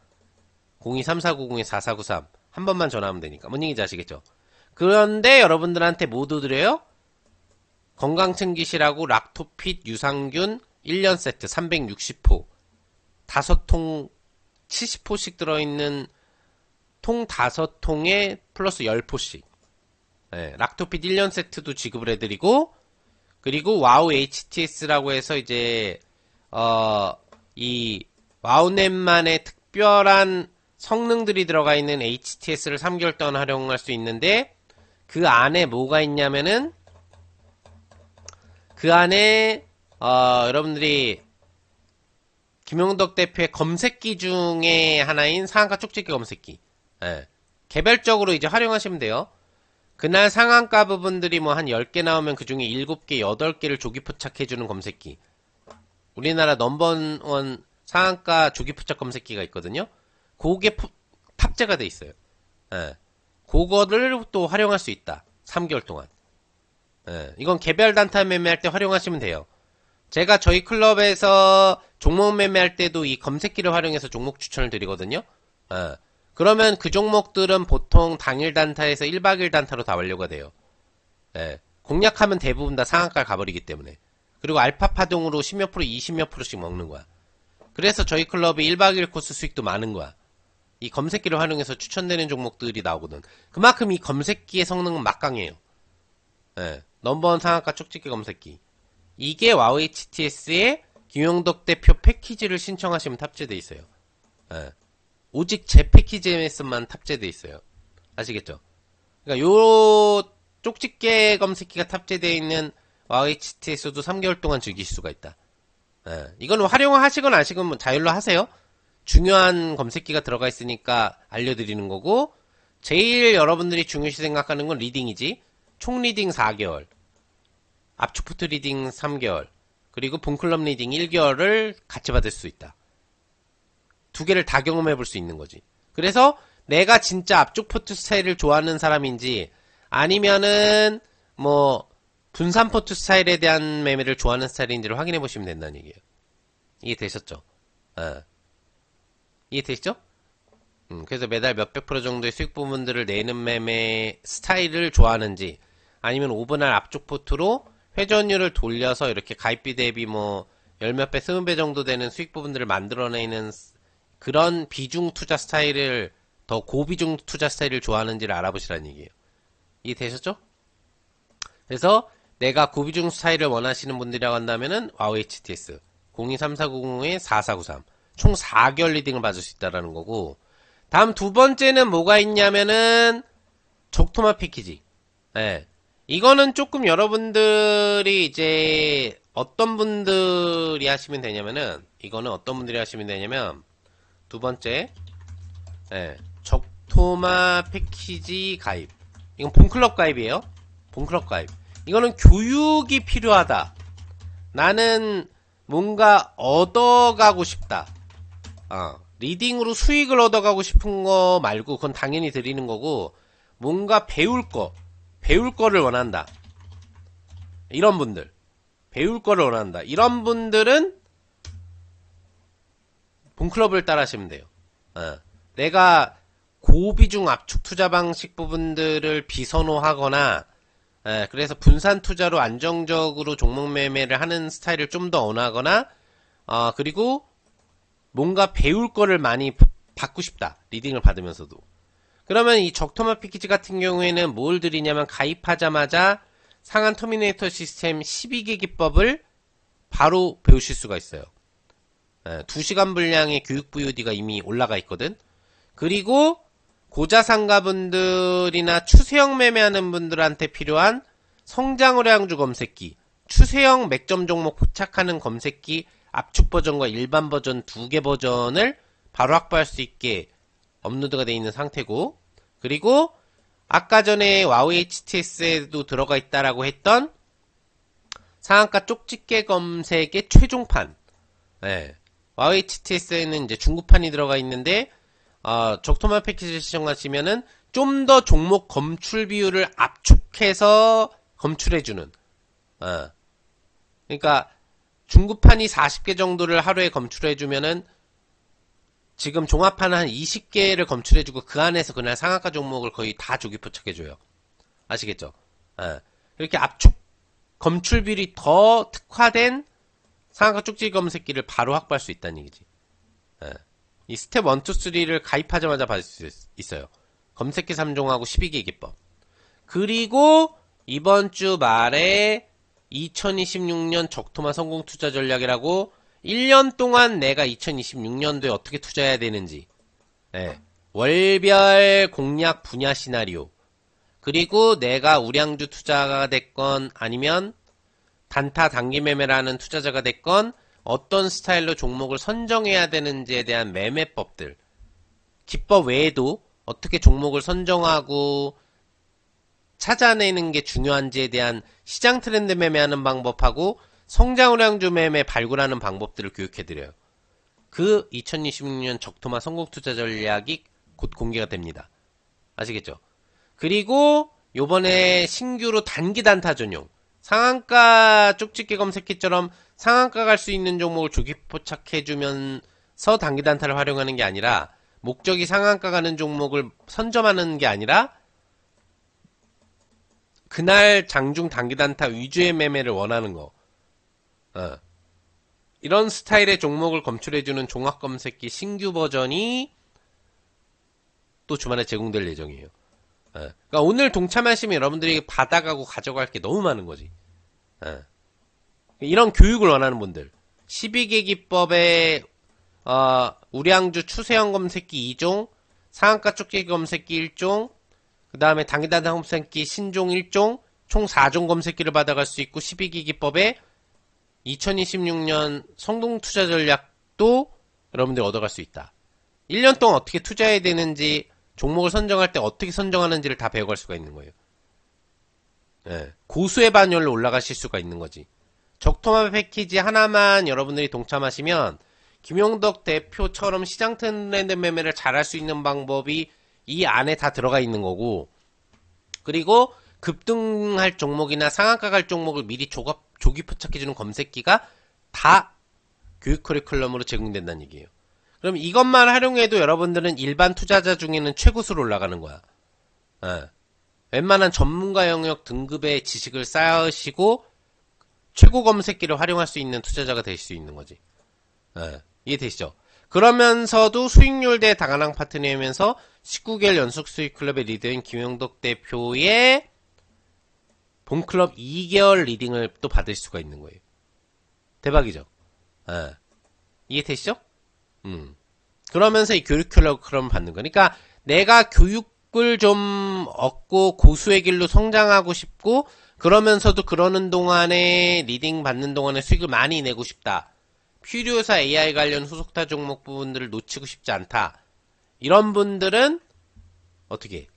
023490-4493 한 번만 전화하면 되니까. 뭔 얘기인지 아시겠죠? 그런데 여러분들한테 뭐 드려요? 건강 챙기시라고 락토핏 유산균 1년 세트 360호 5통 70호씩 들어있는 통 5통에 플러스 10포씩 락토핏 1년 세트도 지급을 해드리고, 그리고 와우 HTS라고 해서 이제 이 와우넷만의 특별한 성능들이 들어가 있는 HTS를 3개월 동안 활용할 수 있는데, 그 안에 뭐가 있냐면은 그 안에 여러분들이 김용덕 대표의 검색기 중에 하나인 상한가 쪽집게 검색기 개별적으로 이제 활용하시면 돼요. 그날 상한가 부분들이 뭐 한 10개 나오면 그 중에 7개, 8개를 조기 포착해주는 검색기. 우리나라 넘버원 상한가 조기 포착 검색기가 있거든요. 그게 탑재가 돼 있어요. 그거를 또 활용할 수 있다. 3개월 동안. 예, 이건 개별 단타 매매할 때 활용하시면 돼요. 제가 저희 클럽에서 종목 매매할 때도 이 검색기를 활용해서 종목 추천을 드리거든요. 예, 그러면 그 종목들은 보통 당일 단타에서 1박 2일 단타로 다 완료가 돼요. 예, 공략하면 대부분 다 상한가를 가버리기 때문에. 그리고 알파 파동으로 10몇 프로, 20몇 프로씩 먹는 거야. 그래서 저희 클럽이 1박 2일 코스 수익도 많은 거야. 이 검색기를 활용해서 추천되는 종목들이 나오거든. 그만큼 이 검색기의 성능은 막강해요. 예, 넘버원 상한가 쪽집게 검색기. 이게 와우 HTS의 김용덕 대표 패키지를 신청하시면 탑재되어 있어요. 예, 오직 제 패키지에서만 탑재되어 있어요. 아시겠죠? 그러니까 요 쪽집게 검색기가 탑재되어 있는 와우 HTS도 3개월 동안 즐기실 수가 있다. 예, 이건 활용하시건 안 하시건 뭐 자율로 하세요. 중요한 검색기가 들어가 있으니까 알려드리는 거고, 제일 여러분들이 중요시 생각하는 건 리딩이지. 총 리딩 4개월, 압축푸트 리딩 3개월, 그리고 본클럽 리딩 1개월을 같이 받을 수 있다. 두 개를 다 경험해 볼 수 있는 거지. 그래서 내가 진짜 압축포트 스타일을 좋아하는 사람인지, 아니면은 뭐 분산포트 스타일에 대한 매매를 좋아하는 스타일인지를 확인해 보시면 된다는 얘기예요. 이해되셨죠? 이해되시죠? 그래서 매달 몇백 프로 정도의 수익 부분들을 내는 매매 스타일을 좋아하는지, 아니면 오분할 압축 포트로 회전율을 돌려서 이렇게 가입비 대비 뭐 열몇 배, 20배 정도 되는 수익 부분들을 만들어내는 그런 비중 투자 스타일을, 더 고비중 투자 스타일을 좋아하는지를 알아보시라는 얘기예요. 이해되셨죠? 그래서 내가 고비중 스타일을 원하시는 분들이라고 한다면은 와우 HTS 023490-4493 총 4개월 리딩을 받을 수 있다라는 거고, 다음 두 번째는 뭐가 있냐면은 적토마 패키지. 예. 이거는 조금 여러분들이 이제 어떤 분들이 하시면 되냐면은, 이거는 어떤 분들이 하시면 되냐면, 두 번째, 예, 적토마 패키지 가입. 이건 본클럽 가입이에요. 본클럽 가입. 이거는 교육이 필요하다. 나는 뭔가 얻어가고 싶다. 리딩으로 수익을 얻어가고 싶은 거 말고, 그건 당연히 드리는 거고, 뭔가 배울 거를 원한다. 이런 분들. 배울 거를 원한다. 이런 분들은 본클럽을 따라 하시면 돼요. 내가 고비중 압축 투자 방식 부분들을 비선호하거나, 그래서 분산 투자로 안정적으로 종목 매매를 하는 스타일을 좀 더 원하거나, 그리고 뭔가 배울 거를 많이 받고 싶다. 리딩을 받으면서도. 그러면 이 적토마 패키지 같은 경우에는 뭘 드리냐면, 가입하자마자 상한 터미네이터 시스템 12개 기법을 바로 배우실 수가 있어요. 2시간 분량의 교육 VOD가 이미 올라가 있거든. 그리고 고자산가분들이나 추세형 매매하는 분들한테 필요한 성장우량주 검색기, 추세형 맥점 종목 포착하는 검색기 압축 버전과 일반 버전 2개 버전을 바로 확보할 수 있게 업로드가 되어 있는 상태고, 그리고 아까 전에 와우 HTS에도 들어가 있다라고 했던 상한가 쪽집게 검색의 최종판. 와우 HTS에는 이제 중급판이 들어가 있는데, 적토마 패키지를 시청하시면은 좀 더 종목 검출 비율을 압축해서 검출해주는, 그러니까 중급판이 40개 정도를 하루에 검출해주면은 지금 종합판 한 20개를 검출해주고, 그 안에서 그날 상한가 종목을 거의 다 조기 포착해줘요. 아시겠죠? 이렇게 압축 검출 비율이 더 특화된 상한가 쪽지 검색기를 바로 확보할 수 있다는 얘기지. 이 스텝 1, 2, 3를 가입하자마자 받을 수 있어요. 검색기 3종하고 12개 기법. 그리고 이번 주 말에 2026년 적토마 성공 투자 전략이라고 1년 동안 내가 2026년도에 어떻게 투자해야 되는지, 월별 공략 분야 시나리오, 그리고 내가 우량주 투자가 됐건 아니면 단타 단기 매매라는 투자자가 됐건 어떤 스타일로 종목을 선정해야 되는지에 대한 매매법들, 기법 외에도 어떻게 종목을 선정하고 찾아내는 게 중요한지에 대한 시장 트렌드 매매하는 방법하고 성장우량주 매매 발굴하는 방법들을 교육해드려요. 그 2026년 적토마 성공 투자 전략이 곧 공개가 됩니다. 아시겠죠? 그리고 요번에 신규로 단기 단타 전용 상한가 쪽집게 검색기처럼 상한가 갈 수 있는 종목을 조기 포착해주면서 단기 단타를 활용하는 게 아니라 목적이 상한가 가는 종목을 선점하는 게 아니라 그날 장중 단기 단타 위주의 매매를 원하는 거. 이런 스타일의 종목을 검출해주는 종합 검색기 신규 버전이 또 주말에 제공될 예정이에요. 그러니까 오늘 동참하시면 여러분들이 받아가고 가져갈 게 너무 많은 거지. 이런 교육을 원하는 분들 12개 기법에 우량주 추세형 검색기 2종, 상한가 쪽지 검색기 1종, 그 다음에 단기단타 검색기 신종 1종, 총 4종 검색기를 받아갈 수 있고 12개 기법에 2026년 성공투자 전략도 여러분들이 얻어갈 수 있다. 1년 동안 어떻게 투자해야 되는지, 종목을 선정할 때 어떻게 선정하는지를 다 배워갈 수가 있는 거예요. 고수의 반열로 올라가실 수가 있는 거지. 적토마 패키지 하나만 여러분들이 동참하시면 김용덕 대표처럼 시장 트렌드 매매를 잘할 수 있는 방법이 이 안에 다 들어가 있는 거고, 그리고 급등할 종목이나 상한가 갈 종목을 미리 조기 포착해주는 검색기가 다 교육 커리큘럼으로 제공된다는 얘기예요. 그럼 이것만 활용해도 여러분들은 일반 투자자 중에는 최고수로 올라가는 거야. 웬만한 전문가 영역 등급의 지식을 쌓으시고 최고 검색기를 활용할 수 있는 투자자가 될 수 있는 거지. 이해되시죠? 그러면서도 수익률 대 다가랑 파트너이면서 19개월 연속 수익 클럽의 리더인 김용덕 대표의 본클럽 2개월 리딩을 또 받을 수가 있는 거예요. 대박이죠? 이해되시죠? 그러면서 이 교육 큐러크럼 받는 거니까 내가 교육을 좀 얻고 고수의 길로 성장하고 싶고 그러면서도 그러는 동안에 리딩 받는 동안에 수익을 많이 내고 싶다. 퓨리오사 AI 관련 후속타 종목 부분들을 놓치고 싶지 않다. 이런 분들은 어떻게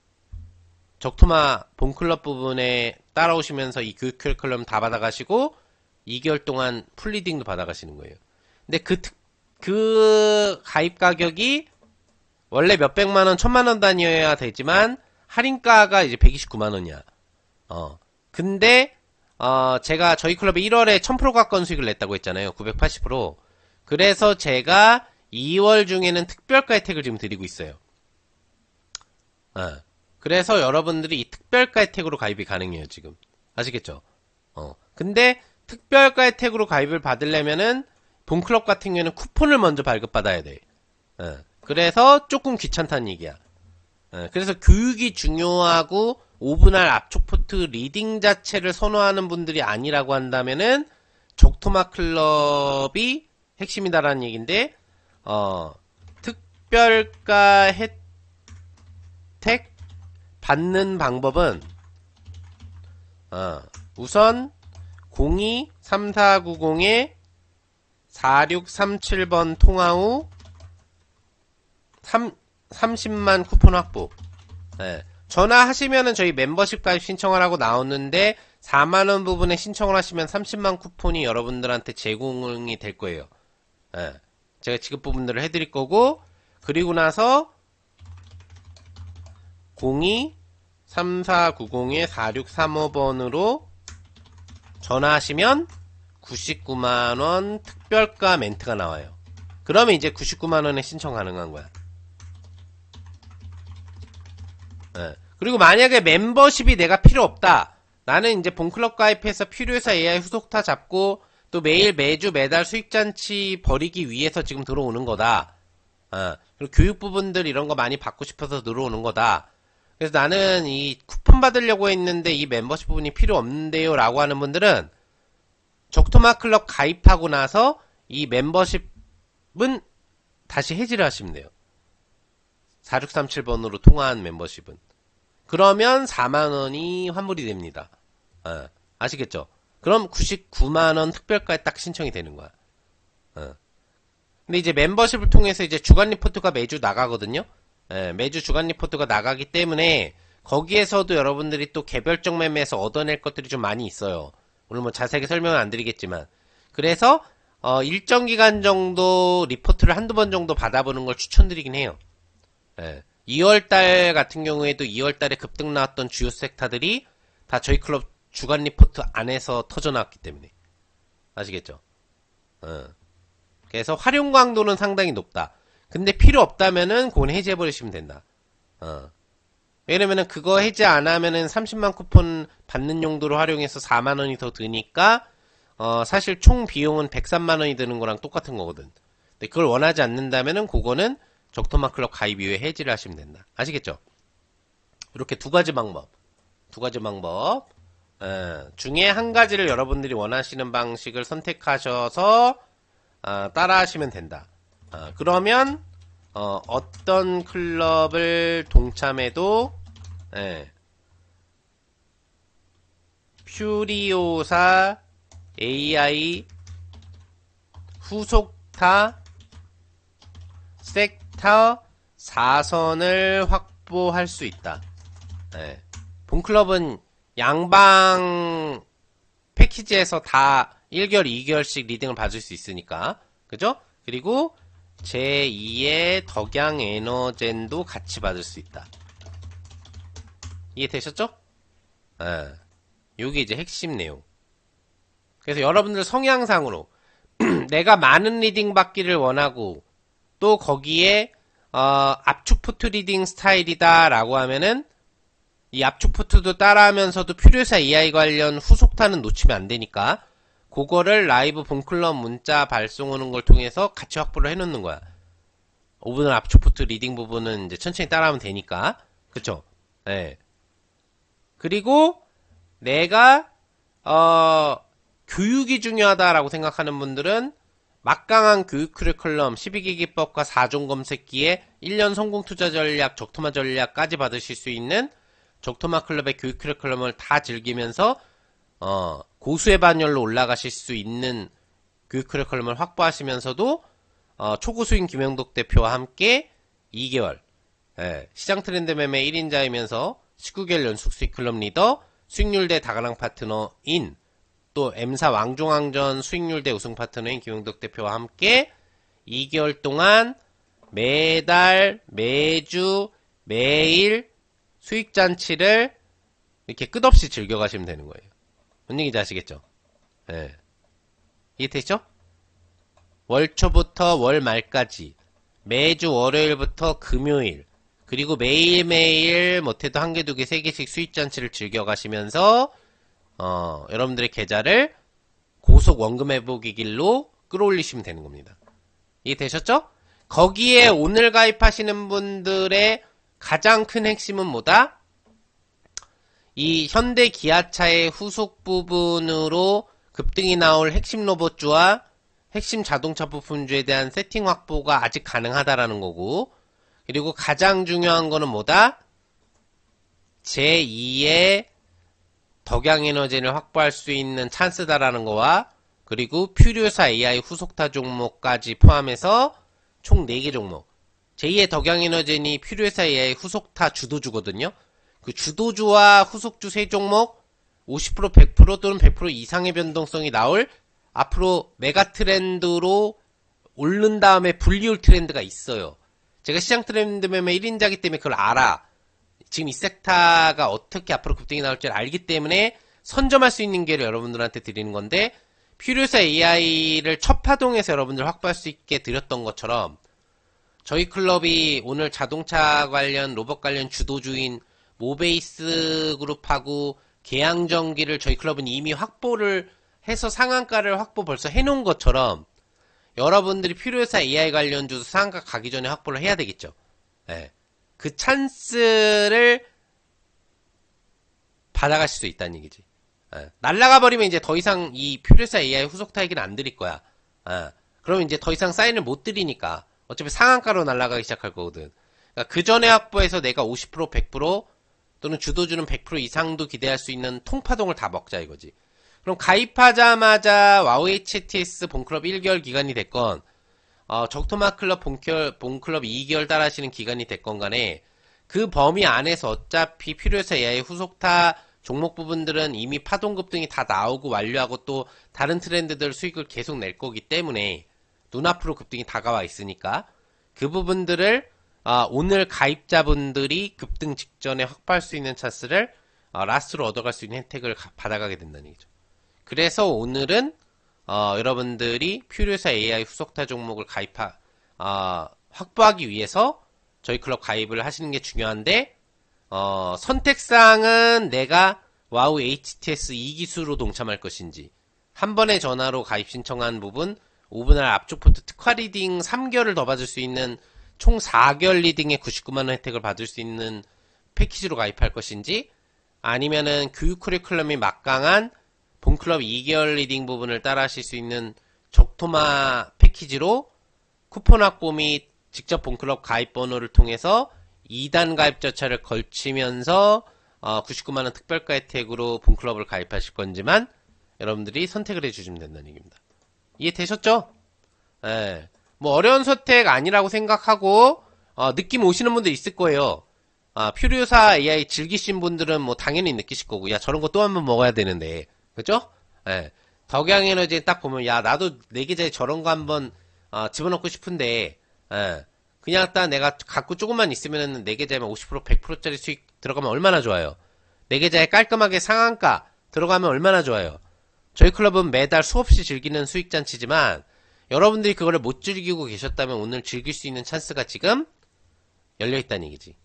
적토마 본클럽 부분에 따라오시면서 이 교육 큐러클럼 다 받아가시고 2개월 동안 풀리딩도 받아가시는 거예요. 근데 그 가입 가격이 원래 몇백만원, 천만원 단위여야 되지만 할인가가 이제 129만원이야. 근데 제가 저희 클럽에 1월에 1000% 가까운 수익을 냈다고 했잖아요. 980%. 그래서 제가 2월 중에는 특별가 혜택을 지금 드리고 있어요. 그래서 여러분들이 이 특별가 혜택으로 가입이 가능해요, 지금. 아시겠죠? 근데 특별가 혜택으로 가입을 받으려면은 본클럽 같은 경우에는 쿠폰을 먼저 발급받아야 돼. 그래서 조금 귀찮다는 얘기야. 그래서 교육이 중요하고 5분할 압축포트 리딩 자체를 선호하는 분들이 아니라고 한다면은 적토마 클럽이 핵심이다라는 얘기인데, 특별가 혜택 받는 방법은, 우선 02-3490-4637번 통화 후 30만 쿠폰 확보. 전화하시면은 저희 membership 가입 신청하라고 나오는데 4만원 부분에 신청을 하시면 30만 쿠폰이 여러분들한테 제공이 될 거예요. 제가 지급 부분들을 해드릴 거고, 그리고 나서 02-3490-4635번으로 전화하시면 99만원 특별가 멘트가 나와요. 그러면 이제 99만원에 신청 가능한 거야. 그리고 만약에 멤버십이 내가 필요 없다. 나는 이제 본클럽 가입해서 필요해서 AI 후속타 잡고 또 매일 매주 매달 수익잔치 벌이기 위해서 지금 들어오는 거다. 그리고 교육 부분들 이런 거 많이 받고 싶어서 들어오는 거다. 그래서 나는 이 쿠폰 받으려고 했는데 이 멤버십 부분이 필요 없는데요 라고 하는 분들은 적토마 클럽 가입하고 나서 이 멤버십은 다시 해지를 하시면 돼요. 4637번으로 통화한 멤버십은. 그러면 4만원이 환불이 됩니다. 아시겠죠? 그럼 99만원 특별가에 딱 신청이 되는 거야. 근데 이제 멤버십을 통해서 이제 주간 리포트가 매주 나가거든요? 매주 주간 리포트가 나가기 때문에 거기에서도 여러분들이 또 개별적 매매에서 얻어낼 것들이 좀 많이 있어요. 오늘 뭐 자세하게 설명은 안 드리겠지만. 그래서 일정 기간 정도 리포트를 한두 번 정도 받아보는 걸 추천드리긴 해요. 2월달 같은 경우에도 2월달에 급등 나왔던 주요 섹터들이 다 저희 클럽 주간 리포트 안에서 터져 나왔기 때문에. 아시겠죠? 그래서 활용 강도는 상당히 높다. 근데 필요 없다면은 그건 해지해버리시면 된다. 왜냐면은 그거 해지 안 하면은 30만 쿠폰 받는 용도로 활용해서 4만원이 더 드니까, 사실 총 비용은 103만원이 드는 거랑 똑같은 거거든. 근데 그걸 원하지 않는다면은 그거는 적토마 클럽 가입 이후에 해지를 하시면 된다. 아시겠죠? 이렇게 두 가지 방법. 중에 한 가지를 여러분들이 원하시는 방식을 선택하셔서 따라 하시면 된다. 그러면 어떤 클럽을 동참해도 퓨리오사 AI 후속타 섹터 4선을 확보할 수 있다. 본클럽은 양방 패키지에서 다 1개월, 2개월씩 리딩을 받을 수 있으니까. 그죠? 그리고 제2의 덕양 에너젠도 같이 받을 수 있다. 이해되셨죠? 요게 이제 핵심 내용. 그래서 여러분들 성향상으로 내가 많은 리딩 받기를 원하고 또 거기에 압축 포트 리딩 스타일이다 라고 하면은 이 압축 포트도 따라하면서도 필요사 AI 관련 후속타는 놓치면 안 되니까 그거를 라이브 본클럽 문자 발송 오는 걸 통해서 같이 확보를 해놓는 거야. 5분을 압축 포트 리딩 부분은 이제 천천히 따라하면 되니까. 그쵸? 그리고 내가 교육이 중요하다라고 생각하는 분들은 막강한 교육 커리큘럼 12개 기법과 4종 검색기에 1년 성공 투자 전략, 적토마 전략까지 받으실 수 있는 적토마 클럽의 교육 커리큘럼을 다 즐기면서 고수의 반열로 올라가실 수 있는 교육 커리큘럼을 확보하시면서도 초고수인 김영덕 대표와 함께 2개월 시장 트렌드 매매 1인자이면서 19개월 연속 수익 클럽 리더, 수익률대 다가랑 파트너인 또 M사 왕중왕전 수익률대 우승 파트너인 김영덕 대표와 함께 2개월 동안 매달, 매주, 매일 수익잔치를 이렇게 끝없이 즐겨가시면 되는 거예요. 뭔 얘기인지 아시겠죠? 이해되시죠? 월초부터 월말까지 매주 월요일부터 금요일 그리고 매일매일 못해도 한 개, 두 개, 세 개씩 수익잔치를 즐겨가시면서 여러분들의 계좌를 고속 원금 회복의 길로 끌어올리시면 되는 겁니다. 이해되셨죠? 거기에 오늘 가입하시는 분들의 가장 큰 핵심은 뭐다? 이 현대 기아차의 후속 부분으로 급등이 나올 핵심 로봇주와 핵심 자동차 부품주에 대한 세팅 확보가 아직 가능하다라는 거고, 그리고 가장 중요한 거는 뭐다? 제2의 덕양에너지를 확보할 수 있는 찬스다라는 거와, 그리고 퓨리오사 AI 후속타 종목까지 포함해서 총 4개 종목. 제2의 덕양에너지니 퓨리오사 AI 후속타 주도주거든요. 그 주도주와 후속주 3종목 50% 100% 또는 100% 이상의 변동성이 나올 앞으로 메가 트렌드로 오른 다음에 분리올 트렌드가 있어요. 제가 시장 트렌드 매매 1인자기 때문에 그걸 알아. 지금 이 섹터가 어떻게 앞으로 급등이 나올지 알기 때문에 선점할 수 있는 기회를 여러분들한테 드리는 건데, 퓨리오사 AI를 첫 파동에서 여러분들 확보할 수 있게 드렸던 것처럼 저희 클럽이 오늘 자동차 관련 로봇 관련 주도주인 모베이스 그룹하고 계양전기를 저희 클럽은 이미 확보를 해서 상한가를 확보 벌써 해놓은 것처럼 여러분들이 퓨리오사 AI 관련주 상한가 가기 전에 확보를 해야 되겠죠. 그 찬스를 받아가실 수 있다는 얘기지. 날라가 버리면 이제 더 이상 이 퓨리오사 AI 후속타 얘기는 안 드릴 거야. 그러면 이제 더 이상 사인을 못 드리니까 어차피 상한가로 날아가기 시작할 거거든. 그러니까 그 전에 확보해서 내가 50% 100% 또는 주도주는 100% 이상도 기대할 수 있는 통파동을 다 먹자 이거지. 그럼 가입하자마자 와우 HTS 본클럽 1개월 기간이 됐건 적토마 클럽 본클럽 2개월 따라하시는 기간이 됐건 간에 그 범위 안에서 어차피 필요해서 AI 후속타 종목 부분들은 이미 파동 급등이 다 나오고 완료하고 또 다른 트렌드들 수익을 계속 낼 거기 때문에 눈앞으로 급등이 다가와 있으니까 그 부분들을 오늘 가입자분들이 급등 직전에 확보할 수 있는 찬스를 라스트로 얻어갈 수 있는 혜택을 받아가게 된다는 얘기죠. 그래서 오늘은 여러분들이 퓨리오사 AI 후속타 종목을 확보하기 위해서 저희 클럽 가입을 하시는 게 중요한데 선택사항은 내가 와우 HTS 2기수로 동참할 것인지, 한 번의 전화로 가입 신청한 부분 5분할 앞쪽 포트 특화 리딩 3개월을 더 받을 수 있는 총 4개월 리딩에 99만원 혜택을 받을 수 있는 패키지로 가입할 것인지, 아니면은 교육 커리큘럼이 막강한 본클럽 2개월 리딩 부분을 따라 하실 수 있는 적토마 패키지로 쿠폰 확보 및 직접 본클럽 가입 번호를 통해서 2단 가입 절차를 걸치면서 99만원 특별가 혜택으로 본클럽을 가입하실 건지만 여러분들이 선택을 해주시면 된다는 얘기입니다. 이해되셨죠? 예. 뭐 어려운 선택 아니라고 생각하고 느낌 오시는 분들 있을 거예요. 퓨리오사 AI 즐기신 분들은 뭐 당연히 느끼실 거고, 야 저런 거 또 한 번 먹어야 되는데, 그죠? 예. 덕양에너지 딱 보면 야 나도 내 계좌에 저런 거 한번 집어넣고 싶은데, 예. 그냥 딱 내가 갖고 조금만 있으면은 내 계좌에만 50% 100%짜리 수익 들어가면 얼마나 좋아요. 내 계좌에 깔끔하게 상한가 들어가면 얼마나 좋아요. 저희 클럽은 매달 수없이 즐기는 수익잔치지만 여러분들이 그거를 못 즐기고 계셨다면 오늘 즐길 수 있는 찬스가 지금 열려있다는 얘기지.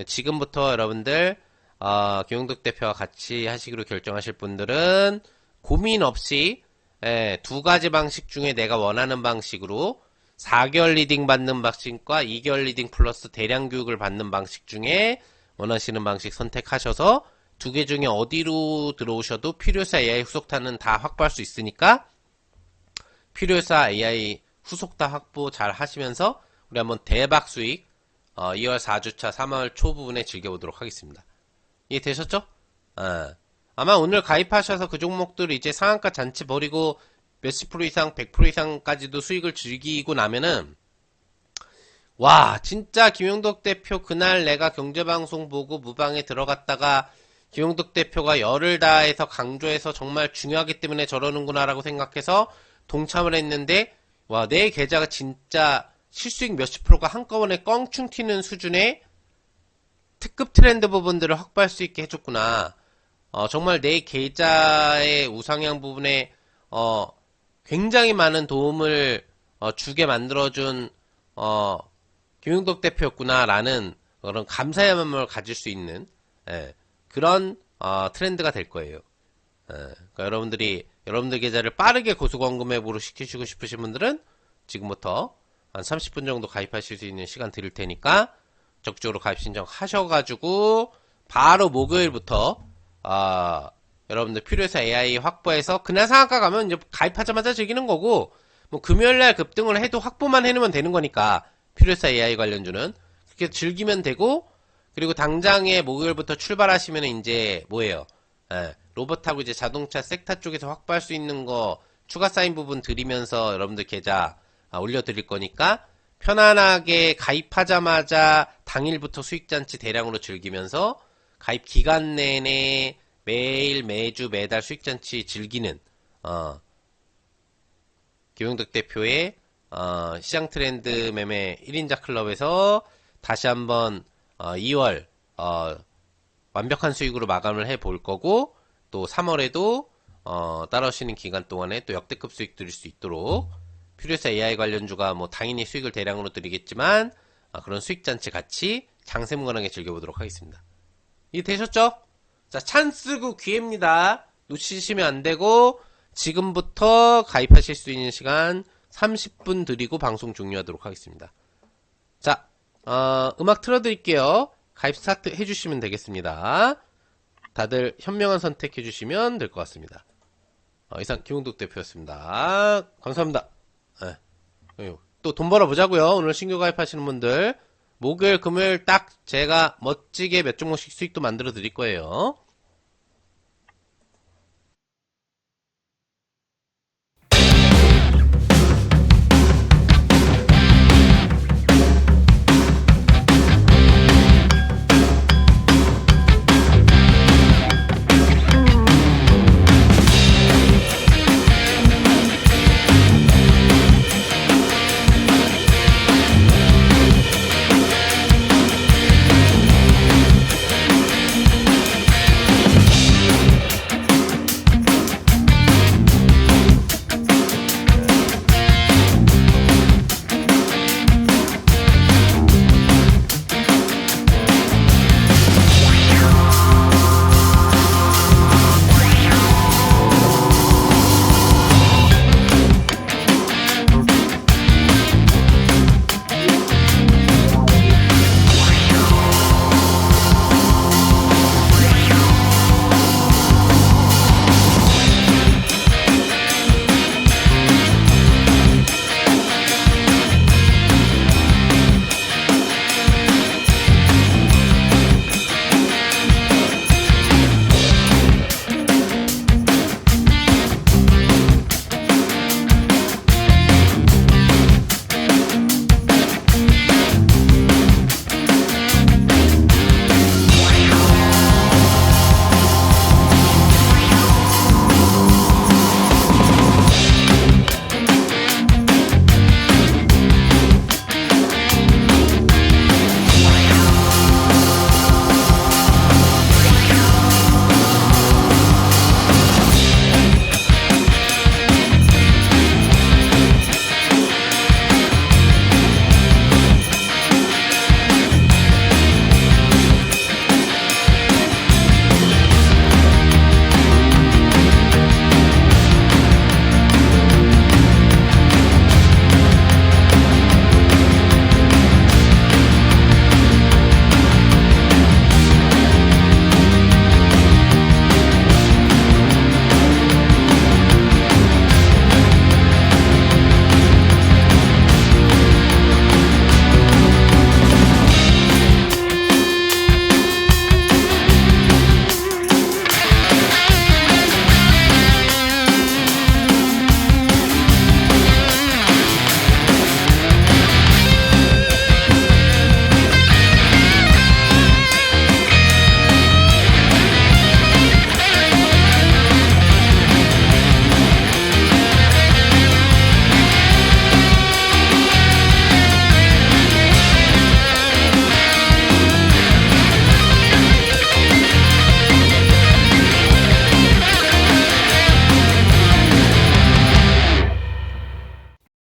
지금부터 여러분들 김용덕 대표와 같이 하시기로 결정하실 분들은 고민 없이 두 가지 방식 중에 내가 원하는 방식으로 4개월 리딩 받는 방식과 2개월 리딩 플러스 대량 교육을 받는 방식 중에 원하시는 방식 선택하셔서 두 개 중에 어디로 들어오셔도 퓨리오사 AI 후속타는 다 확보할 수 있으니까 퓨리오사 AI 후속타 확보 잘 하시면서 우리 한번 대박 수익 2월 4주차 3월 초 부분에 즐겨보도록 하겠습니다. 이해되셨죠? 아마 오늘 가입하셔서 그 종목들 이제 상한가 잔치 버리고 몇십 프로 이상 100% 이상까지도 수익을 즐기고 나면은 와 진짜 김용덕 대표 그날 내가 경제방송 보고 무방에 들어갔다가 김용덕 대표가 열을 다해서 강조해서 정말 중요하기 때문에 저러는구나 라고 생각해서 동참을 했는데 와 내 계좌가 진짜 실수익 몇십 프로가 한꺼번에 껑충 튀는 수준의 특급 트렌드 부분들을 확보할 수 있게 해줬구나. 정말 내 계좌의 우상향 부분에 굉장히 많은 도움을 주게 만들어준 김용덕 대표였구나 라는 그런 감사의 마음을 가질 수 있는 그런 트렌드가 될 거예요. 그러니까 여러분들 계좌를 빠르게 고수광금 앱으로 시키시고 싶으신 분들은 지금부터 한 30분 정도 가입하실 수 있는 시간 드릴 테니까 적극적으로 가입 신청 하셔가지고 바로 목요일부터 여러분들 퓨리오사 AI 확보해서 그날 상한가 가면 이제 가입하자마자 즐기는 거고, 뭐 금요일날 급등을 해도 확보만 해놓으면 되는 거니까 퓨리오사 AI 관련주는 그렇게 즐기면 되고, 그리고 당장에 목요일부터 출발하시면 이제 뭐예요? 로봇하고 이제 자동차 섹터 쪽에서 확보할 수 있는 거 추가 사인 부분 드리면서 여러분들 계좌 올려드릴 거니까 편안하게 가입하자마자 당일부터 수익잔치 대량으로 즐기면서 가입 기간 내내 매일 매주 매달 수익잔치 즐기는 김용덕 대표의 시장 트렌드 매매 1인자 클럽에서 다시 한번 2월 완벽한 수익으로 마감을 해 볼 거고, 또 3월에도 따라오시는 기간 동안에 또 역대급 수익 드릴 수 있도록 퓨리오사 AI 관련주가 뭐 당연히 수익을 대량으로 드리겠지만 그런 수익잔치 같이 장세무관하게 즐겨보도록 하겠습니다. 이해되셨죠? 자, 찬스고 기회입니다. 놓치시면 안 되고 지금부터 가입하실 수 있는 시간 30분 드리고 방송 종료하도록 하겠습니다. 자, 음악 틀어드릴게요. 가입 스타트 해주시면 되겠습니다. 다들 현명한 선택 해주시면 될 것 같습니다. 이상 김용덕 대표였습니다. 감사합니다. 또 돈 벌어보자고요. 오늘 신규 가입하시는 분들 목요일 금요일 딱 제가 멋지게 몇 종목씩 수익도 만들어 드릴 거예요.